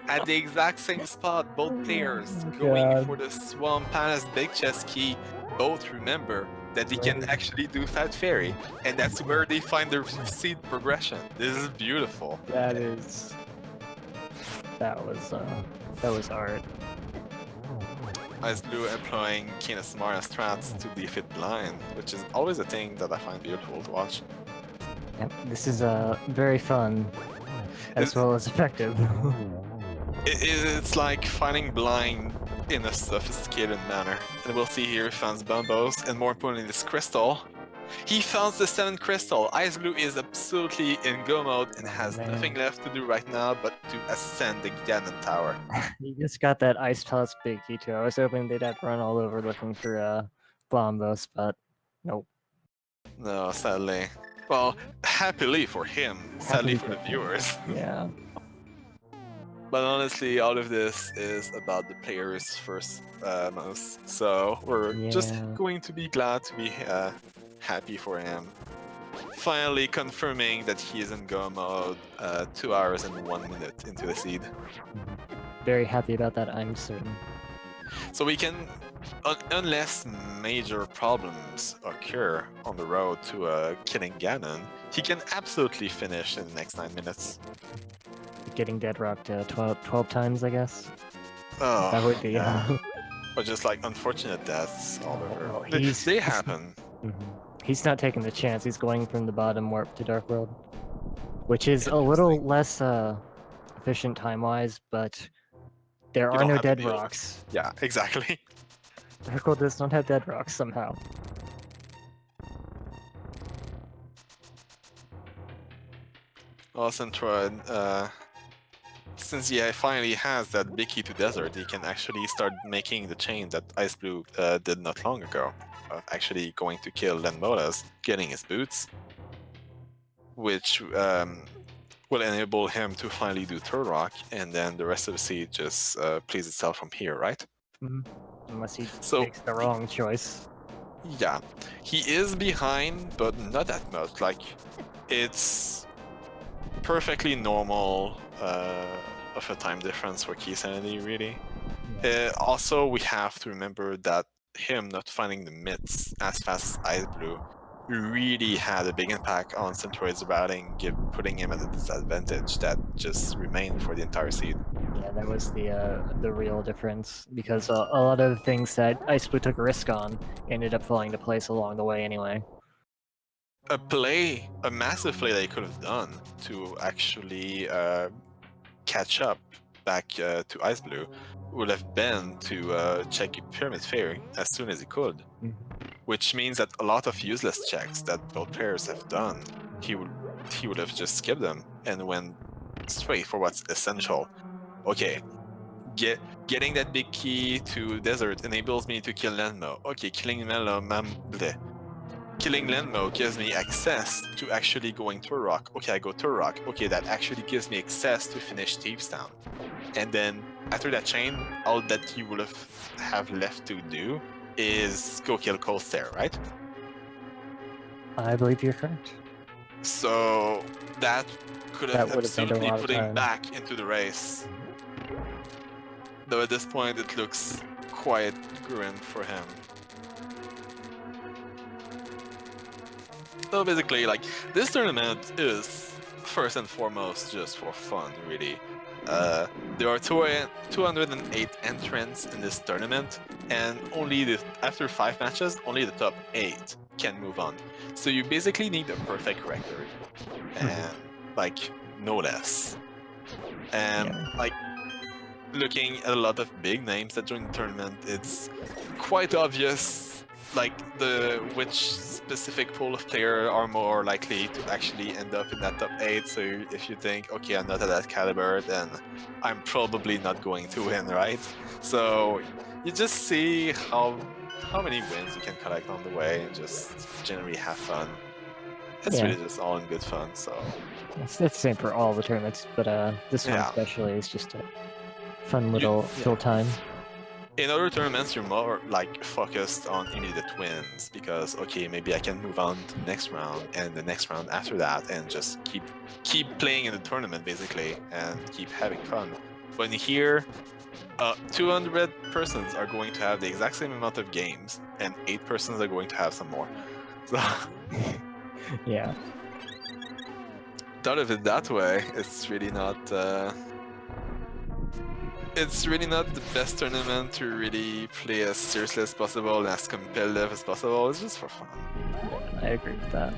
At the exact same spot, both players going God. for the Swamp Palace Big Chest key both remember that they can actually do Fat Fairy, and that's where they find their seed progression. This is beautiful. That was art. xIceblue employing Keena's Smart strats to defeat blind, which is always a thing that I find beautiful to watch. Yep, this is very fun as well as effective. It's like fighting blind in a sophisticated manner. And we'll see here he finds Bumbos, and more importantly this crystal. He found the 7th crystal. xIceblue is absolutely in go mode and has nothing left to do right now but to ascend the Ganon Tower. You just got that Ice Palace big key too. I was hoping they'd have to run all over looking for Bombos, but nope. No, sadly. Well, happily for him, sadly for the viewers. Yeah. But honestly, all of this is about the player's first most. So we're just going to be glad to be happy for him. Finally confirming that he is in go mode 2 hours and 1 minute into the seed. Very happy about that, I'm certain. So we can, unless major problems occur on the road to killing Ganon, he can absolutely finish in the next 9 minutes. Getting dead rocked 12 times, I guess. Oh, that would be. Yeah. But just like unfortunate deaths all over. Well, they happen. He's not taking the chance. He's going from the bottom warp to Dark World, which is a little less efficient time-wise, but there are no dead rocks. Yeah, exactly. Dark World does not have dead rocks somehow. Well, Centroid, since he finally has that big key to desert, he can actually start making the chain that xIceblue did not long ago, of actually going to kill Lenmodas, getting his boots, which will enable him to finally do Third Rock, and then the rest of the seed just plays itself from here, right? Unless he makes the wrong choice. Yeah, he is behind, but not that much. Like, it's perfectly normal of a time difference for Keysanity, really. Also, we have to remember that him not finding the myths as fast as xIceblue really had a big impact on Centroid's routing, putting him at a disadvantage that just remained for the entire seed. Yeah, that was the real difference, because a lot of the things that xIceblue took a risk on ended up falling into place along the way anyway. A massive play they could have done to actually catch up back to xIceblue would have been to check Pyramid Fairy as soon as he could. Which means that a lot of useless checks that both players have done, he would have just skipped them and went straight for what's essential. Okay, getting that big key to desert enables me to kill Lenmo. Okay, killing Lenmo gives me access to actually going to a rock. Okay, I go to a rock. Okay, that actually gives me access to finish Thieves Town. And then after that chain, all that he would have left to do is go kill Colstair, right? I believe you're correct. So that could have absolutely put him back into the race. Though at this point it looks quite grim for him. So basically, like, this tournament is first and foremost just for fun, really. There are 208 entrants in this tournament, and after 5 matches, only the top 8 can move on. So you basically need a perfect record, and like no less. And like looking at a lot of big names that join the tournament, it's quite obvious like which specific pool of player are more likely to actually end up in that top 8. So if you think, okay, I'm not at that caliber, then I'm probably not going to win, right? So you just see how many wins you can collect on the way and just generally have fun. It's really just all in good fun. So it's the same for all the tournaments, but this one especially is just a fun little kill time. In other tournaments, you're more like focused on immediate wins because, okay, maybe I can move on to the next round and the next round after that, and just keep playing in the tournament basically and keep having fun. But here, 200 persons are going to have the exact same amount of games, and 8 persons are going to have some more. So yeah. Thought of it that way, it's really not. It's really not the best tournament to really play as seriously as possible and as competitive as possible. It's just for fun. I agree with that.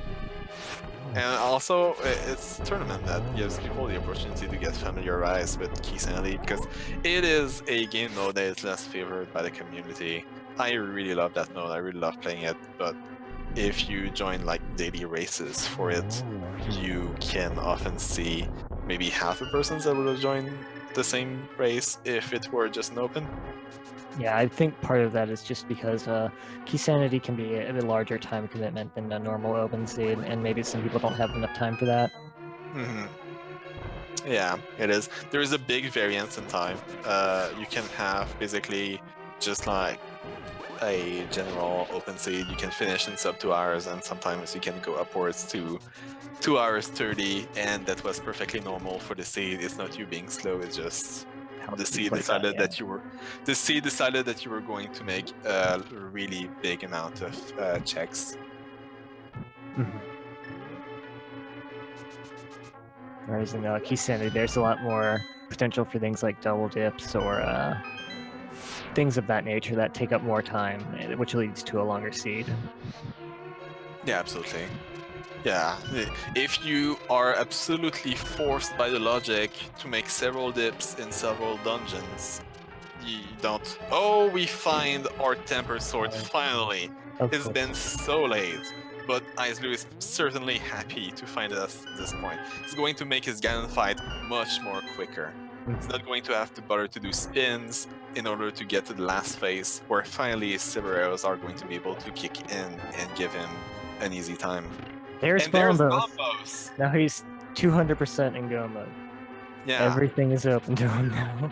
And also, it's a tournament that gives people the opportunity to get familiarized with Keysanity because it is a game mode that is less favored by the community. I really love that mode. I really love playing it, but if you join like daily races for it, you can often see maybe half the persons that would have joined the same race if it were just an open. Yeah, I think part of that is just because Keysanity can be a larger time commitment than a normal open seed, and maybe some people don't have enough time for that. Yeah, it is. There is a big variance in time. You can have basically just like a general open seed, you can finish in sub 2 hours, and sometimes you can go upwards to 2 hours 30, and that was perfectly normal for the seed. It's not you being slow, it's just the seed decided that you were going to make a really big amount of checks. Whereas in Keysanity, there's a lot more potential for things like double dips or things of that nature that take up more time, which leads to a longer seed. Yeah, absolutely. Yeah, if you are absolutely forced by the logic to make several dips in several dungeons, you don't. Oh, we find our tempered sword finally. It's been so late, but xIceblue is certainly happy to find it at this point. It's going to make his Ganon fight much more quicker. He's not going to have to bother to do spins in order to get to the last phase, where finally his silver arrows are going to be able to kick in and give him an easy time. There's Bombos. Now he's 200% in go mode. Yeah. Everything is open to him now.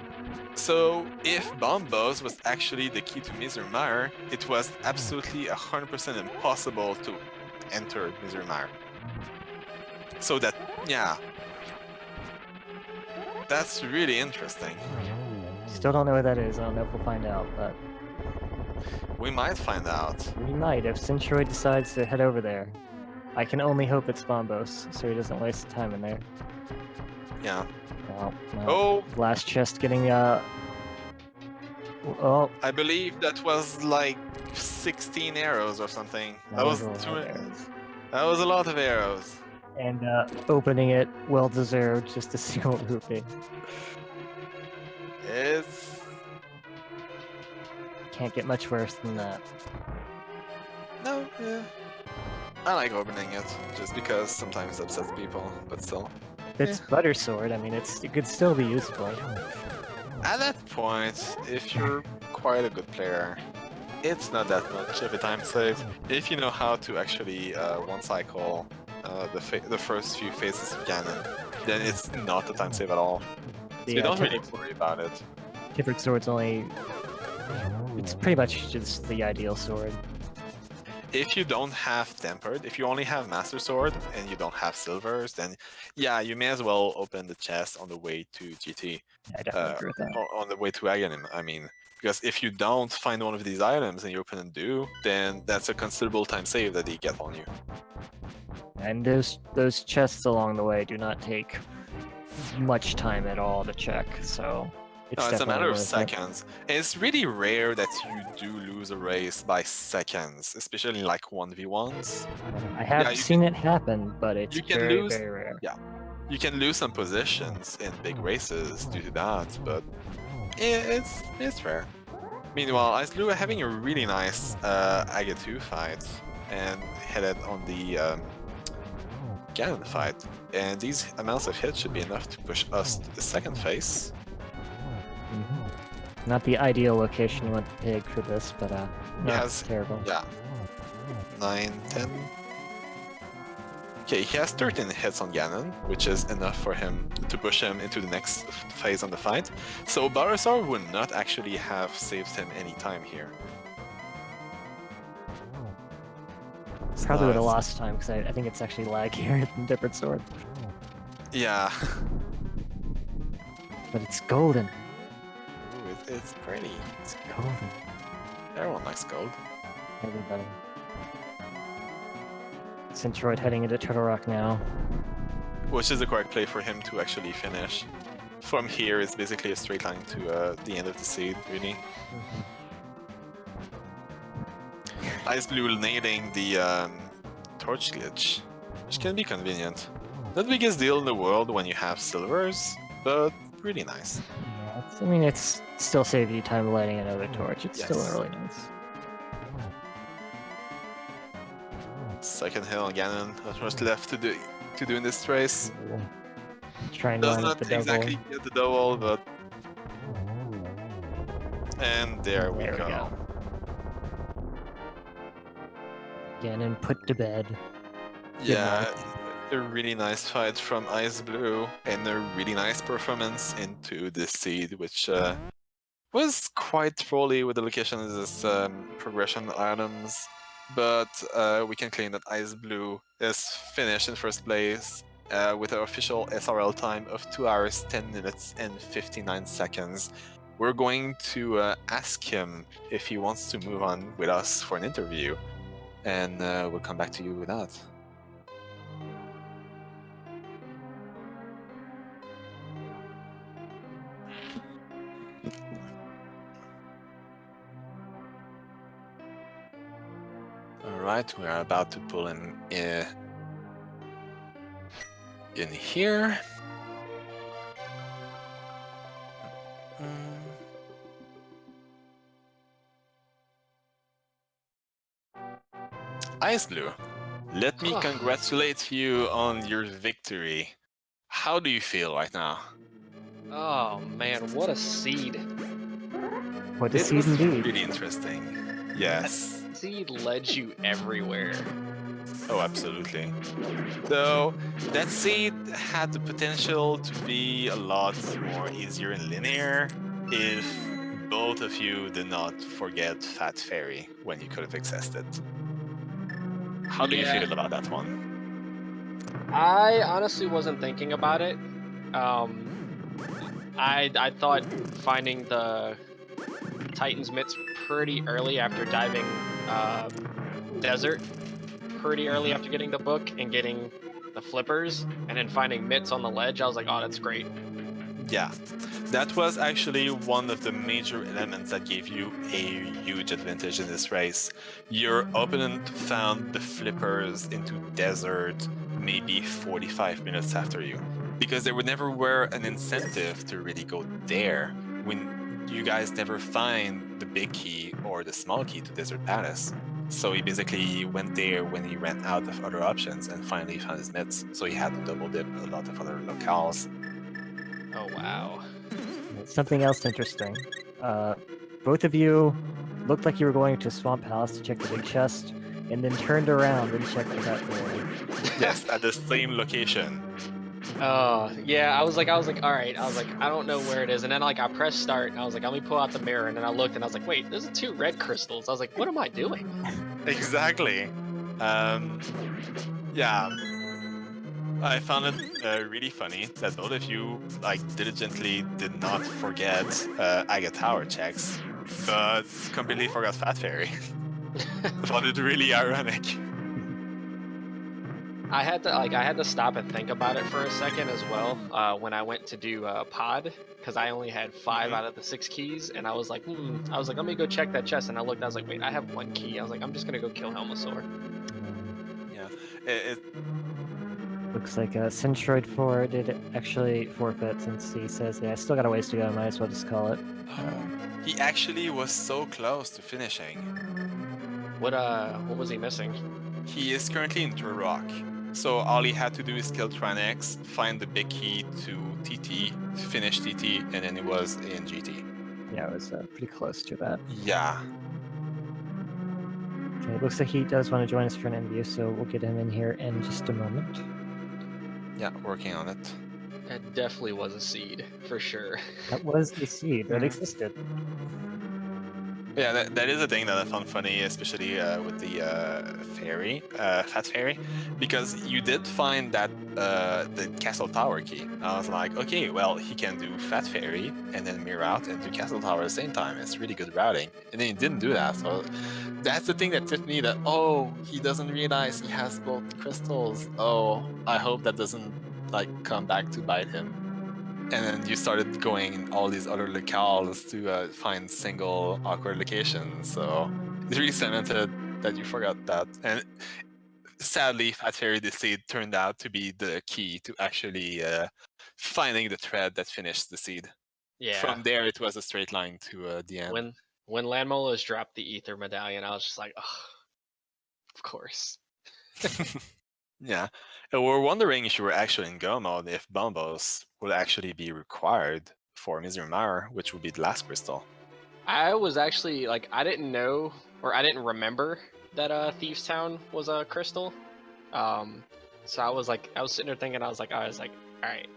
So if Bombos was actually the key to Mizurmire, it was absolutely 100% impossible to enter Mizurmire. So that, yeah. That's really interesting. Still don't know what that is. I don't know if we'll find out, but... we might find out. We might, if Centroid decides to head over there. I can only hope it's Bombos, so he doesn't waste time in there. Yeah. Well, last chest getting, oh. I believe that was like 16 arrows or something. That was a lot of arrows. And opening it, well deserved, just a single rupee. It's... can't get much worse than that. No, yeah. I like opening it, just because sometimes it upsets people, but still. It's Butter Sword, I mean, it could still be useful. At that point, if you're quite a good player, it's not that much of a time save. If you know how to actually one-cycle the first few phases of Ganon, then it's not a time save at all. So you don't really worry about it. Tempered Sword's only... it's pretty much just the ideal sword. If you don't have Tempered, if you only have Master Sword and you don't have Silvers, then yeah, you may as well open the chest on the way to GT. I definitely agree with that. On the way to Aghanim, I mean. Because if you don't find one of these items and you open and do, then that's a considerable time save that they get on you. And those chests along the way do not take much time at all to check, so No, it's a matter of worth it. seconds. And it's really rare that you do lose a race by seconds, especially in like 1v1s. I have you seen it happen, but it's You can very, lose. very rare. Yeah, you can lose some positions in big races due to that, but it's rare. Meanwhile, xIceblue are having a really nice Aga 2 fight and headed on the Ganon fight. And these amounts of hits should be enough to push us to the second phase. Not the ideal location you want to take for this, but not terrible. Yeah, 9, 10. Okay, he has 13 hits on Ganon, which is enough for him to push him into the next phase on the fight. So Barasaur would not actually have saved him any time here. Probably would have lost time, because I think it's actually lag here in different sword. Yeah. But it's golden. Ooh, it's pretty. It's golden. Everyone likes gold. Everybody. Centroid heading into Turtle Rock now. Which is the correct play for him to actually finish. From here, it's basically a straight line to the end of the seed, really. xIceblue nailing the torch glitch, which can be convenient. Not the biggest deal in the world when you have silvers, but really nice. Yeah, I mean, it's still saves you time lighting another torch. It's still really nice. Second hill on Ganon. Not much left to do in this race. Trying Does to line not up the exactly get the double, but and there we go. Ganon put to bed. Yeah, a really nice fight from xIceblue and a really nice performance into this seed, which was quite trolly with the location of this progression items. But we can claim that xIceblue is finished in first place with an official SRL time of 2 hours, 10 minutes, and 59 seconds. We're going to ask him if he wants to move on with us for an interview, and we'll come back to you with that. Alright, we are about to pull him in here. xIceblue, let me congratulate you on your victory. How do you feel right now? Oh man, what a seed. What a seed indeed. Really interesting. Yes. That seed led you everywhere. Oh, absolutely. Though, that seed had the potential to be a lot more easier and linear if both of you did not forget Fat Fairy when you could have accessed it. How do you feel about that one? I honestly wasn't thinking about it. I thought finding the Titan's mitts pretty early after diving desert, pretty early after getting the book and getting the flippers, and then finding mitts on the ledge, I was like, oh, that's great. Yeah, that was actually one of the major elements that gave you a huge advantage in this race. Your opponent found the flippers into desert maybe 45 minutes after you, because there would never were an incentive to really go there when you guys never find the big key or the small key to Desert Palace. So he basically went there when he ran out of other options and finally found his mitts. So he had to double dip a lot of other locales. Oh wow. Something else interesting. Both of you looked like you were going to Swamp Palace to check the big chest, and then turned around and checked the Fat Fairy. Yes, at the same location. Yeah, I was like, all right. I was like, I don't know where it is. And then like I pressed start and I was like, let me pull out the mirror. And then I looked and I was like, wait, there's 2 red crystals. I was like, what am I doing? Exactly. Yeah. I found it really funny that both of you diligently did not forget Aga Tower checks, but completely forgot Fat Fairy. I found it really ironic. I had to stop and think about it for a second as well when I went to do pod because I only had 5 out of the 6 keys, and I was like, let me go check that chest, and I looked, I was like, wait, I have 1 key. I was like, I'm just gonna go kill Helmasaur. Yeah, it Looks like Centroid41 did actually forfeit since he says, yeah, I still got a ways to go. I might as well just call it. he actually was so close to finishing. What was he missing? He is currently in Turok, so all he had to do is kill Tranex, find the big key to TT, finish TT, and then he was in GT. Yeah, it was pretty close to that. Yeah. Okay, it looks like he does want to join us for an interview, so we'll get him in here in just a moment. Yeah, working on it. That definitely was a seed for sure. That was a seed that existed. Yeah, that is a thing that I found funny, especially with the fairy, fat fairy, because you did find that the castle tower key. I was like, okay, well, he can do fat fairy and then mirror out and do castle tower at the same time. It's really good routing, and then he didn't do that. So that's the thing that tipped me that he doesn't realize he has both crystals. Oh, I hope that doesn't like come back to bite him. And then you started going in all these other locales to find single awkward locations. So it really cemented that you forgot that. And sadly, Fat Fairy the Seed turned out to be the key to actually finding the thread that finished the seed. Yeah. From there, it was a straight line to the end. When Landmolas dropped the Ether Medallion, I was just like, oh, of course. Yeah. And we're wondering if you were actually in Go mode, if Bombos would actually be required for Mizumar, which would be the last crystal. I was actually like, I didn't know, or I didn't remember that Thieves Town was a crystal. So I was sitting there thinking, I was like, all right,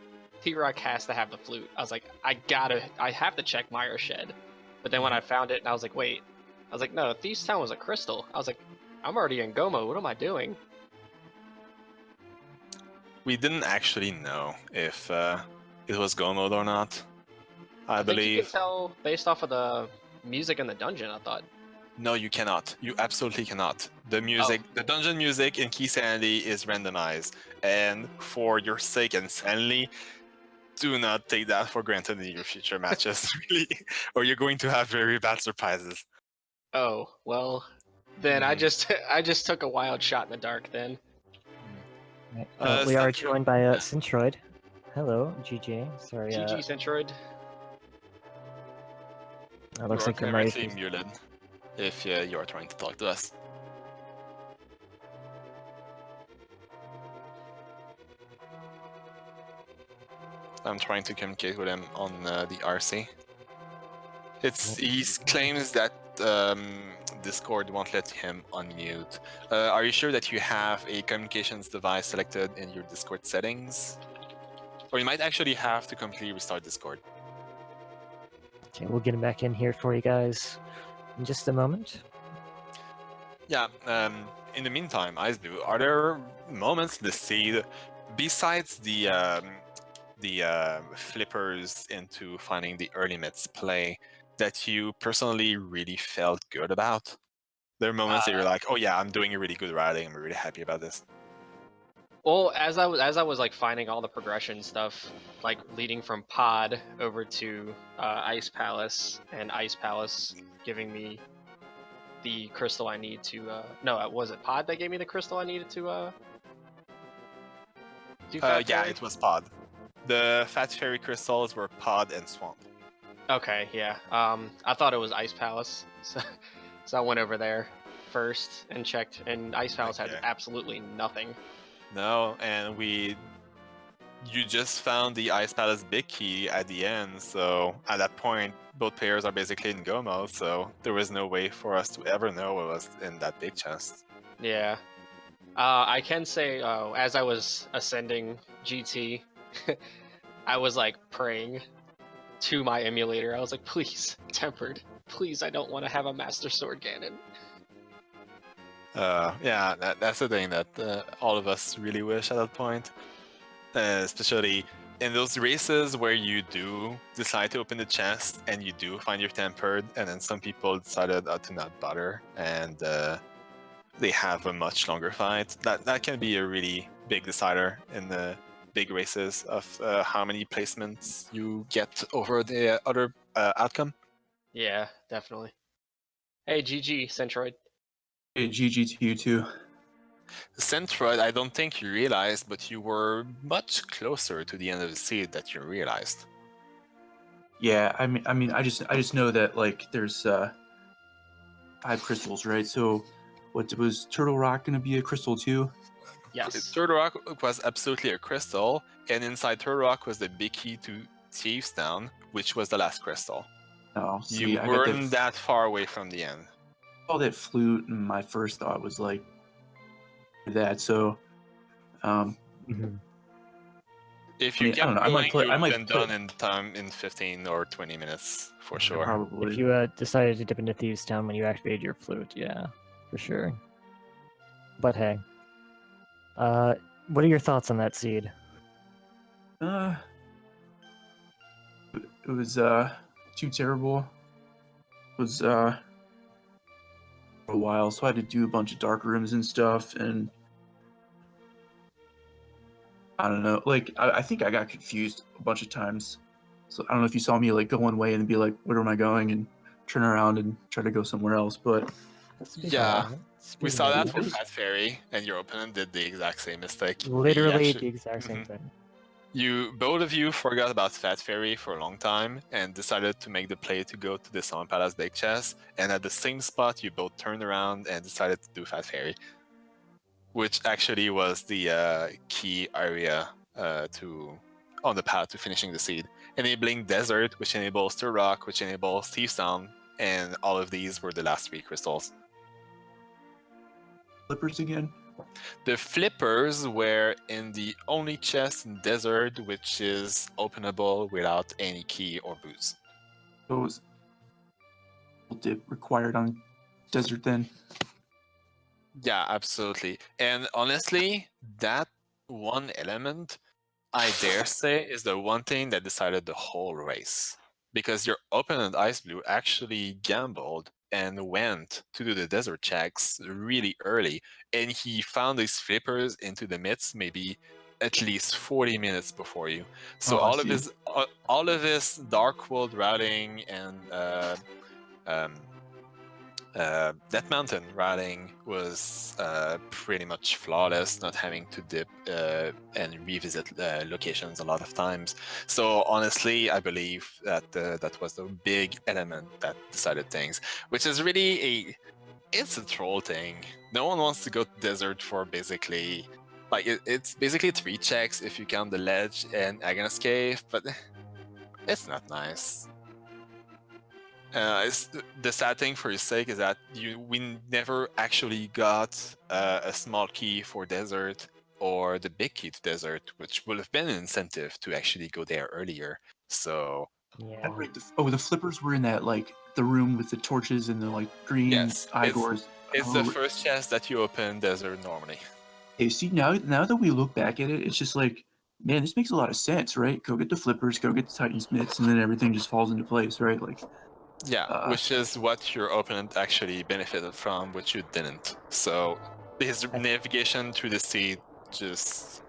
T-Rock has to have the flute. I was like, I have to check Myra Shed. But then when I found it, and I was like, wait, I was like, no, Thieves Town was a crystal. I was like, I'm already in Go mode. What am I doing? We didn't actually know if it was Go mode or not. I think you believe. can tell based off of the music in the dungeon, I thought. No, you cannot. You absolutely cannot. The music, the dungeon music in Keysanity is randomized. And for your sake and sanity, do not take that for granted in your future matches, really. Or you're going to have very bad surprises. Oh, well, then I just took a wild shot in the dark then. Right. We are joined by Centroid. Hello, GG. Sorry. GG, Centroid. It looks like you're your mic currently muted if you're trying to talk to us. I'm trying to communicate with him on the RC. He claims that Discord won't let him unmute. Are you sure that you have a communications device selected in your Discord settings? Or you might actually have to completely restart Discord. Okay, we'll get him back in here for you guys in just a moment. Yeah, in the meantime, xIceblue, are there moments in the seed, besides the flippers into finding the early mids play, that you personally really felt good about? There are moments that you're like, oh yeah, I'm doing a really good routing, I'm really happy about this. Well, as I was like finding all the progression stuff, like leading from Pod over to Ice Palace, and Ice Palace giving me the crystal I need to no, was it Pod that gave me the crystal I needed to do Fat Yeah, Fairy? it was Pod. The Fat Fairy crystals were Pod and Swamp. Okay, yeah. I thought it was Ice Palace, so I went over there first and checked, and Ice Palace had absolutely nothing. No, and you just found the Ice Palace big key at the end, so at that point, both players are basically in go mode, so there was no way for us to ever know what was in that big chest. Yeah. I can say, as I was ascending GT, I was like praying to my emulator. I was like, please, tempered. Please, I don't want to have a Master Sword Ganon. Yeah, that's the thing that all of us really wish at that point. Especially in those races where you do decide to open the chest and you do find your tempered, and then some people decided to not bother, and they have a much longer fight. That can be a really big decider in the big races of how many placements you get over the other outcome. Yeah, definitely. Hey, GG, Centroid. Hey, GG to you too. Centroid, I don't think you realized, but you were much closer to the end of the seed that you realized. Yeah, I mean, I just know that like there's 5 crystals, right? So, what was Turtle Rock gonna be a crystal too? Yes. Turtle Rock was absolutely a crystal, and inside Turtle Rock was the big key to Thieves Town, which was the last crystal. Oh, see, You I got weren't that far away from the end. all that flute, and my first thought was like that. So, Mhm. If I you mean, I don't kept know. I going, might play. you I would have might been play. done in time in 15 or 20 minutes for sure. Probably. If you decided to dip into Thieves Town when you activated your flute, yeah, for sure. But hey, what are your thoughts on that seed? It was too terrible. It was for a while, so I had to do a bunch of dark rooms and stuff, and I don't know. Like I think I got confused a bunch of times. So I don't know if you saw me like go one way and be like, "Where am I going?" and turn around and try to go somewhere else. But Yeah, we saw that for it was- Fat Fairy, and your opponent did the exact same mistake. He Literally actually- the exact same Mhm. thing. Both of you forgot about Fat Fairy for a long time and decided to make the play to go to the Salmon Palace Big Chest, and at the same spot you both turned around and decided to do Fat Fairy, which actually was the key area on the path to finishing the seed. Enabling Desert, which enables Stir Rock, which enables Thieves Town, and all of these were the last 3 crystals. Flippers again. The flippers were in the only chest in Desert, which is openable without any key or boots. Those dip required on desert then. Yeah, absolutely. And honestly, that one element, I dare say, is the one thing that decided the whole race. Because your opponent, xIceblue, actually gambled and went to do the desert checks really early. And he found these flippers into the midst maybe at least 40 minutes before you. So Oh, I all of see. his Dark World routing and Death Mountain routing was pretty much flawless, not having to dip and revisit locations a lot of times. So honestly, I believe that that was the big element that decided things, which is really it's a troll thing. No one wants to go to desert for basically, like it's basically 3 checks if you count the ledge and Agnes Cave, but it's not nice. The sad thing for his sake is that we never actually got a small key for desert or the big key to desert, which would have been an incentive to actually go there earlier. So Yeah. Right, the flippers were in that like the room with the torches and the like green yes, Igors. it's Oh, the first chest that you open desert normally. hey, see now that we look back at it, it's just like, man, this makes a lot of sense, right? Go get the flippers, go get the Titan Smiths, and then everything just falls into place, right? Like, Yeah, which is what your opponent actually benefited from, which you didn't. So his navigation through the sea just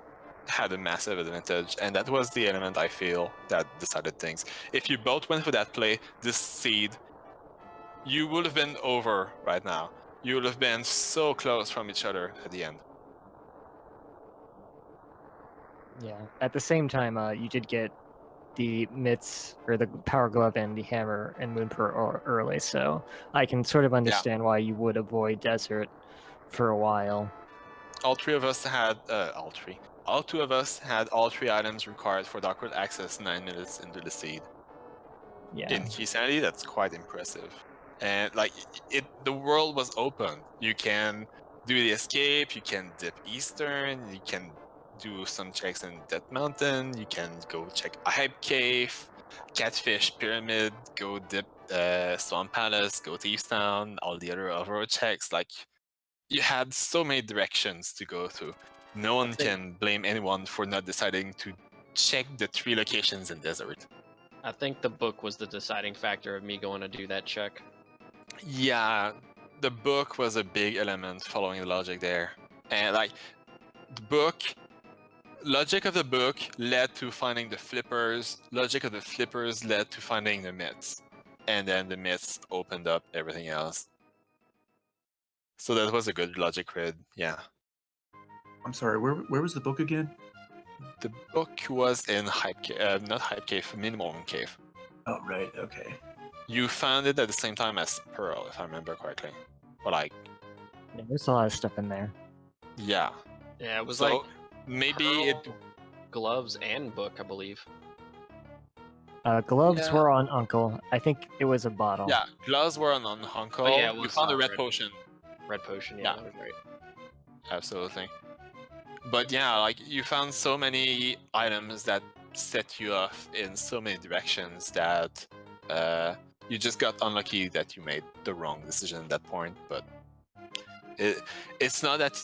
had a massive advantage, and that was the element I feel that decided things. If you both went for that play, this seed, you would have been over right now. You would have been so close from each other at the end. Yeah. At the same time, you did get the mitts or the power glove and the hammer and moon pearl early, so I can sort of understand why you would avoid desert for a while. All 3 of us had all 2 of us had all 3 items required for Darkwood access 9 minutes into the seed. Yeah. In Keysanity, that's quite impressive. And like the world was open. You can do the escape, you can dip eastern, you can do some checks in Death Mountain, you can go check a Hype Cave, Catfish Pyramid, go dip Swamp Palace, go Thieves Town, all the other overworld checks. Like you had so many directions to go through. No one can blame anyone for not deciding to check the 3 locations in Desert. I think the book was the deciding factor of me going to do that check. Yeah, the book was a big element following the logic there. And like the book logic of the book led to finding the flippers. Logic of the flippers led to finding the myths, and then the myths opened up everything else. So that was a good logic grid. Yeah. I'm sorry. Where was the book again? The book was in not Hype Cave, Minimum Cave. Oh right. Okay. You found it at the same time as Pearl, if I remember correctly. Or like, Yeah, there's a lot of stuff in there. yeah. Yeah, it was So like maybe Pearl, gloves and book, I believe. Gloves Yeah. were on Uncle. I think it was a bottle. yeah, gloves were on Honko. Oh, yeah, it You was, found a red red. potion. Red potion, Yeah. that was right. Absolutely. But yeah, like you found so many items that set you off in so many directions that you just got unlucky that you made the wrong decision at that point. But it's not that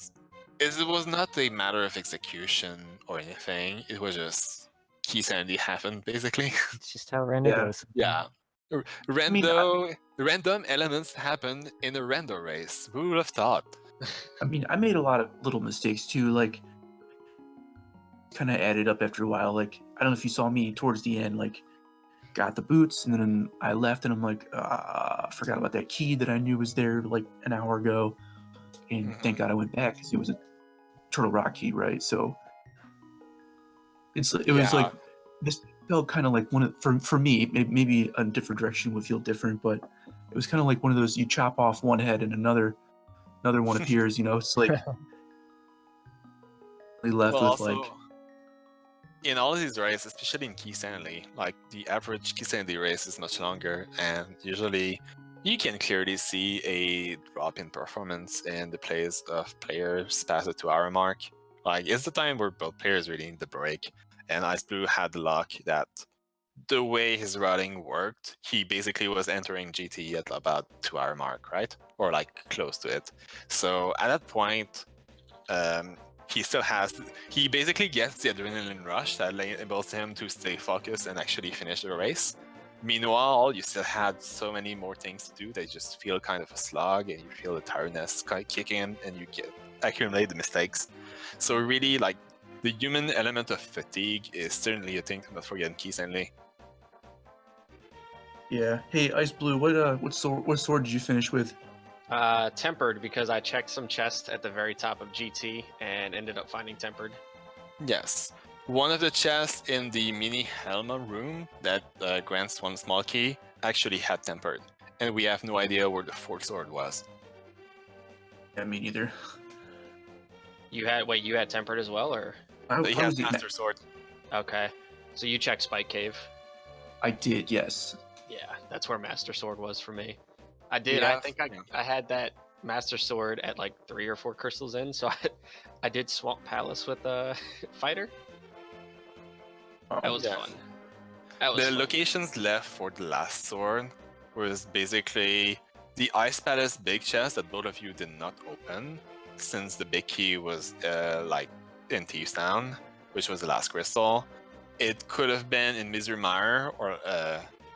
it was not a matter of execution or anything. It was just Keysanity happened basically. It's just how random Yeah. goes. Yeah. mean, Random elements happen in a random race. Who would have thought? I mean, I made a lot of little mistakes too. Like, kind of added up after a while. Like, I don't know if you saw me towards the end. Like, got the boots, and then I left, and I'm like, forgot about that key that I knew was there like an hour ago. And thank God I went back because it was a Turtle Rock key, right? So it was like this felt kind of like one of for me. Maybe a different direction would feel different, but it was kind of like one of those you chop off one head and another one appears. You know, it's like we left Well, with also, like. in all of these races, especially in Keysanity, like the average Keysanity race is much longer, and usually you can clearly see a drop in performance in the plays of players past the 2-hour mark. Like, it's the time where both players really need the break, and xIceblue had the luck that the way his routing worked, he basically was entering GT at about 2-hour mark, right? Or like close to it. So at that point, he basically gets the adrenaline rush that enables him to stay focused and actually finish the race. Meanwhile, you still had so many more things to do. They just feel kind of a slog, and you feel the tiredness kind of kick in, and you accumulate the mistakes. So really, like, the human element of fatigue is certainly a thing to not forget in Keysanity. Yeah. Hey, xIceblue, what sword did you finish with? Tempered, because I checked some chests at the very top of GT and ended up finding tempered. Yes. One of the chests in the mini Helma room that grants one small key actually had tempered, and we have no idea where the fourth sword was. Yeah, me neither. You had tempered as well, or? He How has was it? Master Sword. Okay. So you checked Spike Cave. I did, yes. Yeah, that's where Master Sword was for me. I did. Yeah, I think I had that Master Sword at like 3 or 4 crystals in, so I did Swamp Palace with a fighter. That was Yeah. fun. That was The fun. locations left for the last sword was basically the Ice Palace big chest that both of you did not open, since the big key was like in Thieves Town, which was the last crystal. It could have been in Misery Mire, or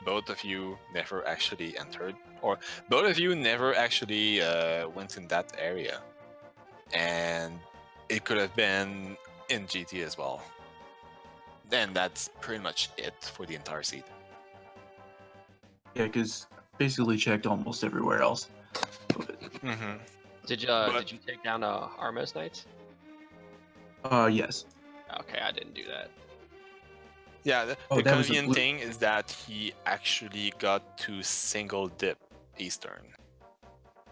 both of you never actually entered, or both of you never actually went in that area. And it could have been in GT as well. Then that's pretty much it for the entire seed. Yeah, because basically checked almost everywhere else. Mm-hmm. Did you take down Armos Knights? Yes. Okay, I didn't do that. Yeah, the Oh, that was the convenient blue- thing is that he actually got to single dip Eastern.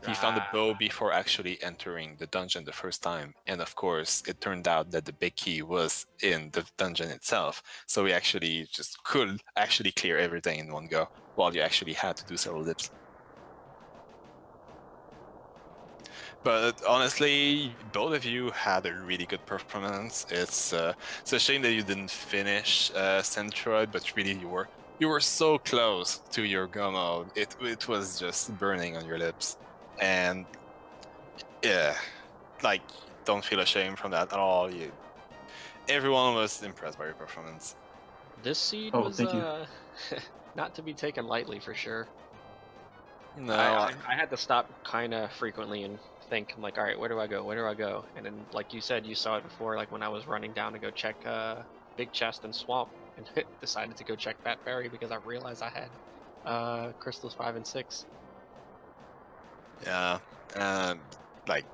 He found the bow before actually entering the dungeon the first time, and of course, it turned out that the big key was in the dungeon itself, so we actually just could actually clear everything in one go, while you actually had to do several dips. But honestly, both of you had a really good performance. It's a shame that you didn't finish Centroid, but really you were so close to your go mode. It was just burning on your lips, and yeah, like, don't feel ashamed from that at all. Everyone was impressed by your performance. This seed Oh, was thank you. not to be taken lightly for sure. No, I had to stop kind of frequently and think. I'm like, all right, where do I go? Where do I go? And then, like you said, you saw it before, like when I was running down to go check Big Chest and Swamp, and decided to go check Bat Berry because I realized I had Crystals 5 and 6. Yeah, and like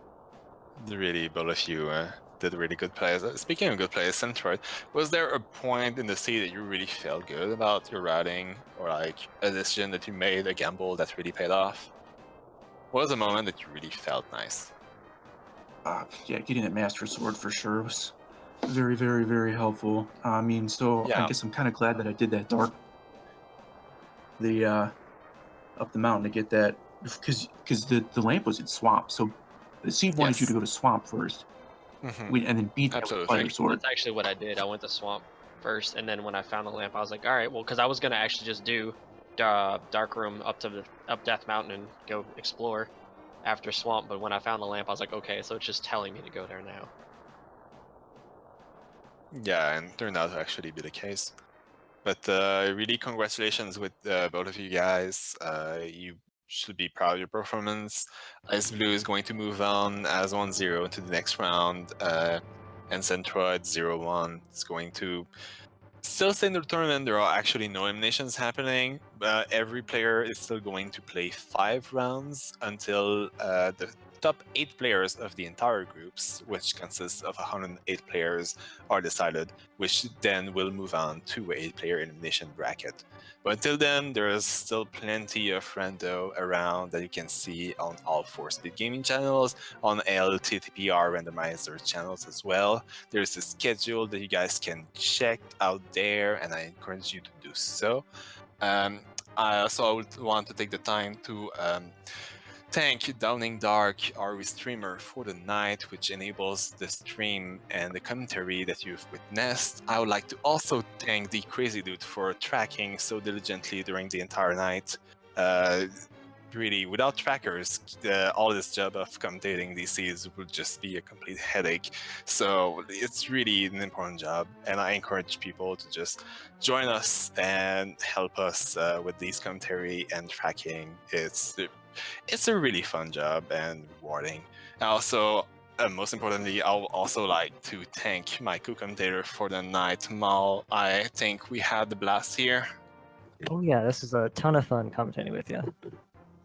really, both of you did really good plays. Speaking of good plays, Centroid, was there a point in the seed that you really felt good about your routing, or like a decision that you made, a gamble that really paid off? What was a moment that you really felt nice? Yeah, getting that Master Sword for sure was very, very, very helpful. I mean, so I Yeah. guess I'm kind of glad that I did that dark, up the mountain to get that, because the lamp was in Swamp, so the seed wanted you to Yes. go to Swamp first, and then beat that with Absolutely. Fire Sword. That's actually what I did. I went to Swamp first, and then when I found the lamp, I was like, all right, well, because I was gonna actually just do Dark Room up Death Mountain and go explore after Swamp. But when I found the lamp, I was like, okay, so it's just telling me to go there now. Yeah, and turned out to actually be the case. But really, congratulations with both of you guys. You should be proud of your performance. xIceblue is going to move on as 1-0 to the next round, and Centroid41 is going to still stay in the tournament. There are actually no eliminations happening. Every player is still going to play 5 rounds until the top 8 players of the entire groups, which consists of 108 players, are decided, which then will move on to a 8-player elimination bracket. But until then, there is still plenty of rando around that you can see on all 4 Speed Gaming channels, on ALTTPR Randomizer channels as well. There's a schedule that you guys can check out there, and I encourage you to do so. I also would want to take the time to thank Downing Dark, our streamer for the night, which enables the stream and the commentary that you've witnessed. I would like to also thank the Crazy Dude for tracking so diligently during the entire night. Really, without trackers, all this job of commentating these seeds would just be a complete headache. So it's really an important job, and I encourage people to just join us and help us with these commentary and tracking. It's a really fun job and rewarding. And also, most importantly, I would also like to thank my co-commentator for the night, Mal. I think we had the blast here. Oh yeah, this is a ton of fun commentating with you.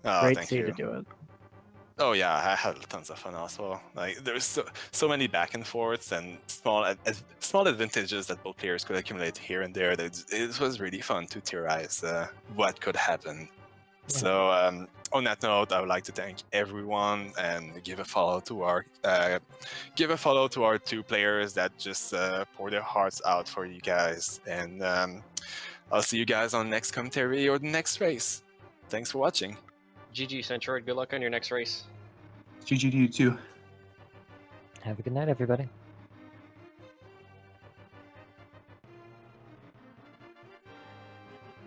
Oh, Great to thank see you you. to do it. Oh yeah, I had tons of fun also. Like there's so many back and forths and small advantages that both players could accumulate here and there. That it was really fun to theorize what could happen. Yeah. So on that note, I would like to thank everyone and give a follow to our 2 players that just pour their hearts out for you guys. And I'll see you guys on the next commentary or the next race. Thanks for watching. GG Centroid, good luck on your next race. GG to you too. Have a good night, everybody.